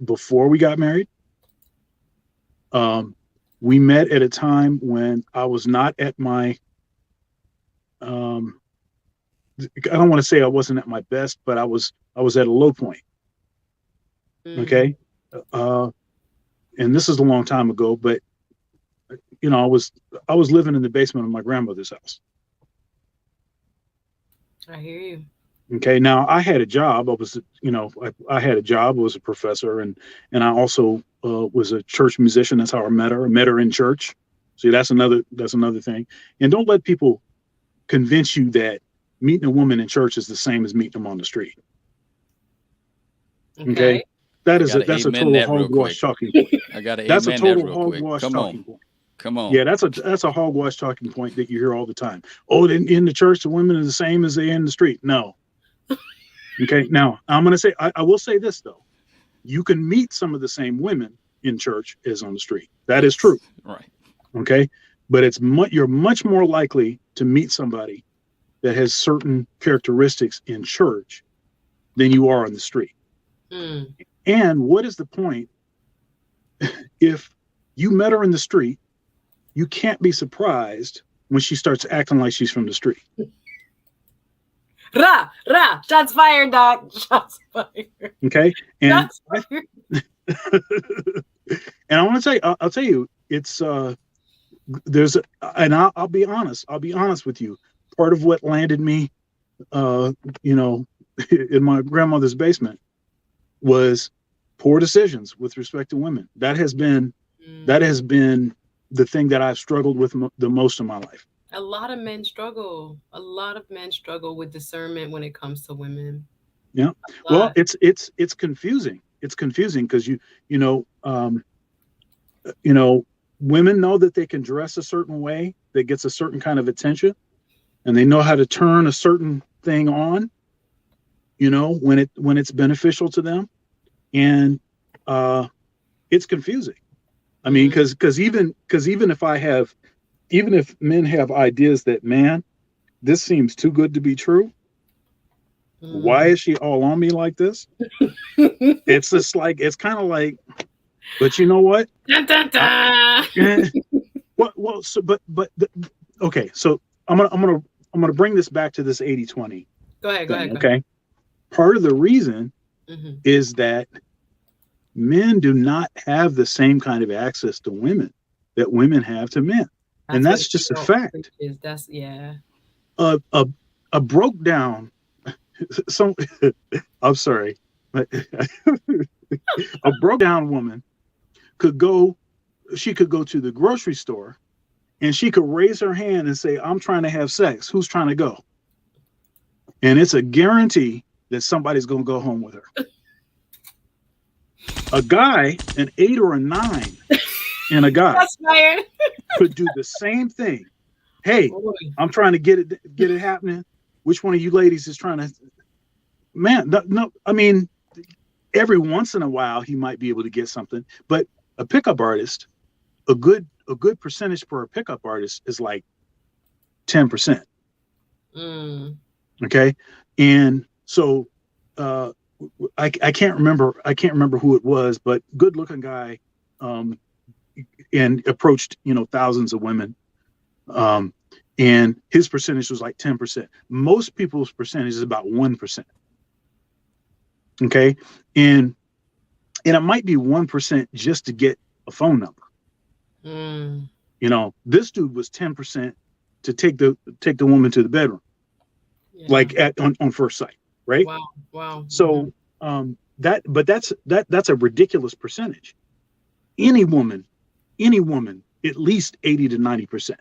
before we got married. We met at a time when I was not at my I don't want to say I wasn't at my best, but I was at a low point. Okay. And this is a long time ago, but I was living in the basement of my grandmother's house. I hear you. Okay. Now I had a job. I had a job. I was a professor, and I also was a church musician. That's how I met her. I met her in church. See, that's another thing. And don't let people convince you that meeting a woman in church is the same as meeting them on the street. Okay. That's a total hogwash talking point. I got to That's a amen total that real quick. hogwash talking point. Come on. Yeah, that's a hogwash talking point that you hear all the time. Oh, in the church, the women are the same as they are in the street. No. Okay. Now I'm going to say, I will say this though. You can meet some of the same women in church as on the street. That is true. Right. Okay. But you're much more likely to meet somebody that has certain characteristics in church than you are on the street. And what is the point if you met her in the street you can't be surprised when she starts acting like she's from the street. Rah, rah, shots fired, Doc. Shots fired. Okay. And Shots fired. and I want to tell you, I'll tell you, it's there's and I'll be honest with you. Part of what landed me in my grandmother's basement was poor decisions with respect to women. That has been the thing that I've struggled with the most in my life. A lot of men struggle. A lot of men struggle with discernment when it comes to women. Yeah. Well, it's confusing. It's confusing because women know that they can dress a certain way that gets a certain kind of attention, and they know how to turn a certain thing on, when it's beneficial to them. And it's confusing. I mean, because even if men have ideas that, man, this seems too good to be true. Why is she all on me like this? It's just like, it's kind of like, but you know what? Dun, dun, dun. Okay. So I'm gonna bring this back to this 80-20. Go ahead. Okay. Part of the reason is that men do not have the same kind of access to women that women have to men. And that's just a fact. That's A broke down I'm sorry. A broke down woman could go to the grocery store and she could raise her hand and say, I'm trying to have sex. Who's trying to go? And it's a guarantee that somebody's going to go home with her. A guy, an 8 or a 9, and a guy could do the same thing. Hey, I'm trying to get it happening. Which one of you ladies is trying to? Man, no. I mean, every once in a while he might be able to get something, but a pickup artist, a good percentage for a pickup artist is like 10%. Okay, and so I can't remember who it was, but good looking guy, and approached thousands of women, and his percentage was like 10%. Most people's percentage is about 1%. Okay, and it might be 1% just to get a phone number. This dude was 10% to take the woman to the bedroom, like on first sight, right? Wow. So that's a ridiculous percentage. Any woman, at least 80 to 90%.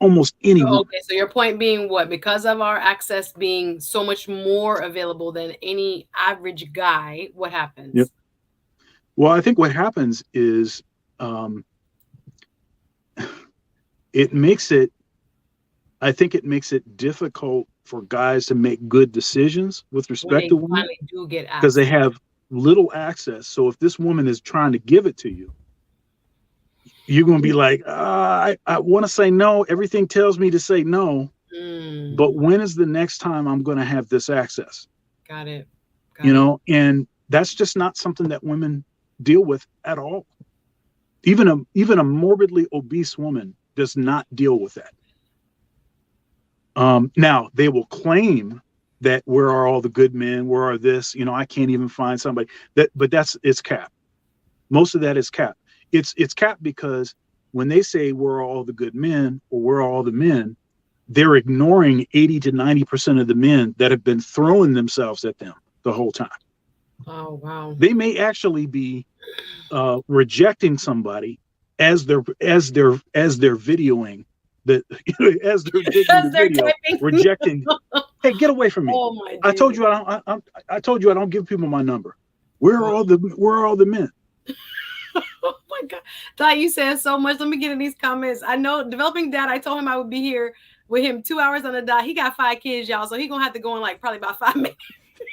Almost any woman. Okay, so your point being what? Because of our access being so much more available than any average guy, what happens? Yep. Well, I think what happens is it makes it difficult for guys to make good decisions with respect to women because they have little access. So if this woman is trying to give it to you, you're going to be like, I want to say no. Everything tells me to say no. But when is the next time I'm going to have this access? Got it. And that's just not something that women deal with at all. Even a morbidly obese woman does not deal with that. Now they will claim that where are all the good men? Where are this? I can't even find somebody but it's cap. Most of that is cap. It's capped because when they say where are all the good men or where are all the men, they're ignoring 80 to 90% of the men that have been throwing themselves at them the whole time. Oh, wow. They may actually be rejecting somebody as they're videoing as they're taking the video, rejecting. Hey, get away from me! Oh my! I told you I don't give people my number. Where are all the men? Oh my God. Thought you said so much. Let me get in these comments. I know Developing Dad, I told him I would be here with him 2 hours on the dot. He got 5 kids, y'all. So he's going to have to go in like probably about 5 minutes. So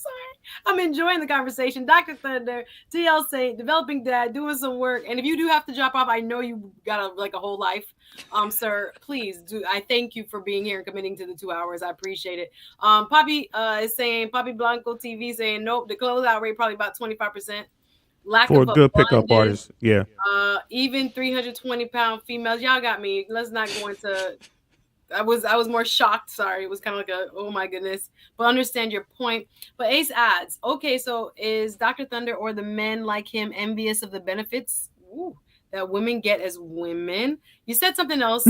sorry. I'm enjoying the conversation. Dr. Thunder, TL Saint, Developing Dad, doing some work. And if you do have to drop off, I know you got a whole life. Sir, please do. I thank you for being here and committing to the 2 hours. I appreciate it. Poppy is saying, Poppy Blanco TV saying, nope, the closeout rate probably about 25%. lack For a of good pickup abundance, artist. Yeah. even 320-pound females. Y'all got me. Let's not go into. I was more shocked. Sorry, it was kind of like a oh my goodness. But understand your point. But Ace adds, okay, so is Dr. Thunder or the men like him envious of the benefits that women get as women? You said something else,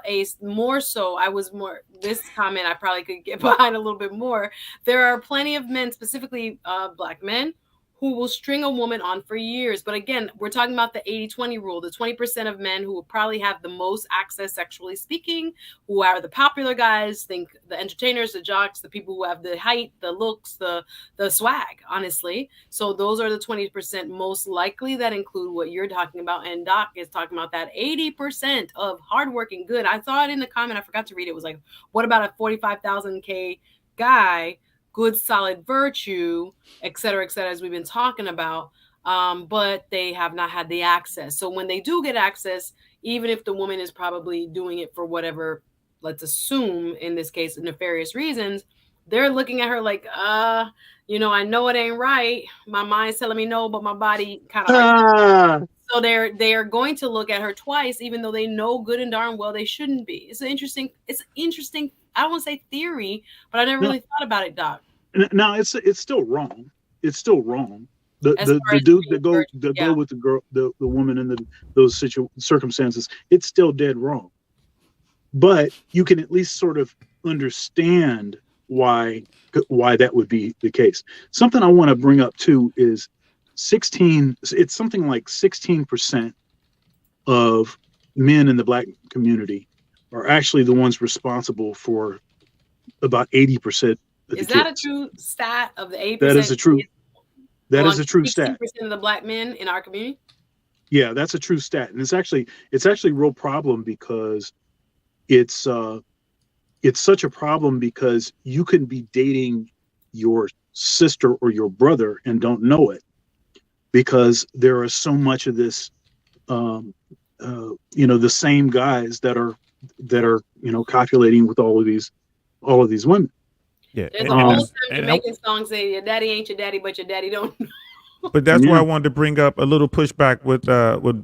Ace. More so, I was more. This comment I probably could get behind a little bit more. There are plenty of men, specifically black men, who will string a woman on for years. But again, we're talking about the 80-20 rule, the 20% of men who will probably have the most access sexually speaking, who are the popular guys, think the entertainers, the jocks, the people who have the height, the looks, the swag, honestly. So those are the 20% most likely that include what you're talking about. And Doc is talking about that 80% of hardworking good. I saw it in the comment. I forgot to read it. It was like, what about a 45,000 K guy, good, solid virtue, et cetera, as we've been talking about, but they have not had the access. So when they do get access, even if the woman is probably doing it for whatever, let's assume in this case, nefarious reasons, they're looking at her like, I know it ain't right. My mind's telling me no, but my body kind of so they're going to look at her twice, even though they know good and darn well they shouldn't be. It's interesting. I don't want to say theory, but I never really thought about it, Doc. No, it's still wrong. It's still wrong. The dude that go with the girl, the woman in those circumstances, it's still dead wrong. But you can at least sort of understand why that would be the case. Something I want to bring up too is 16. It's something like 16% of men in the black community are actually the ones responsible for about 80% of the kids. Is that a true stat of the 80%? That is a true. That is a true 16% stat. 16% of the black men in our community. Yeah, that's a true stat, and it's actually a real problem because it's such a problem because you can be dating your sister or your brother and don't know it because there is so much of this, the same guys that are copulating with all of these women. Yeah, there's a whole time Jamaican song saying your daddy ain't your daddy, but your daddy don't know. But that's why I wanted to bring up a little pushback with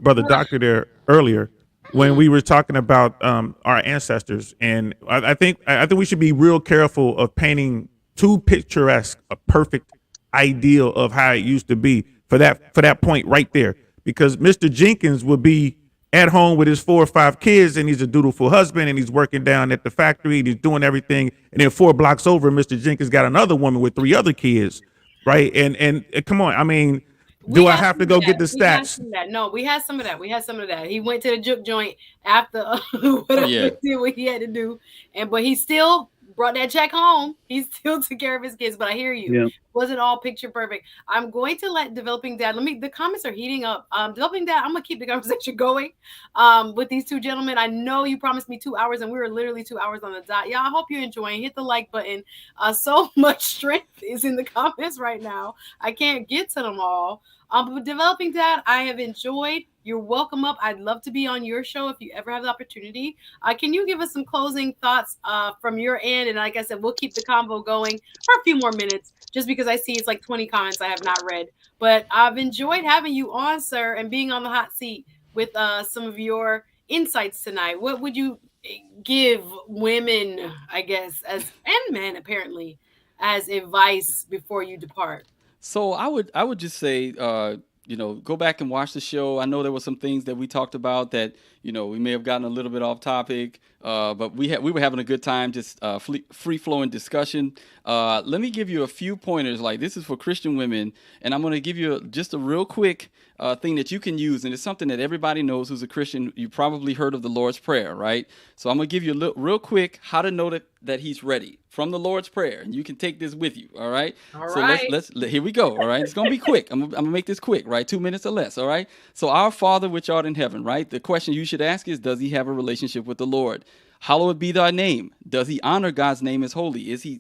Brother Doctor there earlier when we were talking about our ancestors, and I think we should be real careful of painting too picturesque a perfect ideal of how it used to be for that point right there, because Mr. Jenkins would be at home with his 4 or 5 kids, and he's a dutiful husband, and he's working down at the factory, and he's doing everything, and then 4 blocks over, Mr. Jenkins got another woman with 3 other kids, right? And come on, I mean, do I have to go get the stats? No, we had some of that. He went to the juke joint after what he had to do, but he still brought that check home. He still took care of his kids. But I hear you. Yeah. Wasn't all picture perfect. I'm going to let Developing Dad. The comments are heating up. Developing Dad, I'm gonna keep the conversation going with these 2 gentlemen. I know you promised me 2 hours, and we were literally 2 hours on the dot. Y'all, I hope you're enjoying. Hit the like button. So much strength is in the comments right now. I can't get to them all. But Developing Dad, I have enjoyed. You're welcome up. I'd love to be on your show if you ever have the opportunity. Can you give us some closing thoughts from your end? And like I said, we'll keep the convo going for a few more minutes, just because I see it's like 20 comments I have not read. But I've enjoyed having you on, sir, and being on the hot seat with some of your insights tonight. What would you give women, I guess, and men apparently, as advice before you depart? So I would just say, go back and watch the show. I know there were some things that we talked about that, we may have gotten a little bit off topic, but we were having a good time, just free flowing discussion. Let me give you a few pointers. Like, this is for Christian women, and I'm going to give you just a real quick thing that you can use, and it's something that everybody knows who's a Christian. You probably heard of the Lord's Prayer, right? So I'm going to give you real quick how to know that he's ready from the Lord's Prayer, and you can take this with you, all right? All so right. let's here we go, all right? It's going to be quick. I'm going to make this quick, right? 2 minutes or less, all right? So, our Father which art in heaven, right? The question you should ask is, does he have a relationship with the Lord? Hallowed be thy name. Does he honor God's name as holy? Does he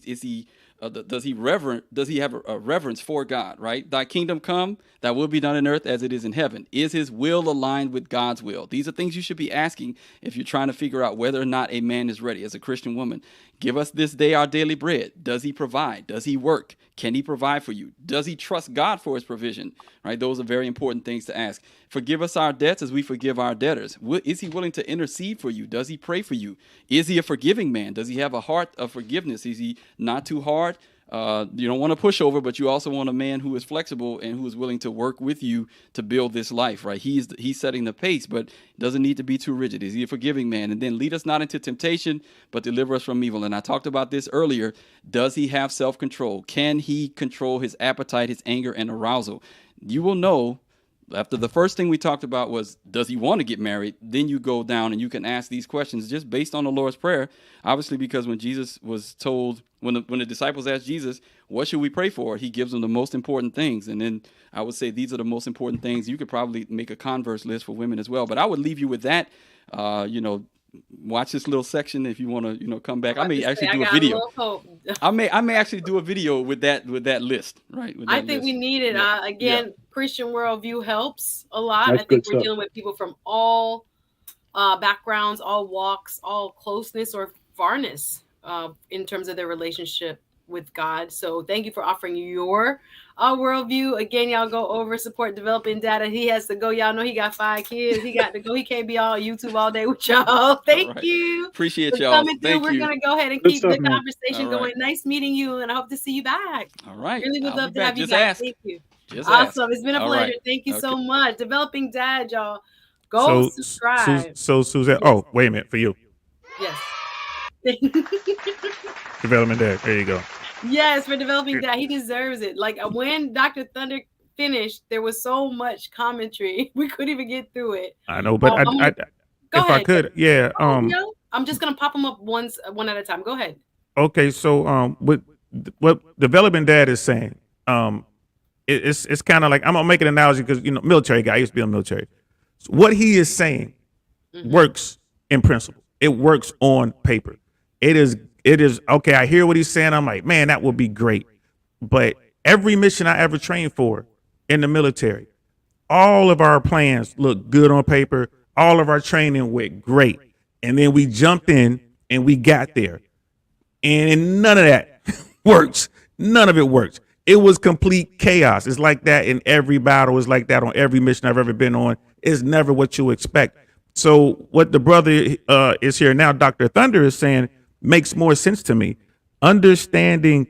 have a reverence for God, right? Thy kingdom come, thy will be done on earth as it is in heaven. Is his will aligned with God's will? These are things you should be asking if you're trying to figure out whether or not a man is ready as a Christian woman. Give us this day our daily bread. Does he provide? Does he work? Can he provide for you? Does he trust God for his provision? Right? Those are very important things to ask. Forgive us our debts as we forgive our debtors. Is he willing to intercede for you? Does he pray for you? Is he a forgiving man? Does he have a heart of forgiveness? Is he not too hard? You don't want a pushover, but you also want a man who is flexible and who is willing to work with you to build this life, right? He's setting the pace, but doesn't need to be too rigid. Is he a forgiving man? And then lead us not into temptation, but deliver us from evil. And I talked about this earlier. Does he have self-control? Can he control his appetite, his anger, and arousal? You will know. After the first thing we talked about was, does he want to get married? Then you go down and you can ask these questions just based on the Lord's Prayer. Obviously, because when Jesus was told, when the disciples asked Jesus, what should we pray for? He gives them the most important things. And then I would say these are the most important things. You could probably make a converse list for women as well. But I would leave you with that. Watch this little section if you want to, come back. I may actually do a video. I may actually do a video with that list, right? I think we need it. Again, Christian worldview helps a lot. That's I think good we're stuff. dealing with people from all backgrounds, all walks, all closeness or farness in terms of their relationship with God. So thank you for offering your worldview. Again, y'all go over, support Developing Dad. He has to go. Y'all know he got 5 kids. He got to go. He can't be all YouTube all day with y'all. Thank you. Appreciate for y'all. coming through. Thank We're you. going to go ahead and Good keep stuff, the man. conversation All right. going. Nice meeting you, and I hope to see you back. All right. Really would I'll love be to back. have you Just back. ask. Thank you. Just Awesome. ask. It's been a All pleasure. right. Thank you so Okay. much. Developing Dad, y'all. Go subscribe. So Suzette. Yes. Oh, wait a minute for you. Yes. Development Dad. There you go. Yes, for Developing Dad. He deserves it. Like when Dr. Thunder finished, there was so much commentary. We couldn't even get through it. I know, but Go if ahead. I could, yeah. Yo, I'm just gonna pop them up one at a time. Go ahead. Okay, so what Development Dad is saying, it's kind of like, I'm gonna make an analogy because military guy. I used to be in the military. So what he is saying works in principle. It works on paper. It is okay. I hear what he's saying. I'm like, man, that would be great. But every mission I ever trained for in the military, all of our plans look good on paper. All of our training went great, and then we jumped in and we got there. And none of that works. None of it works. It was complete chaos. It's like that in every battle. It's like that on every mission I've ever been on. It's never what you expect. So what the brother is here now, Dr. Thunder, is saying makes more sense to me. Understanding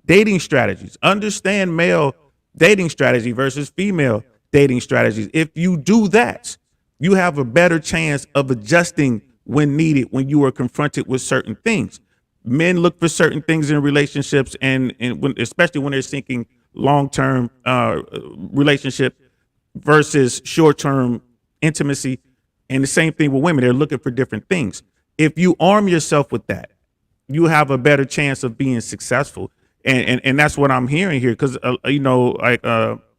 dating strategies. Understand male dating strategy versus female dating strategies. If you do that, you have a better chance of adjusting when needed, when you are confronted with certain things. Men look for certain things in relationships, and especially when they're seeking long-term relationship versus short-term intimacy. And the same thing with women. They're looking for different things. If you arm yourself with that, you have a better chance of being successful. And that's what I'm hearing here. Because,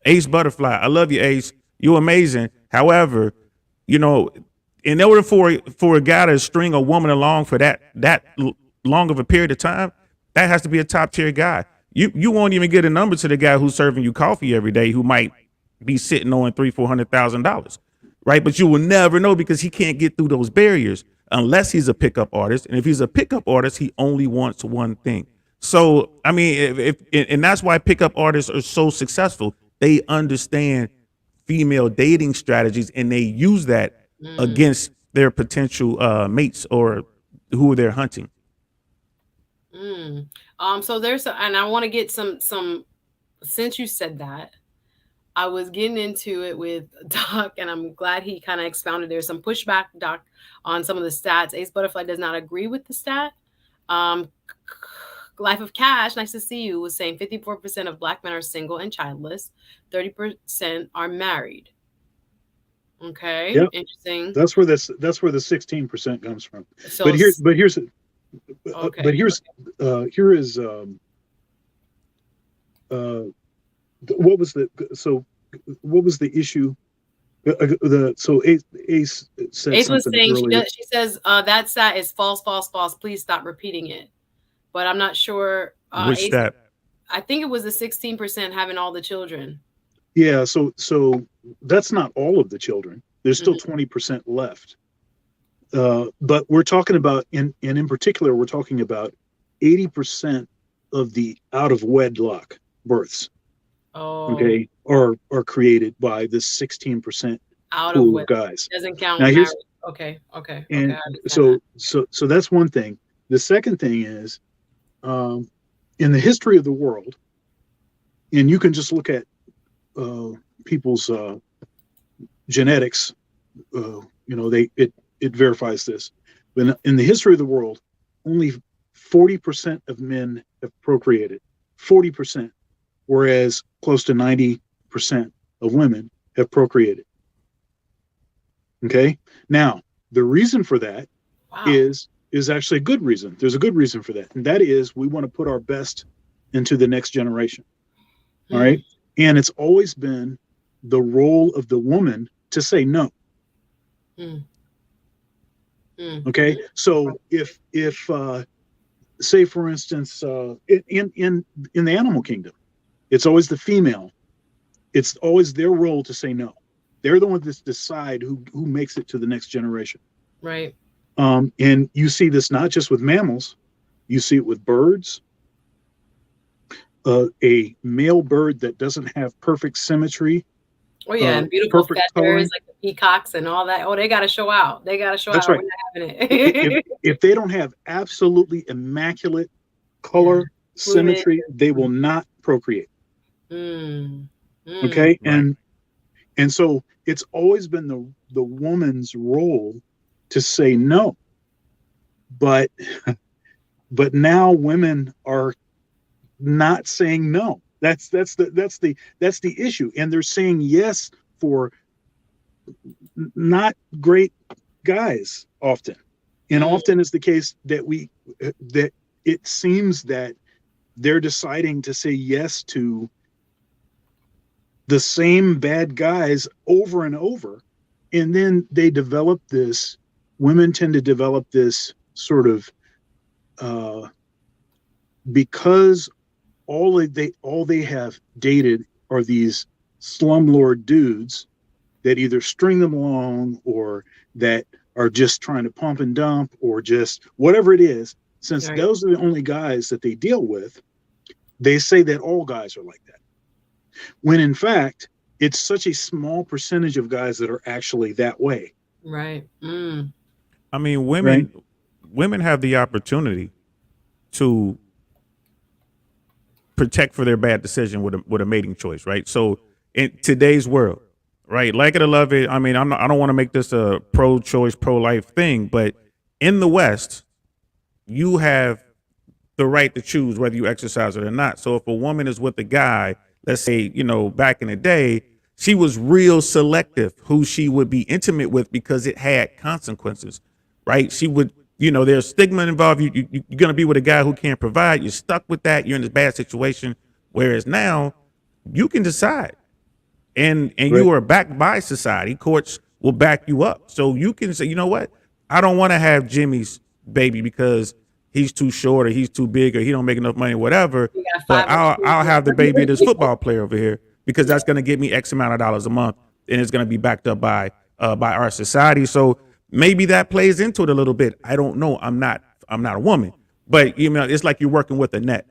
Ace Butterfly, I love you, Ace. You're amazing. However, in order for a guy to string a woman along for that long of a period of time, that has to be a top tier guy. You won't even get a number to the guy who's serving you coffee every day, who might be sitting on $300,000-$400,000, right? But you will never know because he can't get through those barriers unless he's a pickup artist. And if he's a pickup artist, he only wants one thing. So I mean, and that's why pickup artists are so successful. They understand female dating strategies and they use that against their potential mates or who they're hunting. So and I want to get some, since you said that, I was getting into it with Doc, and I'm glad he kind of expounded. There's some pushback, Doc, on some of the stats. Ace Butterfly does not agree with the stat. Life of Cash, nice to see you, was saying 54% of Black men are single and childless. 30% are married. Okay, yep. Interesting. That's where the 16% comes from. So, here is okay. What was the issue? Ace said Ace was something saying earlier. she says that stat is false. Please stop repeating it. But I'm not sure. Which stat? I think it was the 16% having all the children. Yeah, so that's not all of the children. There's still 20% left. But we're talking about, in particular, we're talking about 80% of the out of wedlock births, Oh, okay, are created by this 16% out of pool of wedlock guys. doesn't count Now marriage. here's Okay, okay, okay. and I understand that. so that's one thing. The second thing is, in the history of the world, and you can just look at people's genetics. It verifies this. But in the history of the world, only 40% of men have procreated. 40%, whereas close to 90% of women have procreated. Okay. Now, the reason for that Wow. is actually a good reason. There's a good reason for that, and that is we want to put our best into the next generation. All right. And it's always been the role of the woman to say no. Okay. So if say for instance, in the animal kingdom, it's always the female. It's always their role to say no. They're the ones that decide who makes it to the next generation. Right. And you see this not just with mammals, you see it with birds. A male bird that doesn't have perfect symmetry, Oh yeah, and beautiful perfect feathers coloring. like the peacocks and all that. Oh, they got to show out. They got to show That's out. right. We're not having it. If they don't have absolutely immaculate color symmetry, they will not procreate. Okay, Right. and so it's always been the woman's role to say no, but now women are not saying no. That's the issue, and they're saying yes for not great guys often, and often is the case that that it seems that they're deciding to say yes to the same bad guys over and over, and then they develop this. Women tend to develop this sort of because all they have dated are these slumlord dudes that either string them along or that are just trying to pump and dump or just whatever it is. Since those are the only guys that they deal with, they say that all guys are like that. When in fact, it's such a small percentage of guys that are actually that way. Right. I mean, women have the opportunity to protect for their bad decision with a mating choice, right? So in today's world, right, like it or love it. I mean, I don't want to make this a pro-choice, pro-life thing, but in the West, you have the right to choose whether you exercise it or not. So if a woman is with a guy, let's say, back in the day, she was real selective who she would be intimate with because it had consequences, right? She would, there's stigma involved. You're going to be with a guy who can't provide. You're stuck with that. You're in this bad situation. Whereas now you can decide and you are backed by society. Courts will back you up. So you can say, you know what? I don't want to have Jimmy's baby because he's too short or he's too big or he don't make enough money, whatever. But I'll have the baby of this football player over here because that's going to give me X amount of dollars a month, and it's going to be backed up by our society. So maybe that plays into it a little bit. I don't know. I'm not a woman, but it's like you're working with a net.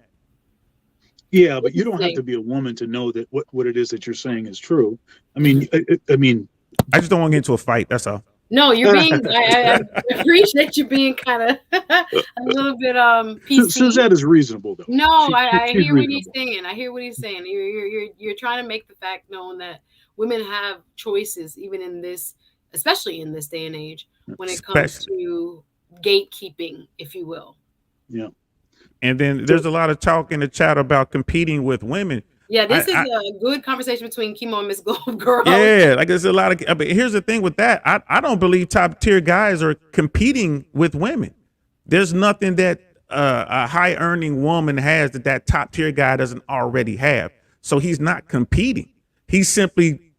Yeah, but you don't have to be a woman to know that what it is that you're saying is true. I mean, I just don't want to get into a fight. That's all. No, you're being. I appreciate you being kind of a little bit PC. Suzette is reasonable though. No, I hear what he's saying. I hear what he's saying. You're trying to make the fact known that women have choices, even in this, especially in this day and age, when it comes to gatekeeping, if you will. Yeah. And then there's a lot of talk in the chat about competing with women. Yeah, this is a good conversation between Kimo and Miss Girl. Yeah, like there's a lot of. But here's the thing with that. I don't believe top tier guys are competing with women. There's nothing that a high earning woman has that top tier guy doesn't already have. So he's not competing. He's simply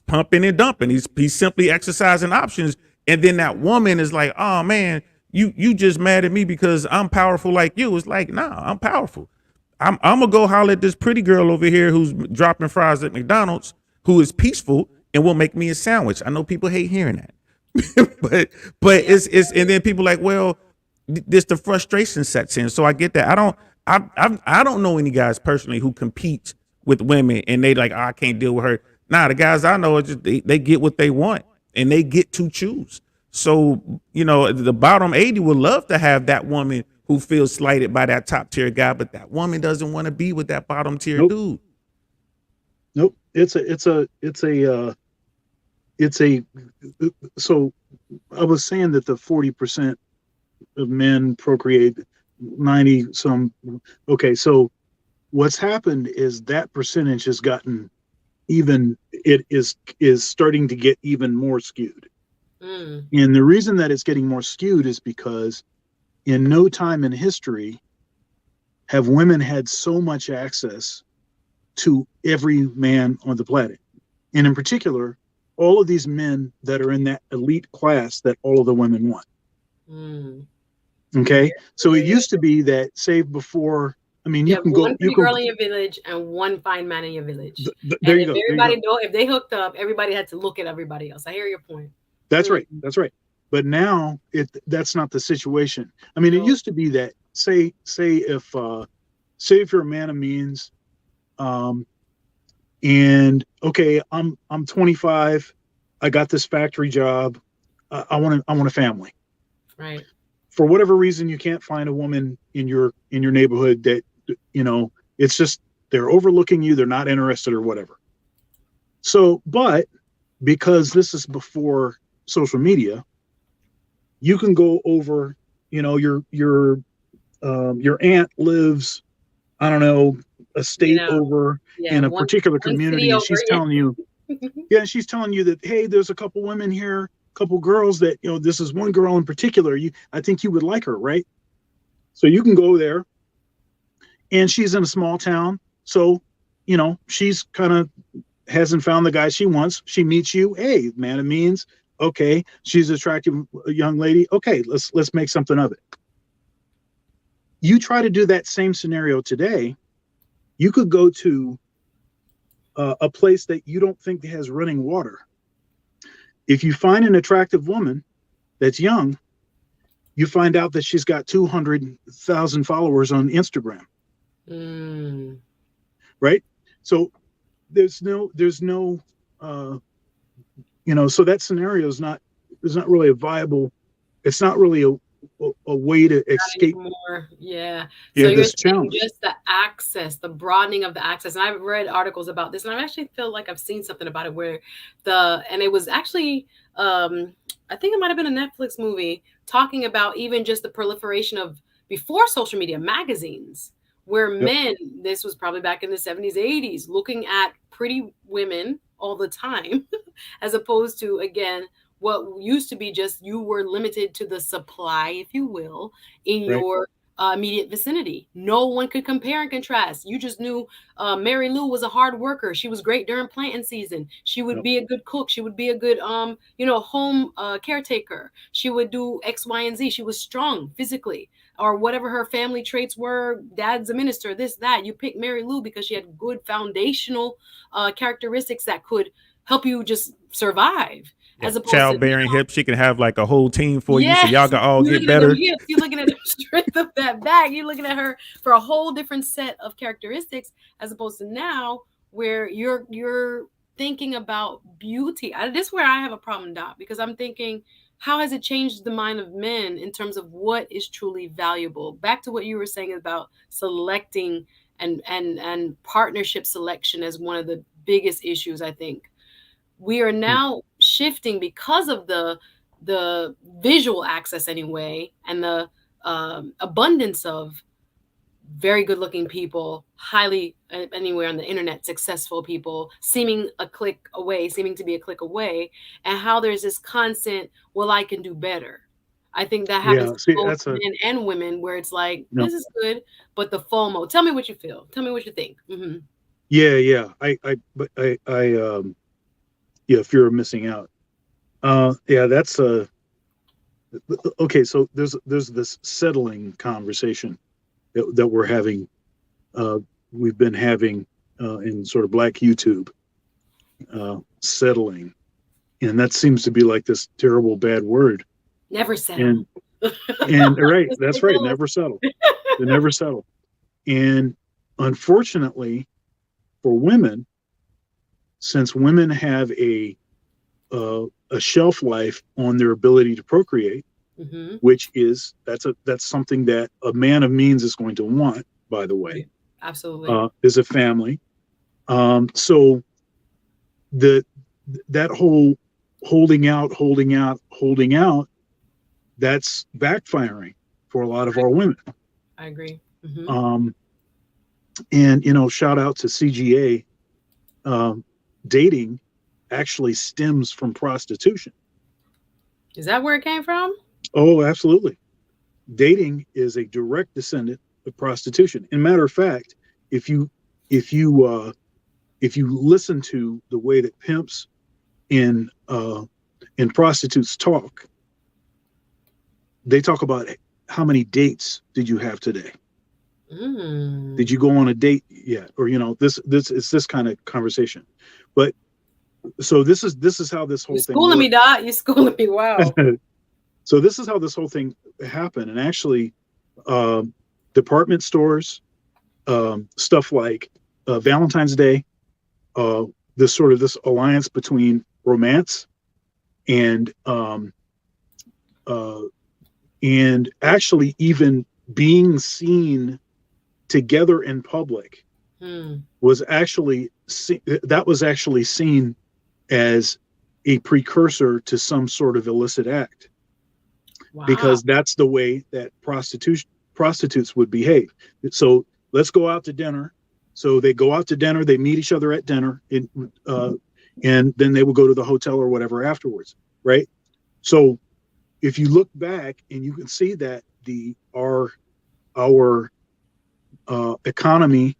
pumping and dumping. He's simply exercising options. And then that woman is like, oh man, you just mad at me because I'm powerful like you. It's like, nah, I'm powerful. I'm gonna go holler at this pretty girl over here who's dropping fries at McDonald's, who is peaceful and will make me a sandwich. I know people hate hearing that, but it's and then people like, well, this the frustration sets in. So I get that. I don't know any guys personally who compete with women and they like, oh, I can't deal with her. Nah, the guys I know are just they get what they want and they get to choose. So, you know, the bottom 80 would love to have that woman who feels slighted by that top tier guy, but that woman doesn't want to be with that bottom tier Nope. dude. Nope. So I was saying that the 40% of men procreate, 90 some. Okay, so what's happened is that percentage has gotten even, it is starting to get even more skewed. And the reason that it's getting more skewed is because in no time in history have women had so much access to every man on the planet. And in particular, all of these men that are in that elite class that all of the women want. Okay. So it used to be that, say, before, I mean, you can go, one pretty girl in your village and one fine man in your village. There and you go. Everybody know if they hooked up, everybody had to look at everybody else. I hear your point. That's right. That's right. But now that's not the situation. I mean, it used to be that say if you're a man of means, and okay, I'm 25, I got this factory job, I want a family. Right. For whatever reason, you can't find a woman in your neighborhood that, you know, it's just they're overlooking you, they're not interested or whatever. So, but because this is before social media, you can go over, you know, your aunt lives, I don't know, a state over in a particular community, and she's telling you, she's telling you that, hey, there's a couple women here, a couple girls that, you know, this is one girl in particular, I think you would like her, right? So you can go there, and she's in a small town, so, you know, she's kind of hasn't found the guy she wants. She meets you, hey, man of means. Okay, she's an attractive young lady. Okay, let's make something of it. You try to do that same scenario today, you could go to a place that you don't think has running water. If you find an attractive woman that's young, you find out that she's got 200,000 followers on Instagram. Right? So there's no you know, so that scenario is not really a viable, it's not really a way to escape more. So this you're saying challenge. Just the access, the broadening of the access. And I've read articles about this, and I actually feel like I've seen something about it where and it was actually I think it might have been a Netflix movie talking about even just the proliferation of, before social media, magazines, where men, this was probably back in the 70s, 80s, looking at pretty women all the time, as opposed to, again, what used to be just you were limited to the supply, if you will, in your immediate vicinity. No one could compare and contrast. You just knew Mary Lou was a hard worker. She was great during planting season. She would be a good cook. She would be a good, home caretaker. She would do X, Y, and Z. She was strong physically, or whatever her family traits were. Dad's a minister, this, that. You pick Mary Lou because she had good foundational characteristics that could help you just survive. As opposed childbearing hips, she can have like a whole team for you, so y'all can all get better. You're looking at the strength of that back. You're looking at her for a whole different set of characteristics, as opposed to now where you're thinking about beauty. This is where I have a problem, Doc, because I'm thinking, how has it changed the mind of men in terms of what is truly valuable? Back to what you were saying about selecting and partnership selection as one of the biggest issues, I think. We are now shifting because of the visual access anyway, and the abundance of very good looking people, highly anywhere on the internet, successful people, seeming to be a click away, and how there's this constant, well, I can do better. I think that happens to both men and women, where it's like, this is good, but the FOMO. Tell me what you feel. Tell me what you think. Mm-hmm. Fear of missing out. That's okay. So there's this settling conversation that we're having. We've been having in sort of Black YouTube, settling, and that seems to be like this terrible bad word. Never settle. And right, that's right, never settle. They never settle. And unfortunately for women, since women have a shelf life on their ability to procreate, which is that's something that a man of means is going to want, by the way. Absolutely. Is a family. So that whole holding out, that's backfiring for a lot of our women. I agree. And shout out to CGA. Dating actually stems from prostitution. Is that where it came from? Oh, absolutely. Dating is a direct descendant of prostitution. And matter of fact, if you listen to the way that pimps and prostitutes talk, they talk about how many dates did you have today? Did you go on a date yet? Or this it's this kind of conversation. But so this is how this whole thing schooling me, Dot. You schooling me. Wow. So this is how this whole thing happened. And actually, department stores, stuff like Valentine's Day, this alliance between romance and actually even being seen together in public was actually seen as a precursor to some sort of illicit act. Wow. Because that's the way that prostitutes would behave. So let's go out to dinner. So they go out to dinner, they meet each other at dinner, and then they will go to the hotel or whatever afterwards, right? So if you look back and you can see that our economy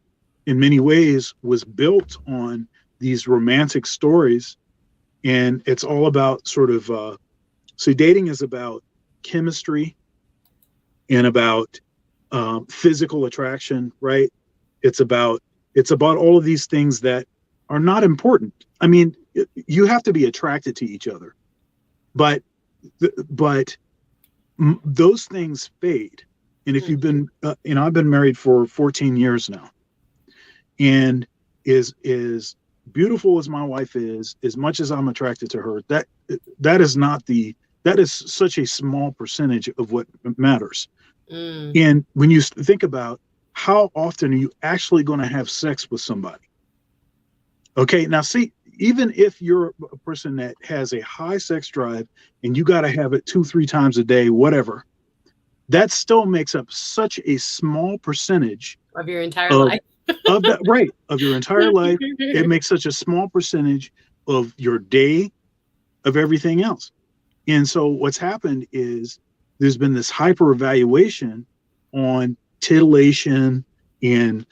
in many ways was built on these romantic stories, and it's all about so dating is about chemistry and about physical attraction, right? It's about all of these things that are not important. I mean, you have to be attracted to each other, but those things fade. And if you've been, I've been married for 14 years now, and is beautiful as my wife is, as much as I'm attracted to her, that is such a small percentage of what matters. And when you think about how often are you actually going to have sex with somebody? Okay, now see, even if you're a person that has a high sex drive and you got to have it 2-3 times a day, whatever, that still makes up such a small percentage of your entire life. Of that, right, of your entire life. It makes such a small percentage of your day, of everything else. And so what's happened is there's been this hyper evaluation on titillation and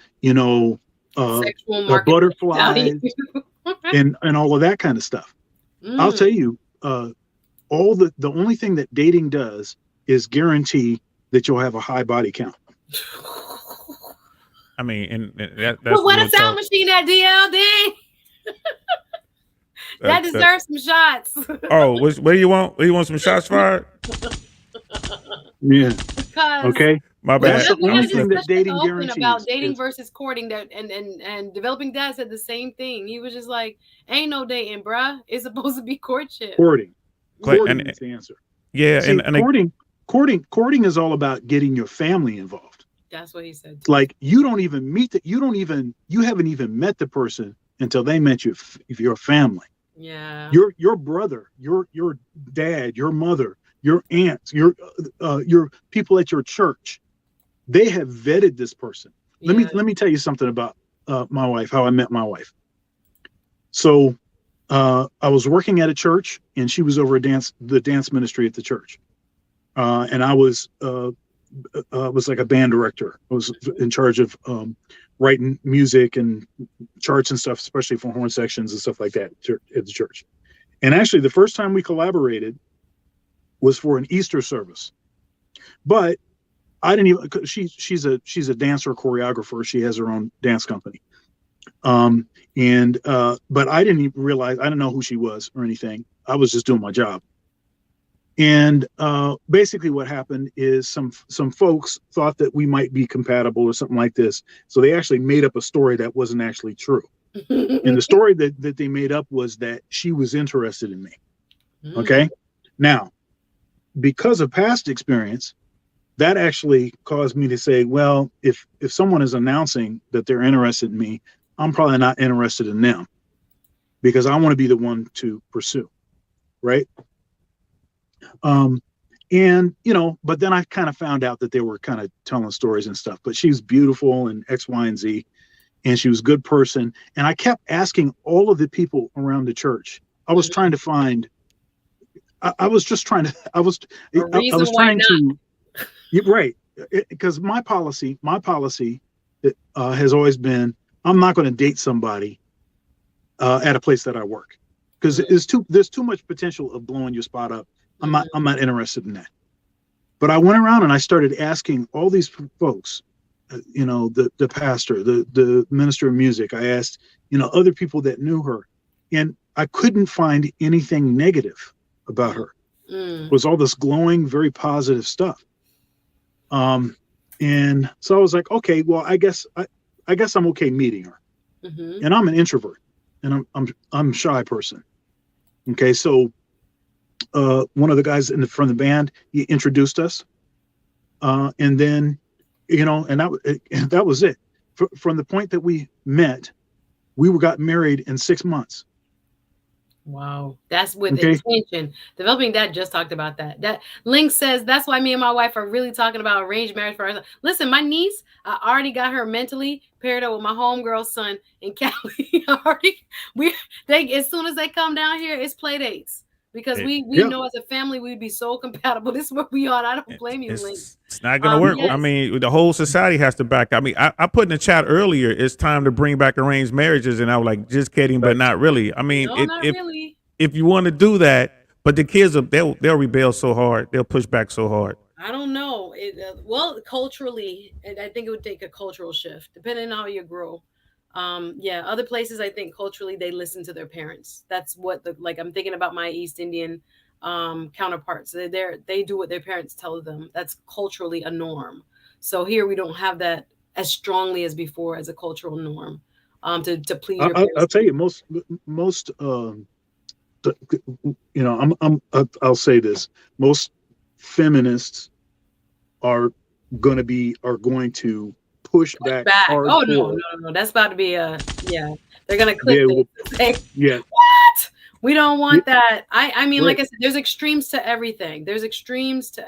butterflies and all of that kind of stuff. I'll tell you, the only thing that dating does is guarantee that you'll have a high body count. I mean, and that's but what a sound machine that DL dang. That deserves some shots. Oh, what do you want? You want some shots fired? Yeah. Okay. My bad. That's the only thing that dating guarantees. About dating versus courting, that and developing dad said the same thing. He was just like, "Ain't no dating, bruh. It's supposed to be courtship." Courting is the answer. Yeah, see, and courting is all about getting your family involved. That's what he said. Like you haven't even met the person until they met your family. Yeah. Your brother, your dad, your mother, your aunts, your people at your church, they have vetted this person. Let me tell you something about my wife, how I met my wife. So I was working at a church, and she was over the dance ministry at the church, and I was like a band director. I was in charge of writing music and charts and stuff, especially for horn sections and stuff like that at the church. And actually, the first time we collaborated was for an Easter service. But I didn't even. She's a dancer, choreographer. She has her own dance company. But I didn't even realize. I didn't know who she was or anything. I was just doing my job. And basically what happened is some folks thought that we might be compatible or something like this. So they actually made up a story that wasn't actually true. And the story that they made up was that she was interested in me. Okay. Now, because of past experience, that actually caused me to say, well, if someone is announcing that they're interested in me, I'm probably not interested in them, because I want to be the one to pursue. Right. And, you know, but then I kind of found out that they were kind of telling stories and stuff, but she's beautiful and X, Y, and Z, and she was a good person. And I kept asking all of the people around the church. I was trying to find, I was just trying to, I was trying to, right. Because my policy has always been, I'm not going to date somebody at a place that I work, because there's too much potential of blowing your spot up. I'm not interested in that. But I went around and I started asking all these folks, you know, the pastor, the minister of music. I asked, you know, other people that knew her, and I couldn't find anything negative about her. It was all this glowing, very positive stuff. And so I was like, okay, well, I guess I'm okay meeting her. And I'm an introvert, and I'm a shy person. Okay, so one of the guys from the band, he introduced us, and then, you know, and that was it. From the point that we met, we got married in 6 months. Wow, that's with intention. Developing that just talked about that. That Link says that's why me and my wife are really talking about arranged marriage for us. Listen, my niece, I already got her mentally paired up with my homegirl's son in Cali. As soon as they come down here, it's play dates. Because we know as a family we'd be so compatible. This is what we are. I don't blame you, Link. It's not going to work. Yes. I mean, the whole society has to back. I mean, I put in the chat earlier, it's time to bring back arranged marriages. And I was like, just kidding, but not really. I mean, if you want to do that, but the kids, they'll rebel so hard. They'll push back so hard. I don't know. Well, culturally, and I think it would take a cultural shift, depending on how you grow. Other places, I think culturally they listen to their parents. That's what I'm thinking about my East Indian counterparts. They do what their parents tell them. That's culturally a norm. So here we don't have that as strongly as before as a cultural norm to please your parents. I'll tell you, most you know, I'll say this, most feminists are going to push back. Oh no, that's about to be they're gonna clip this. What? We don't want that. I mean, like I said, there's extremes to everything.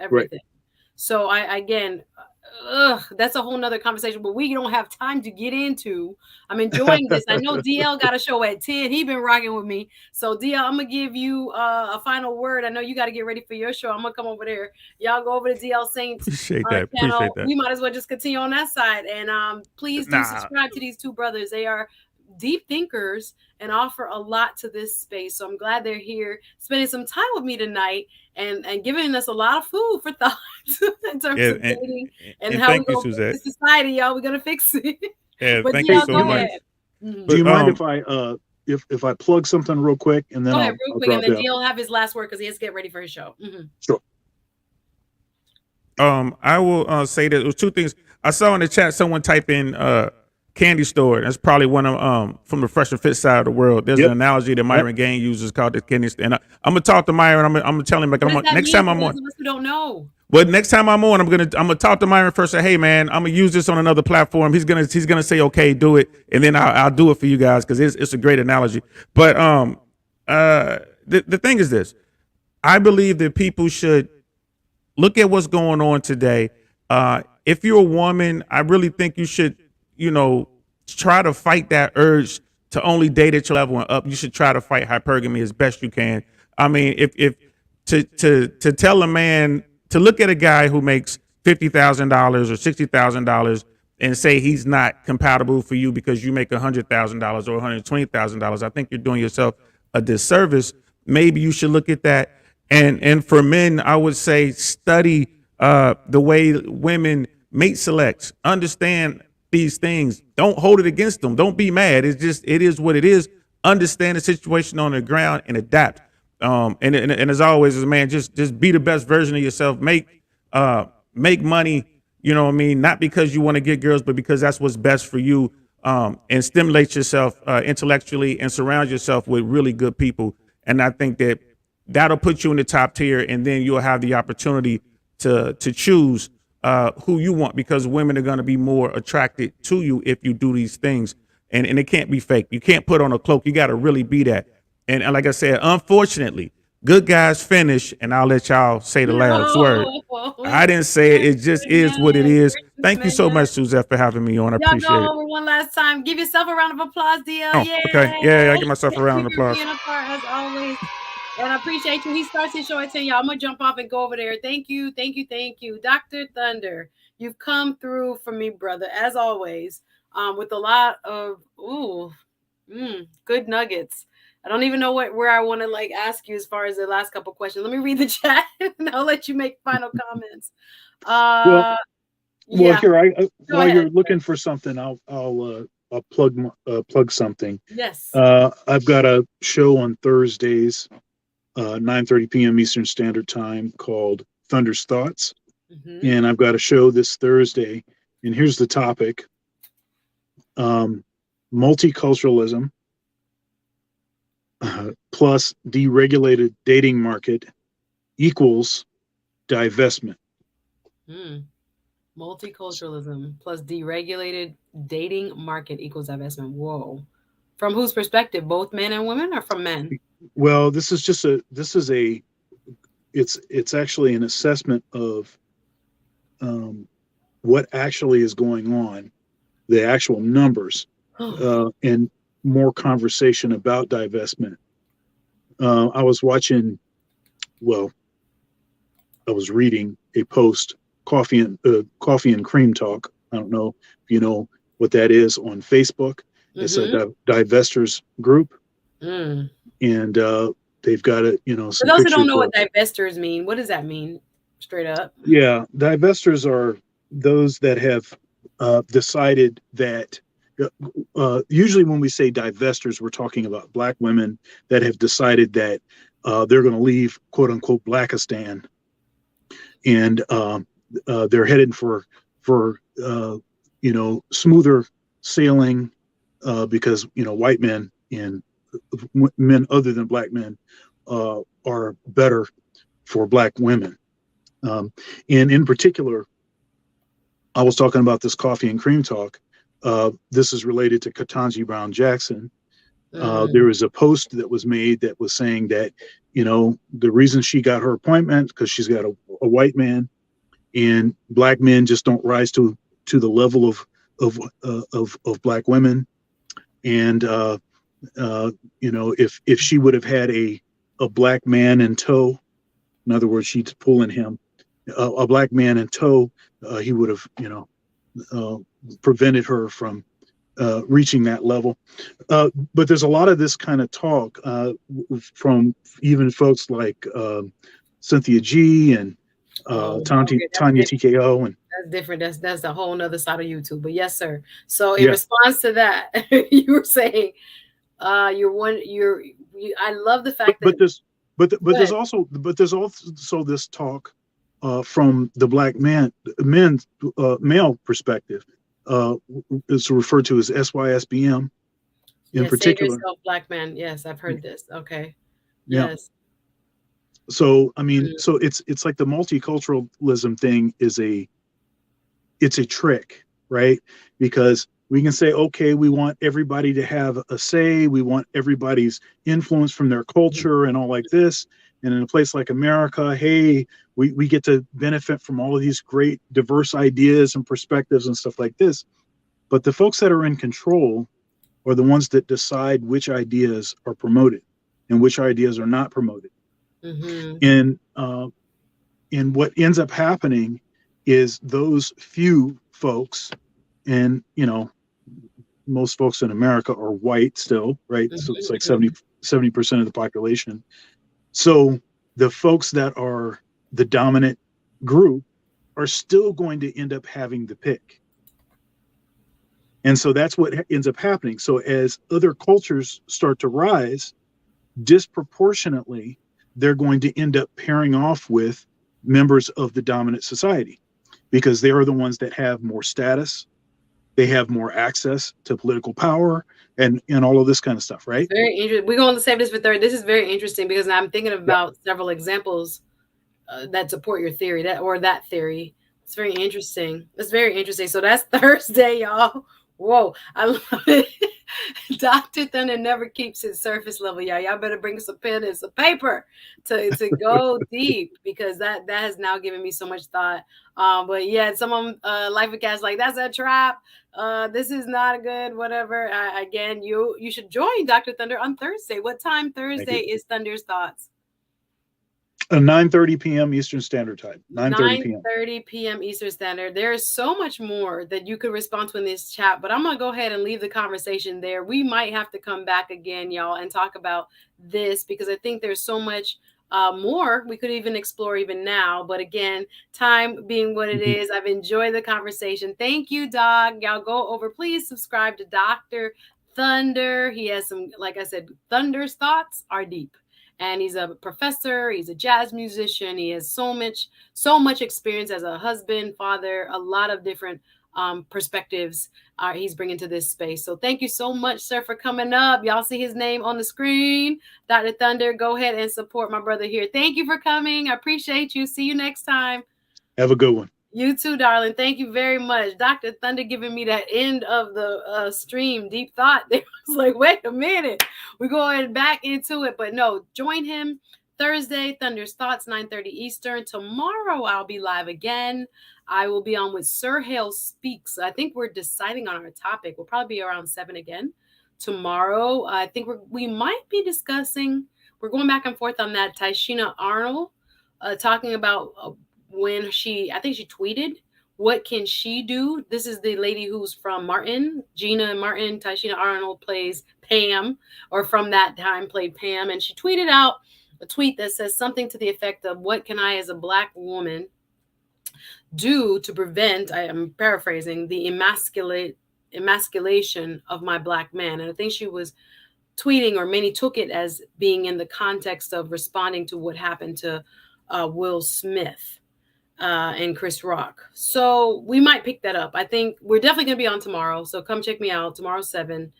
Right. So that's a whole nother conversation, but we don't have time to get into. I'm enjoying this. I know DL got a show at 10. He been rocking with me. So DL, I'm gonna give you a final word. I know you got to get ready for your show. I'm gonna come over there. Y'all go over to DL Saints. Appreciate that. We might as well just continue on that side. And please do subscribe to these two brothers. They are deep thinkers and offer a lot to this space. So I'm glad they're here spending some time with me tonight and giving us a lot of food for thought in terms of dating and how we go to society, y'all. We're gonna fix it. Yeah, thank you so much. Do you mind if I plug something real quick and then and then he'll have his last word because he has to get ready for his show. Sure. I will say that there was two things. I saw in the chat someone type in candy store. That's probably one of from the fresh and fit side of the world. There's an analogy that Myron Gain uses called the candy store. And I'm gonna talk to Myron. I'm gonna tell him next time I'm on. We don't know. But next time I'm on, I'm gonna talk to Myron first. Say, hey man, I'm gonna use this on another platform. He's gonna say, okay, do it, and then I'll do it for you guys because it's a great analogy. But the thing is this: I believe that people should look at what's going on today. If you're a woman, I really think you should, try to fight that urge to only date at your level and up. You should try to fight hypergamy as best you can. I mean, if to tell a man to look at a guy who makes $50,000 or $60,000 and say he's not compatible for you because you make $100,000 or $120,000, I think you're doing yourself a disservice. Maybe you should look at that. And for men, I would say study the way women mate selects. Understand these things. Don't hold it against them. Don't be mad. It is what it is. Understand the situation on the ground and adapt. And as always, as a man, just be the best version of yourself. Make money. You know what I mean? Not because you want to get girls, but because that's what's best for you. And stimulate yourself intellectually and surround yourself with really good people. And I think that'll put you in the top tier, and then you'll have the opportunity to choose who you want, because women are going to be more attracted to you if you do these things. And it can't be fake. You can't put on a cloak. You got to really be that. And like I said, unfortunately, good guys finish, and I'll let y'all say the last word. I didn't say it. It just is what it is. Thank you so much, Suzette, for having me on. I Y'all appreciate go it. over one last time. Give yourself a round of applause, DL. Oh, okay. Yeah, I give myself a round of Thank you for applause. being a part, as always. And I appreciate you. He starts his show at 10, y'all. I'm going to jump off and go over there. Thank you. Thank you. Thank you. Dr. Thunder, you've come through for me, brother, as always, with a lot of, good nuggets. I don't even know where I want to like ask you as far as the last couple questions. Let me read the chat and I'll let you make final comments. Well, Yeah. here Go while ahead. you're looking for something, I'll plug something. Yes. I've got a show on Thursdays, 9:30 p.m. Eastern Standard Time, called Thunder's Thoughts, and I've got a show this Thursday, and here's the topic: multiculturalism plus deregulated dating market equals divestment. Multiculturalism plus deregulated dating market equals divestment. Whoa. From whose perspective? Both men and women, or from men? Well, it's actually an assessment of what actually is going on, the actual numbers, and more conversation about divestment. I was reading a post, coffee and cream talk. I don't know if you know what that is, on Facebook. It's a divestors group, and they've got it. For those who don't know what divestors mean, what does that mean, straight up? Yeah, divestors are those that have decided that. Usually, when we say divestors, we're talking about Black women that have decided that they're going to leave, quote unquote, Blackistan, and they're headed for smoother sailing, because white men and men other than Black men are better for Black women. And in particular, I was talking about this coffee and cream talk. This is related to Ketanji Brown Jackson. There was a post that was made that was saying that, the reason she got her appointment because she's got a white man, and Black men just don't rise to the level of Black women. And if she would have had a Black man in tow, in other words, she's pulling him, a Black man in tow, he would have prevented her from reaching that level. But there's a lot of this kind of talk from even folks like Cynthia G and Tanya TKO. And that's different. That's a whole nother side of YouTube. But yes, sir. So in response to that, you were saying I love the fact there's also this talk from the Black men's male perspective. It's referred to as SYSBM in particular. Save yourself, Black man. Yes, I've heard this. Okay. Yeah. Yes. So so it's like the multiculturalism thing it's a trick, right? Because we can say, okay, we want everybody to have a say, we want everybody's influence from their culture and all like this. And in a place like America, hey, we get to benefit from all of these great diverse ideas and perspectives and stuff like this. But the folks that are in control are the ones that decide which ideas are promoted and which ideas are not promoted. And what ends up happening is those few folks, and most folks in America are white still, right? So it's like 70% of the population. So the folks that are the dominant group are still going to end up having the pick. And so that's what ends up happening. So as other cultures start to rise, disproportionately, they're going to end up pairing off with members of the dominant society, because they are the ones that have more status, they have more access to political power, and all of this kind of stuff, right? Very interesting. We're going to save this for third. This is very interesting because I'm thinking Yep. about several examples that support your theory, that theory. It's very interesting. It's very interesting. So that's Thursday, y'all. Whoa, I love it. Dr. Thunder never keeps it surface level, y'all. Y'all better bring some pen and some paper to go deep, because that has now given me so much thought. But yeah, some Life of Cats like, that's a trap. This is not a good whatever. Again, you should join Dr. Thunder on Thursday. What time Thursday is Thunder's Thoughts? 9:30 p.m. Eastern Standard Time. 9:30 p.m. 9:30 p.m. Eastern Standard. There is so much more that you could respond to in this chat, but I'm going to go ahead and leave the conversation there. We might have to come back again, y'all, and talk about this, because I think there's so much more we could even explore even now. But again, time being what it is, I've enjoyed the conversation. Thank you, Doc. Y'all go over, please subscribe to Dr. Thunder. He has some, like I said, Thunder's thoughts are deep. And he's a professor, he's a jazz musician, he has so much experience as a husband, father, a lot of different perspectives he's bringing to this space. So thank you so much, sir, for coming up. Y'all see his name on the screen, Dr. Thunder. Go ahead and support my brother here. Thank you for coming. I appreciate you. See you next time. Have a good one. You too, darling. Thank you very much. Dr. Thunder giving me that end of the stream, deep thought. It was like, wait a minute. We're going back into it. But no, join him Thursday, Thunder's Thoughts, 9:30 Eastern. Tomorrow, I'll be live again. I will be on with Sir Hale Speaks. I think we're deciding on our topic. We'll probably be around 7 again. Tomorrow, I think we might be discussing, we're going back and forth on that, Tashina Arnold, talking about when I think she tweeted, what can she do? This is the lady who's from Martin, Gina Martin. Tashina Arnold plays Pam, or from that time played Pam. And she tweeted out a tweet that says something to the effect of, what can I as a Black woman do to prevent, I am paraphrasing, the emasculation of my Black man? And I think she was tweeting, or many took it as being in the context of responding to what happened to Will Smith and Chris Rock. So we might pick that up. I think we're definitely going to be on tomorrow. So come check me out tomorrow, 7,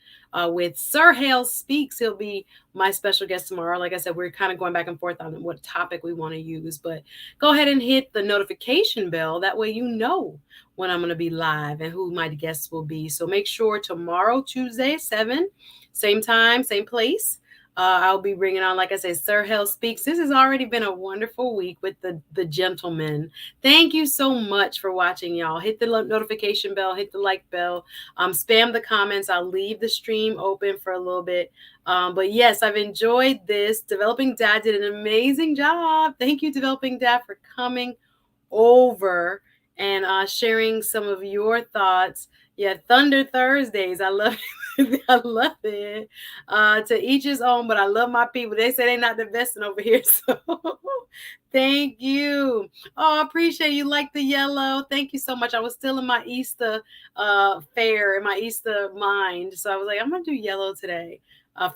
with Sir Hale Speaks. He'll be my special guest tomorrow. Like I said, we're kind of going back and forth on what topic we want to use, but go ahead and hit the notification bell. That way you know when I'm going to be live and who my guests will be. So make sure tomorrow, Tuesday, 7, same time, same place. I'll be bringing on, like I said, Sir Hale Speaks. This has already been a wonderful week with the gentlemen. Thank you so much for watching, y'all. Hit the notification bell, hit the like bell, spam the comments. I'll leave the stream open for a little bit. But yes, I've enjoyed this. Developing Dad did an amazing job. Thank you, Developing Dad, for coming over and sharing some of your thoughts. Yeah, Thunder Thursdays. I love it. I love it. To each his own, but I love my people. They say they're not investing over here. So thank you. Oh, I appreciate you. Like the yellow. Thank you so much. I was still in my Easter fair, in my Easter mind. So I was like, I'm going to do yellow today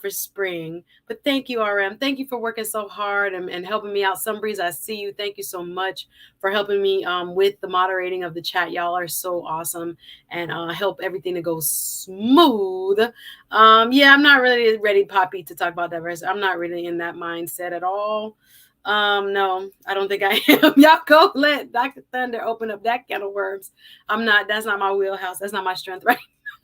for spring. But thank you, RM. Thank you for working so hard and helping me out. Sunbreeze, I see you. Thank you so much for helping me with the moderating of the chat. Y'all are so awesome and help everything to go smooth. Yeah, I'm not really ready, Poppy, to talk about that verse. I'm not really in that mindset at all. No, I don't think I am. Y'all go let Dr. Thunder open up that can of worms. That's not my wheelhouse. That's not my strength, right?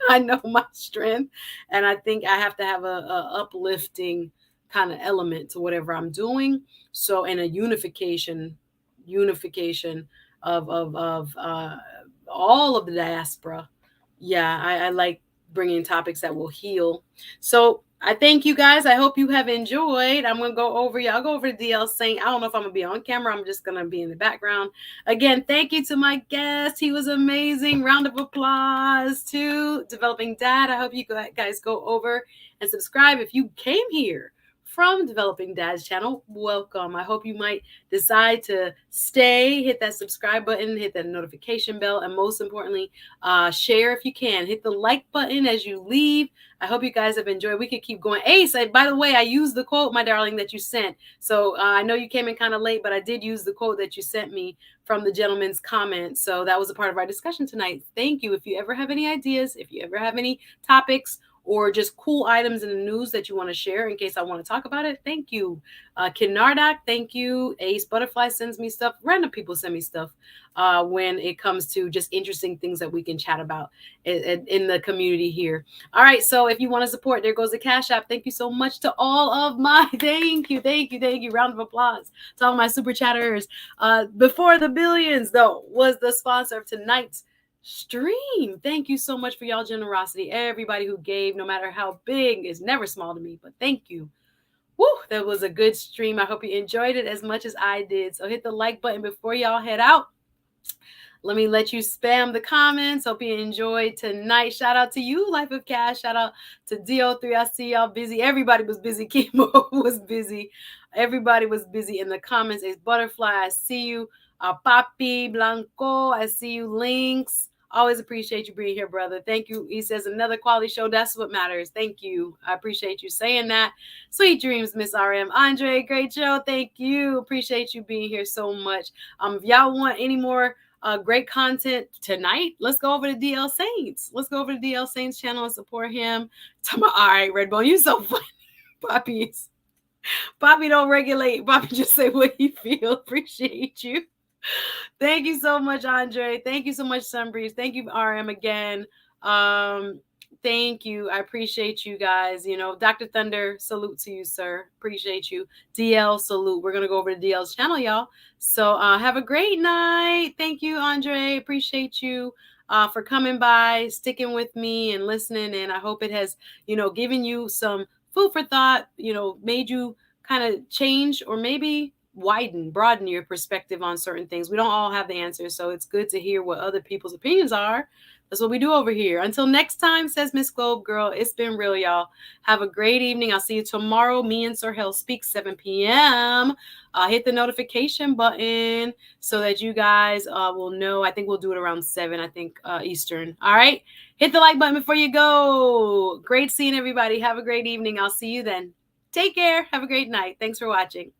I know my strength, and I think I have to have a uplifting kind of element to whatever I'm doing. So, and a unification of all of the diaspora. Yeah, I like bringing topics that will heal. So I thank you guys. I hope you have enjoyed. I'm going to go over I'll go over to DL Saint. I don't know if I'm going to be on camera. I'm just going to be in the background. Again, thank you to my guest. He was amazing. Round of applause to Developing Dad. I hope you guys go over and subscribe if you came here from Developing Dad's channel. Welcome. I hope you might decide to stay, hit that subscribe button, hit that notification bell, and most importantly, share if you can. Hit the like button as you leave. I hope you guys have enjoyed. We could keep going. Ace, by the way, I used the quote, my darling, that you sent. So I know you came in kind of late, but I did use the quote that you sent me from the gentleman's comment. So that was a part of our discussion tonight. Thank you. If you ever have any ideas, if you ever have any topics or just cool items in the news that you want to share in case I want to talk about it, thank you. Ken Nardoc, thank you. Ace Butterfly sends me stuff. Random people send me stuff when it comes to just interesting things that we can chat about in the community here. All right, so if you want to support, there goes the Cash App. Thank you so much to all of my, thank you. Round of applause to all my super chatters. Before the Billions, though, was the sponsor of tonight's stream. Thank you so much for y'all generosity. Everybody who gave, no matter how big, is never small to me, but thank you. Woo, that was a good stream. I hope you enjoyed it as much as I did. So hit the like button before y'all head out. Let me let you spam the comments. Hope you enjoyed tonight. Shout out to you, Life of Cash. Shout out to DO3. I see y'all busy. Everybody was busy. Chemo was busy. Everybody was busy in the comments. It's Butterfly. I see you. Papi Blanco. I see you. Links. Always appreciate you being here, brother. Thank you. He says another quality show. That's what matters. Thank you. I appreciate you saying that. Sweet dreams, Miss RM. Andre, great show. Thank you. Appreciate you being here so much. If y'all want any more great content tonight, let's go over to DL Saints. Let's go over to DL Saints channel and support him. All right, Redbone, you so funny. Poppy don't regulate. Poppy just say what he feel. Appreciate you. Thank you so much, Andre. Thank you so much, Sunbreeze. Thank you, RM, again. Thank you. I appreciate you guys. You know, Dr. Thunder, salute to you, sir. Appreciate you. DL, salute. We're going to go over to DL's channel, y'all. So have a great night. Thank you, Andre. Appreciate you for coming by, sticking with me and listening. And I hope it has, given you some food for thought, made you kind of change or maybe broaden your perspective on certain things. We don't all have the answers, so it's good to hear what other people's opinions are. That's what we do over here. Until next time, says Miss Globe Girl, it's been real, y'all. Have a great evening. I'll see you tomorrow. Me and Sir Hell speak 7 p.m. Hit the notification button so that you guys will know. I think we'll do it around 7, Eastern. All right? Hit the like button before you go. Great seeing everybody. Have a great evening. I'll see you then. Take care. Have a great night. Thanks for watching.